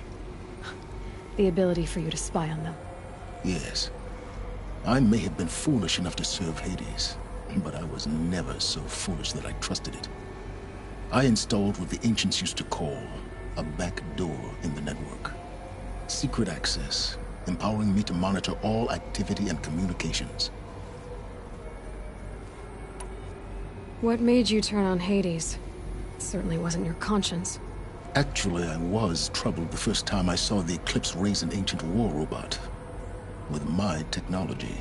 The ability for you to spy on them. Yes. I may have been foolish enough to serve Hades, but I was never so foolish that I trusted it. I installed what the ancients used to call a back door in the network. Secret access, empowering me to monitor all activity and communications. What made you turn on Hades? It certainly wasn't your conscience. Actually, I was troubled the first time I saw the Eclipse raise an ancient war robot with my technology.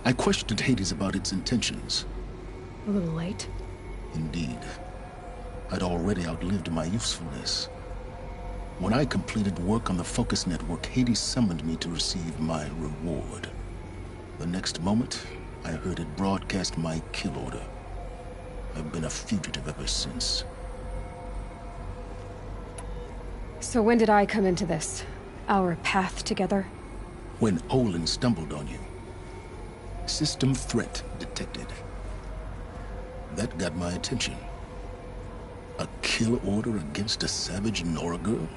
I questioned Hades about its intentions. A little late. Indeed. I'd already outlived my usefulness. When I completed work on the Focus Network, Hades summoned me to receive my reward. The next moment, I heard it broadcast my kill order. I've been a fugitive ever since. So when did I come into this? Our path together? When Olin stumbled on you. System threat detected. That got my attention. A kill order against a savage Nora girl?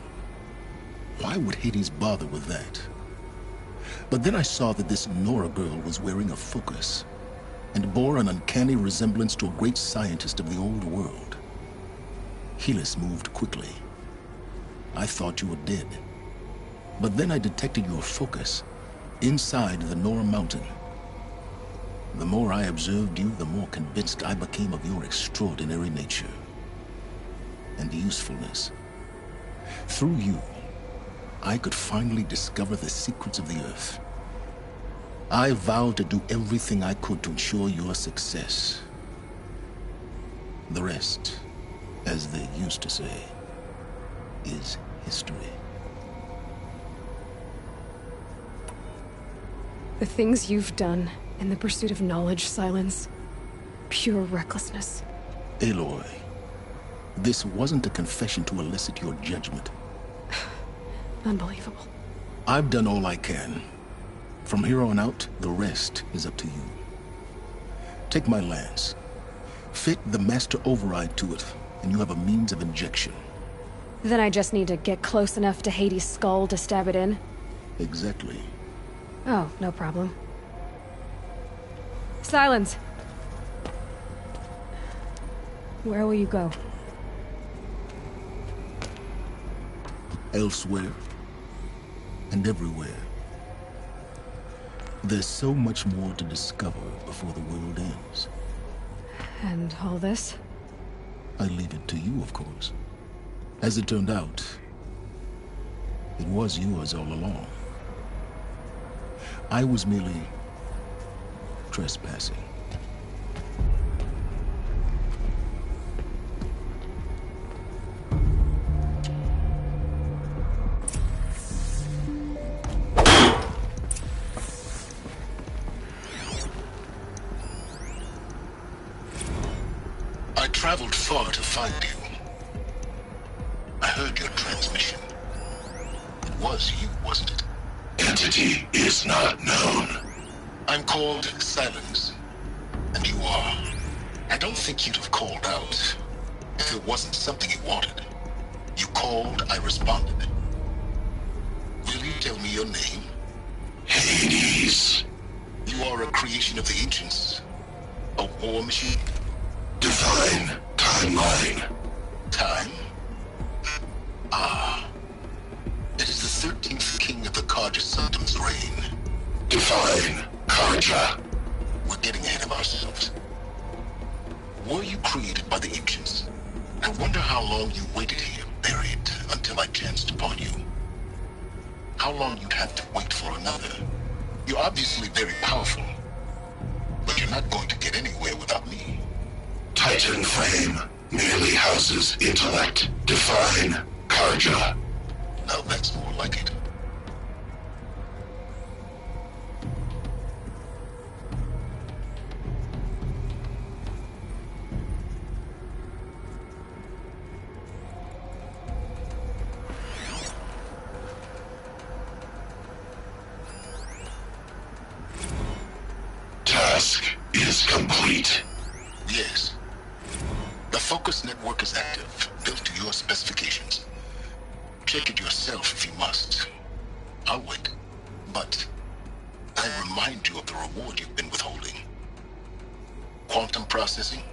Why would Hades bother with that? But then I saw that this Nora girl was wearing a focus, and bore an uncanny resemblance to a great scientist of the old world. Helis moved quickly. I thought you were dead. But then I detected your focus inside the Nora mountain. The more I observed you, the more convinced I became of your extraordinary nature and usefulness. Through you, I could finally discover the secrets of the Earth. I vowed to do everything I could to ensure your success. The rest, as they used to say, is history. The things you've done in the pursuit of knowledge, Silence. Pure recklessness. Aloy, this wasn't a confession to elicit your judgment. Unbelievable. I've done all I can. From here on out, the rest is up to you. Take my lance. Fit the master override to it, and you have a means of injection. Then I just need to get close enough to Hades' skull to stab it in? Exactly. Oh, no problem. Silence! Where will you go? Elsewhere. And everywhere. There's so much more to discover before the world ends. And all this? I leave it to you, of course. As it turned out, it was yours all along. I was merely trespassing. I traveled far to find you. I heard your transmission. It was you, wasn't it? Entity is not known. I'm called Silence, and you are. I don't think you'd have called out if it wasn't something you wanted. You called, I responded. Will you tell me your name? Hades. You are a creation of the ancients. A war machine? Divine timeline. Time? Ah. It is the 13th king of the Karja Sanctum's reign. Divine Karja. We're getting ahead of ourselves. Were you created by the ancients? I wonder how long you waited here, buried, until I chanced upon you. How long you'd have to wait for another. You're obviously very powerful, but you're not going to get anywhere without me. Titan Flame merely houses intellect. Divine Karja. Now that's more like it. Task is complete. Yes. The Focus Network is active, built to your specifications. Check it yourself if you must. I'll wait. But I remind you of the reward you've been withholding. Quantum processing?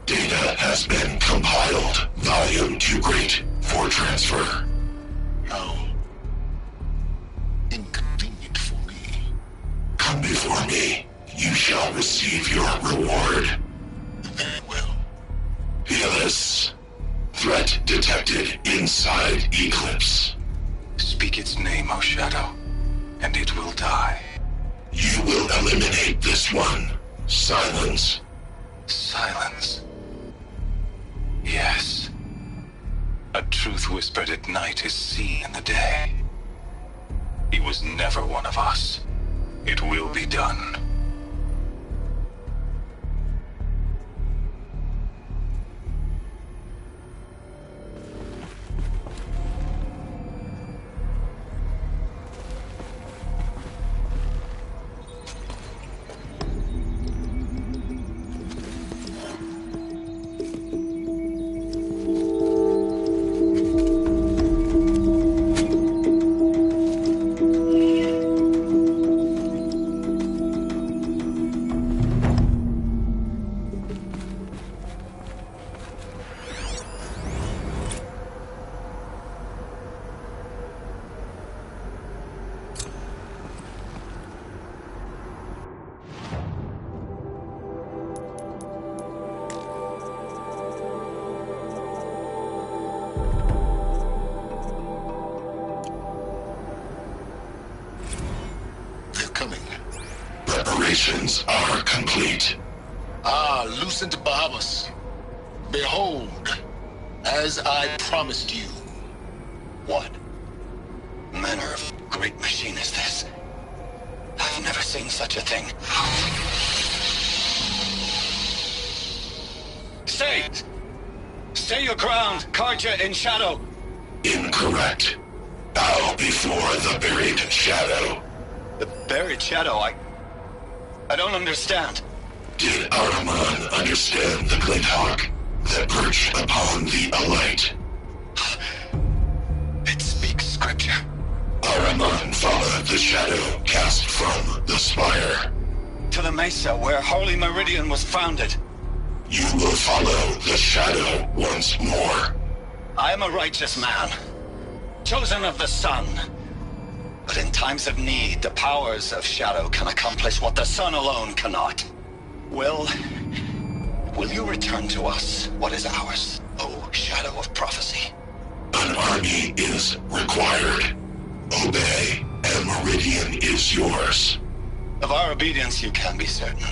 Data has been compiled. Volume too great for transfer. How? shall receive your reward. Very well. Helis, threat detected inside Eclipse. Speak its name, O Shadow, and it will die. You will eliminate this one. Silence. Silence. Yes. A truth whispered at night is seen in the day. He was never one of us. It will be done. Preparations are complete. Ah, Lucent Bahamas. Behold, as I promised you. What manner of great machine is this? I've never seen such a thing. Stay! Stay your ground, Carja in Shadow! Incorrect. Bow before the buried shadow. The buried shadow, I don't understand. Did Araman understand the glint hawk that perched upon the alight? It speaks scripture. Araman followed the shadow cast from the spire. To the mesa where Holy Meridian was founded. You will follow the shadow once more. I am a righteous man, chosen of the sun. But in times of need, the powers of Shadow can accomplish what the sun alone cannot. Will you return to us what is ours, O Shadow of Prophecy? An army is required. Obey, and Meridian is yours. Of our obedience you can be certain.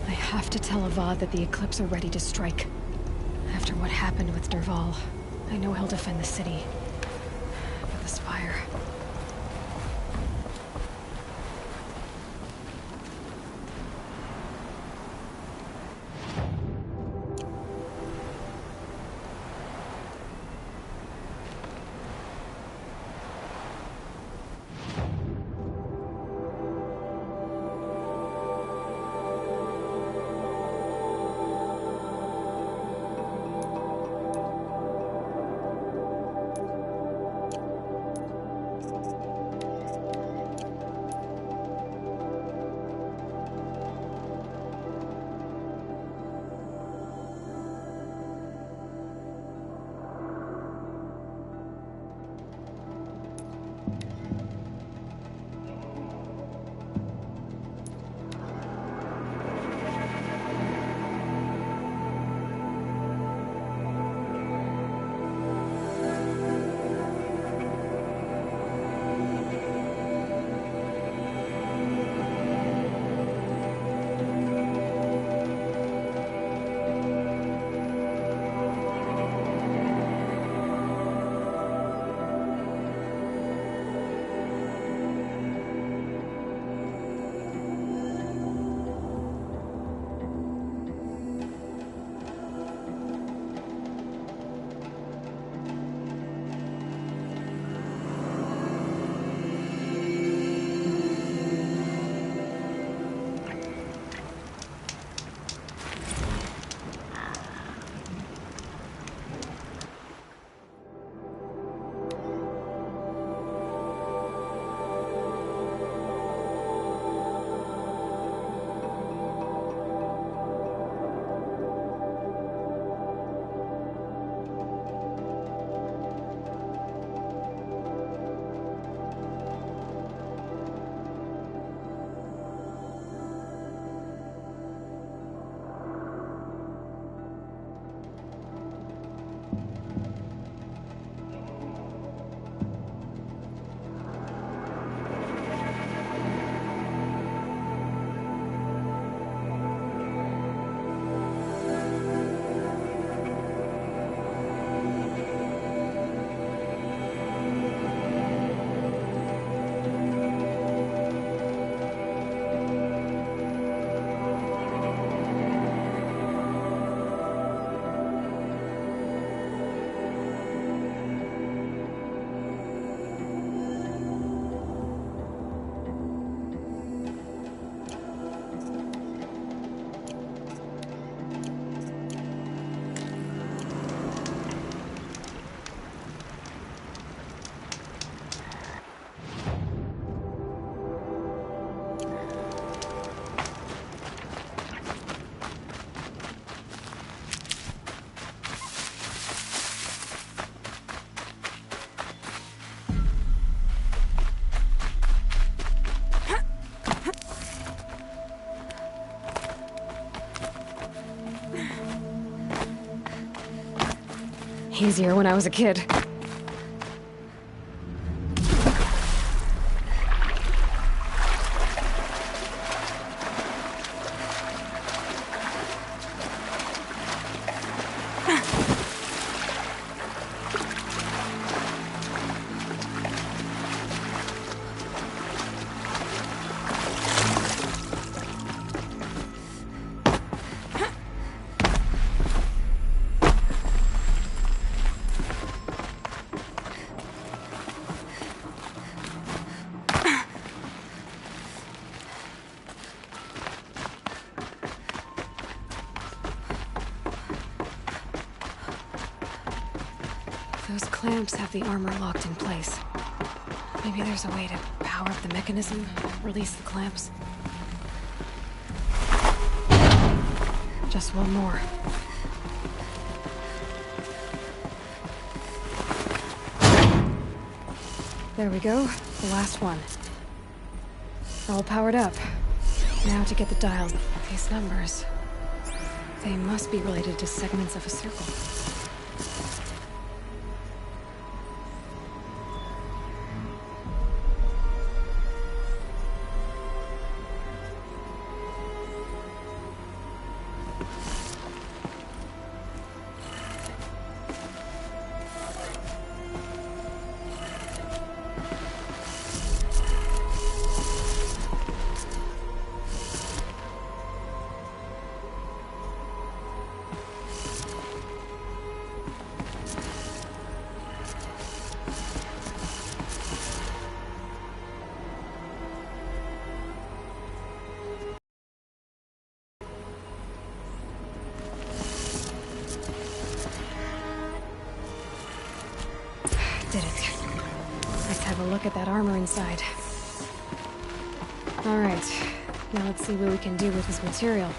I have to tell Avad that the Eclipse are ready to strike. After what happened with Derval, I know he'll defend the city. But the Spire... easier when I was a kid. Those clamps have the armor locked in place. Maybe there's a way to power up the mechanism, release the clamps. Just one more. There we go, the last one. All powered up. Now to get the dials. These numbers. They must be related to segments of a circle. Did it. Let's have a look at that armor inside. Alright, now let's see what we can do with this material.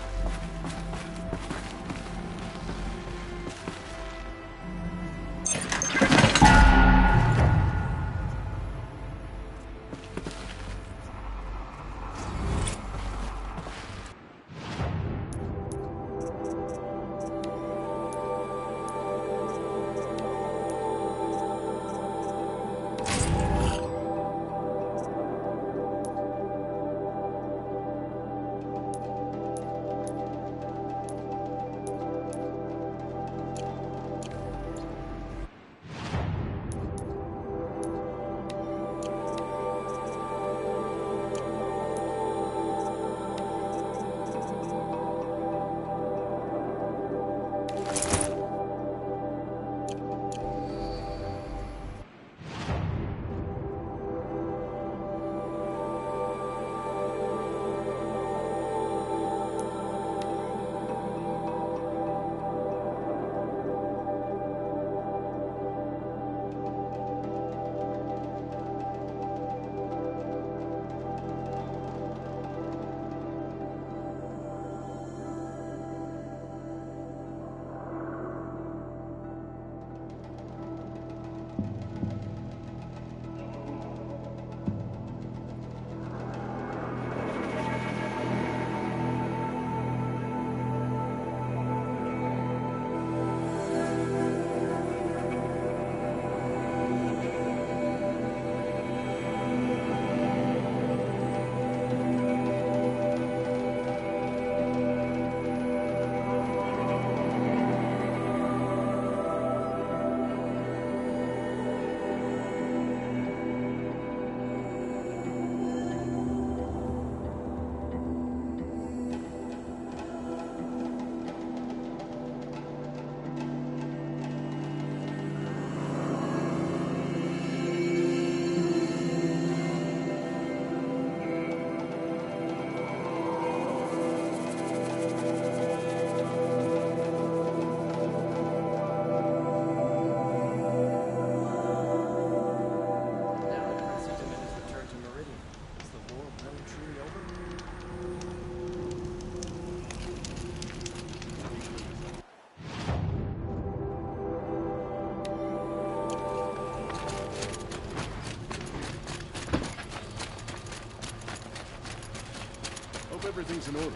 Everything's in order.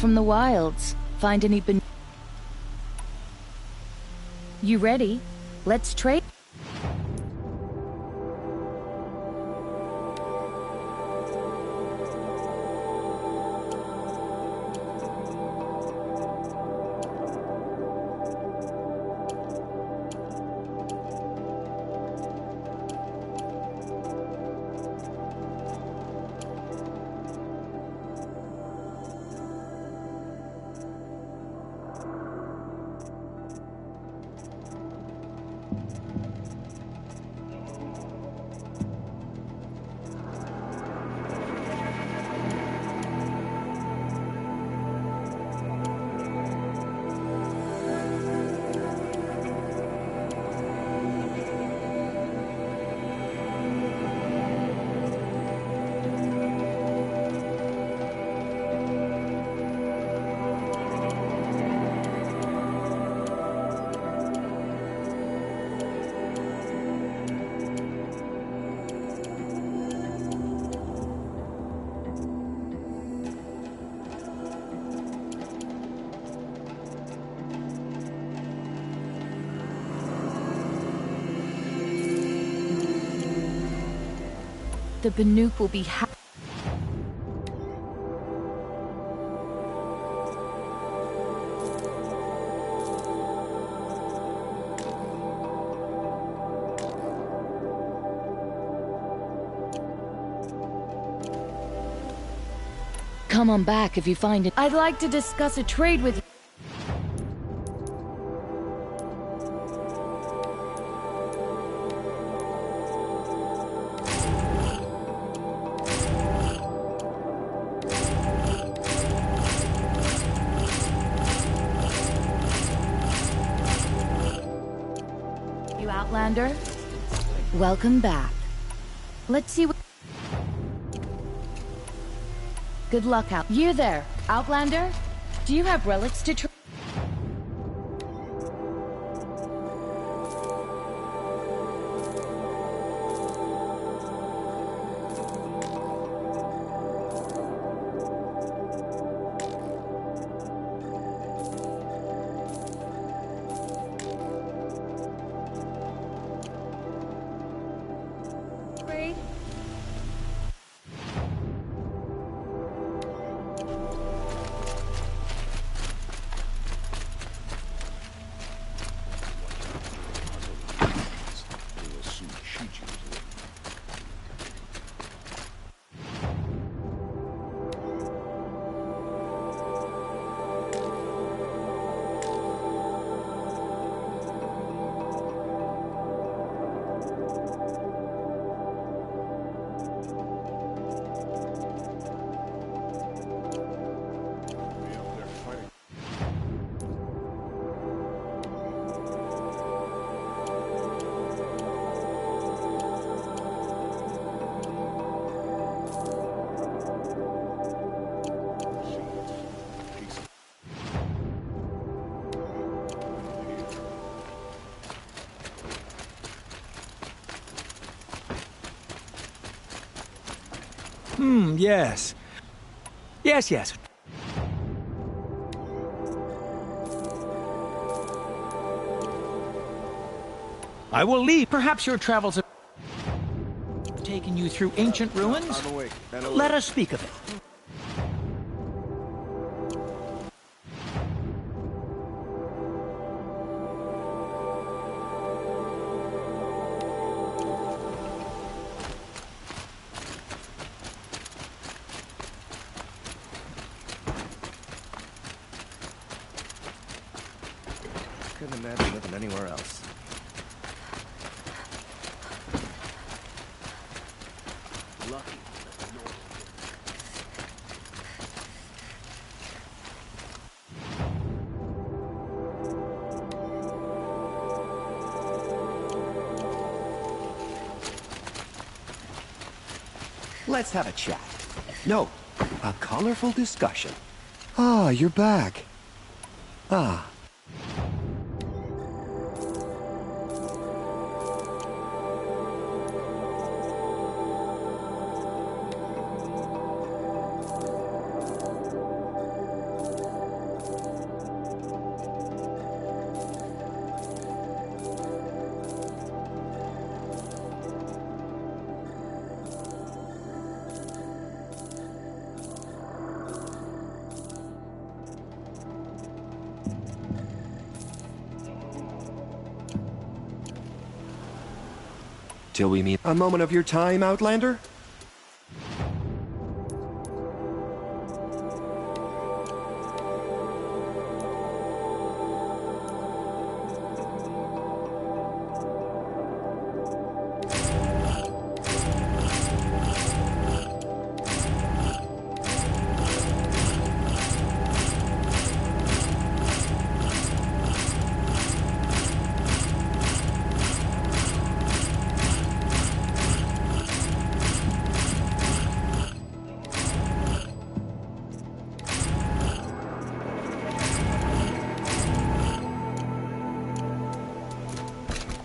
from the wilds. Find any You ready? Let's trade. The Banuk will be Come on back if you find it. I'd like to discuss a trade with you. Outlander, welcome back. Let's see what... Good luck out. You there, Outlander? Do you have relics to trade? Yes. Yes. I will leave. Perhaps your travels have taken you through ancient ruins? Let us speak of it. Couldn't imagine living anywhere else. Lucky. Let's have a chat. No, a colorful discussion. Ah, you're back. Ah. Till we meet. A moment of your time, Outlander?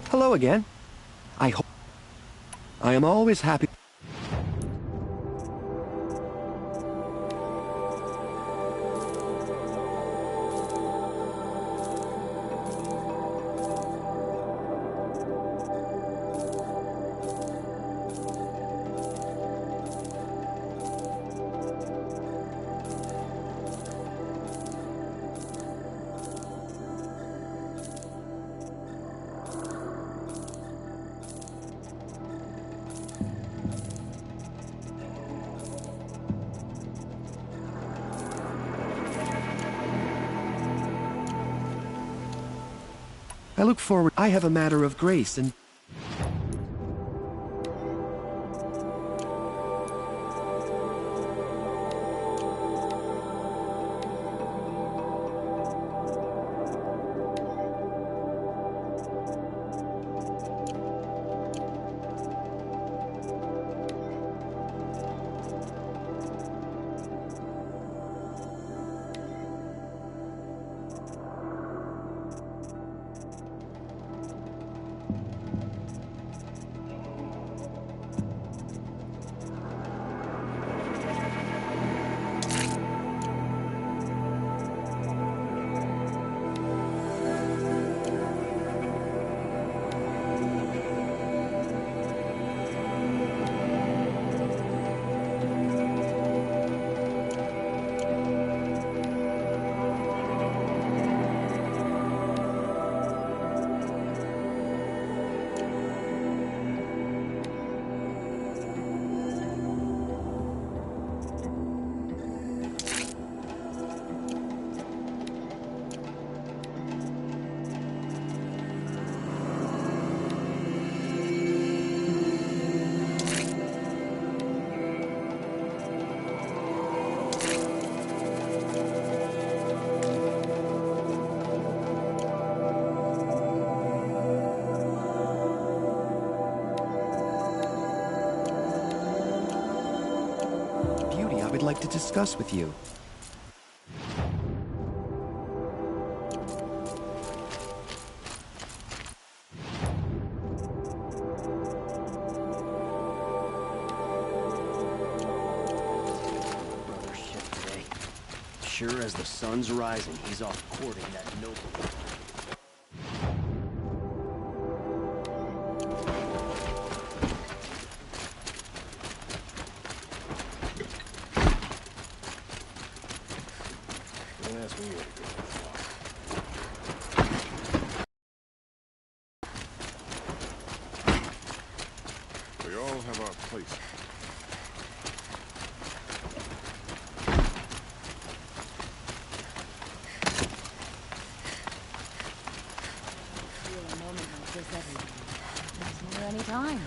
Hello again. I am always happy. I look forward. I have a matter of grace and... I would like to discuss with you. Brother shit today. Sure as the sun's rising, he's off courting that noble. We all have our place. Feel a moment like this every day. There's never any time.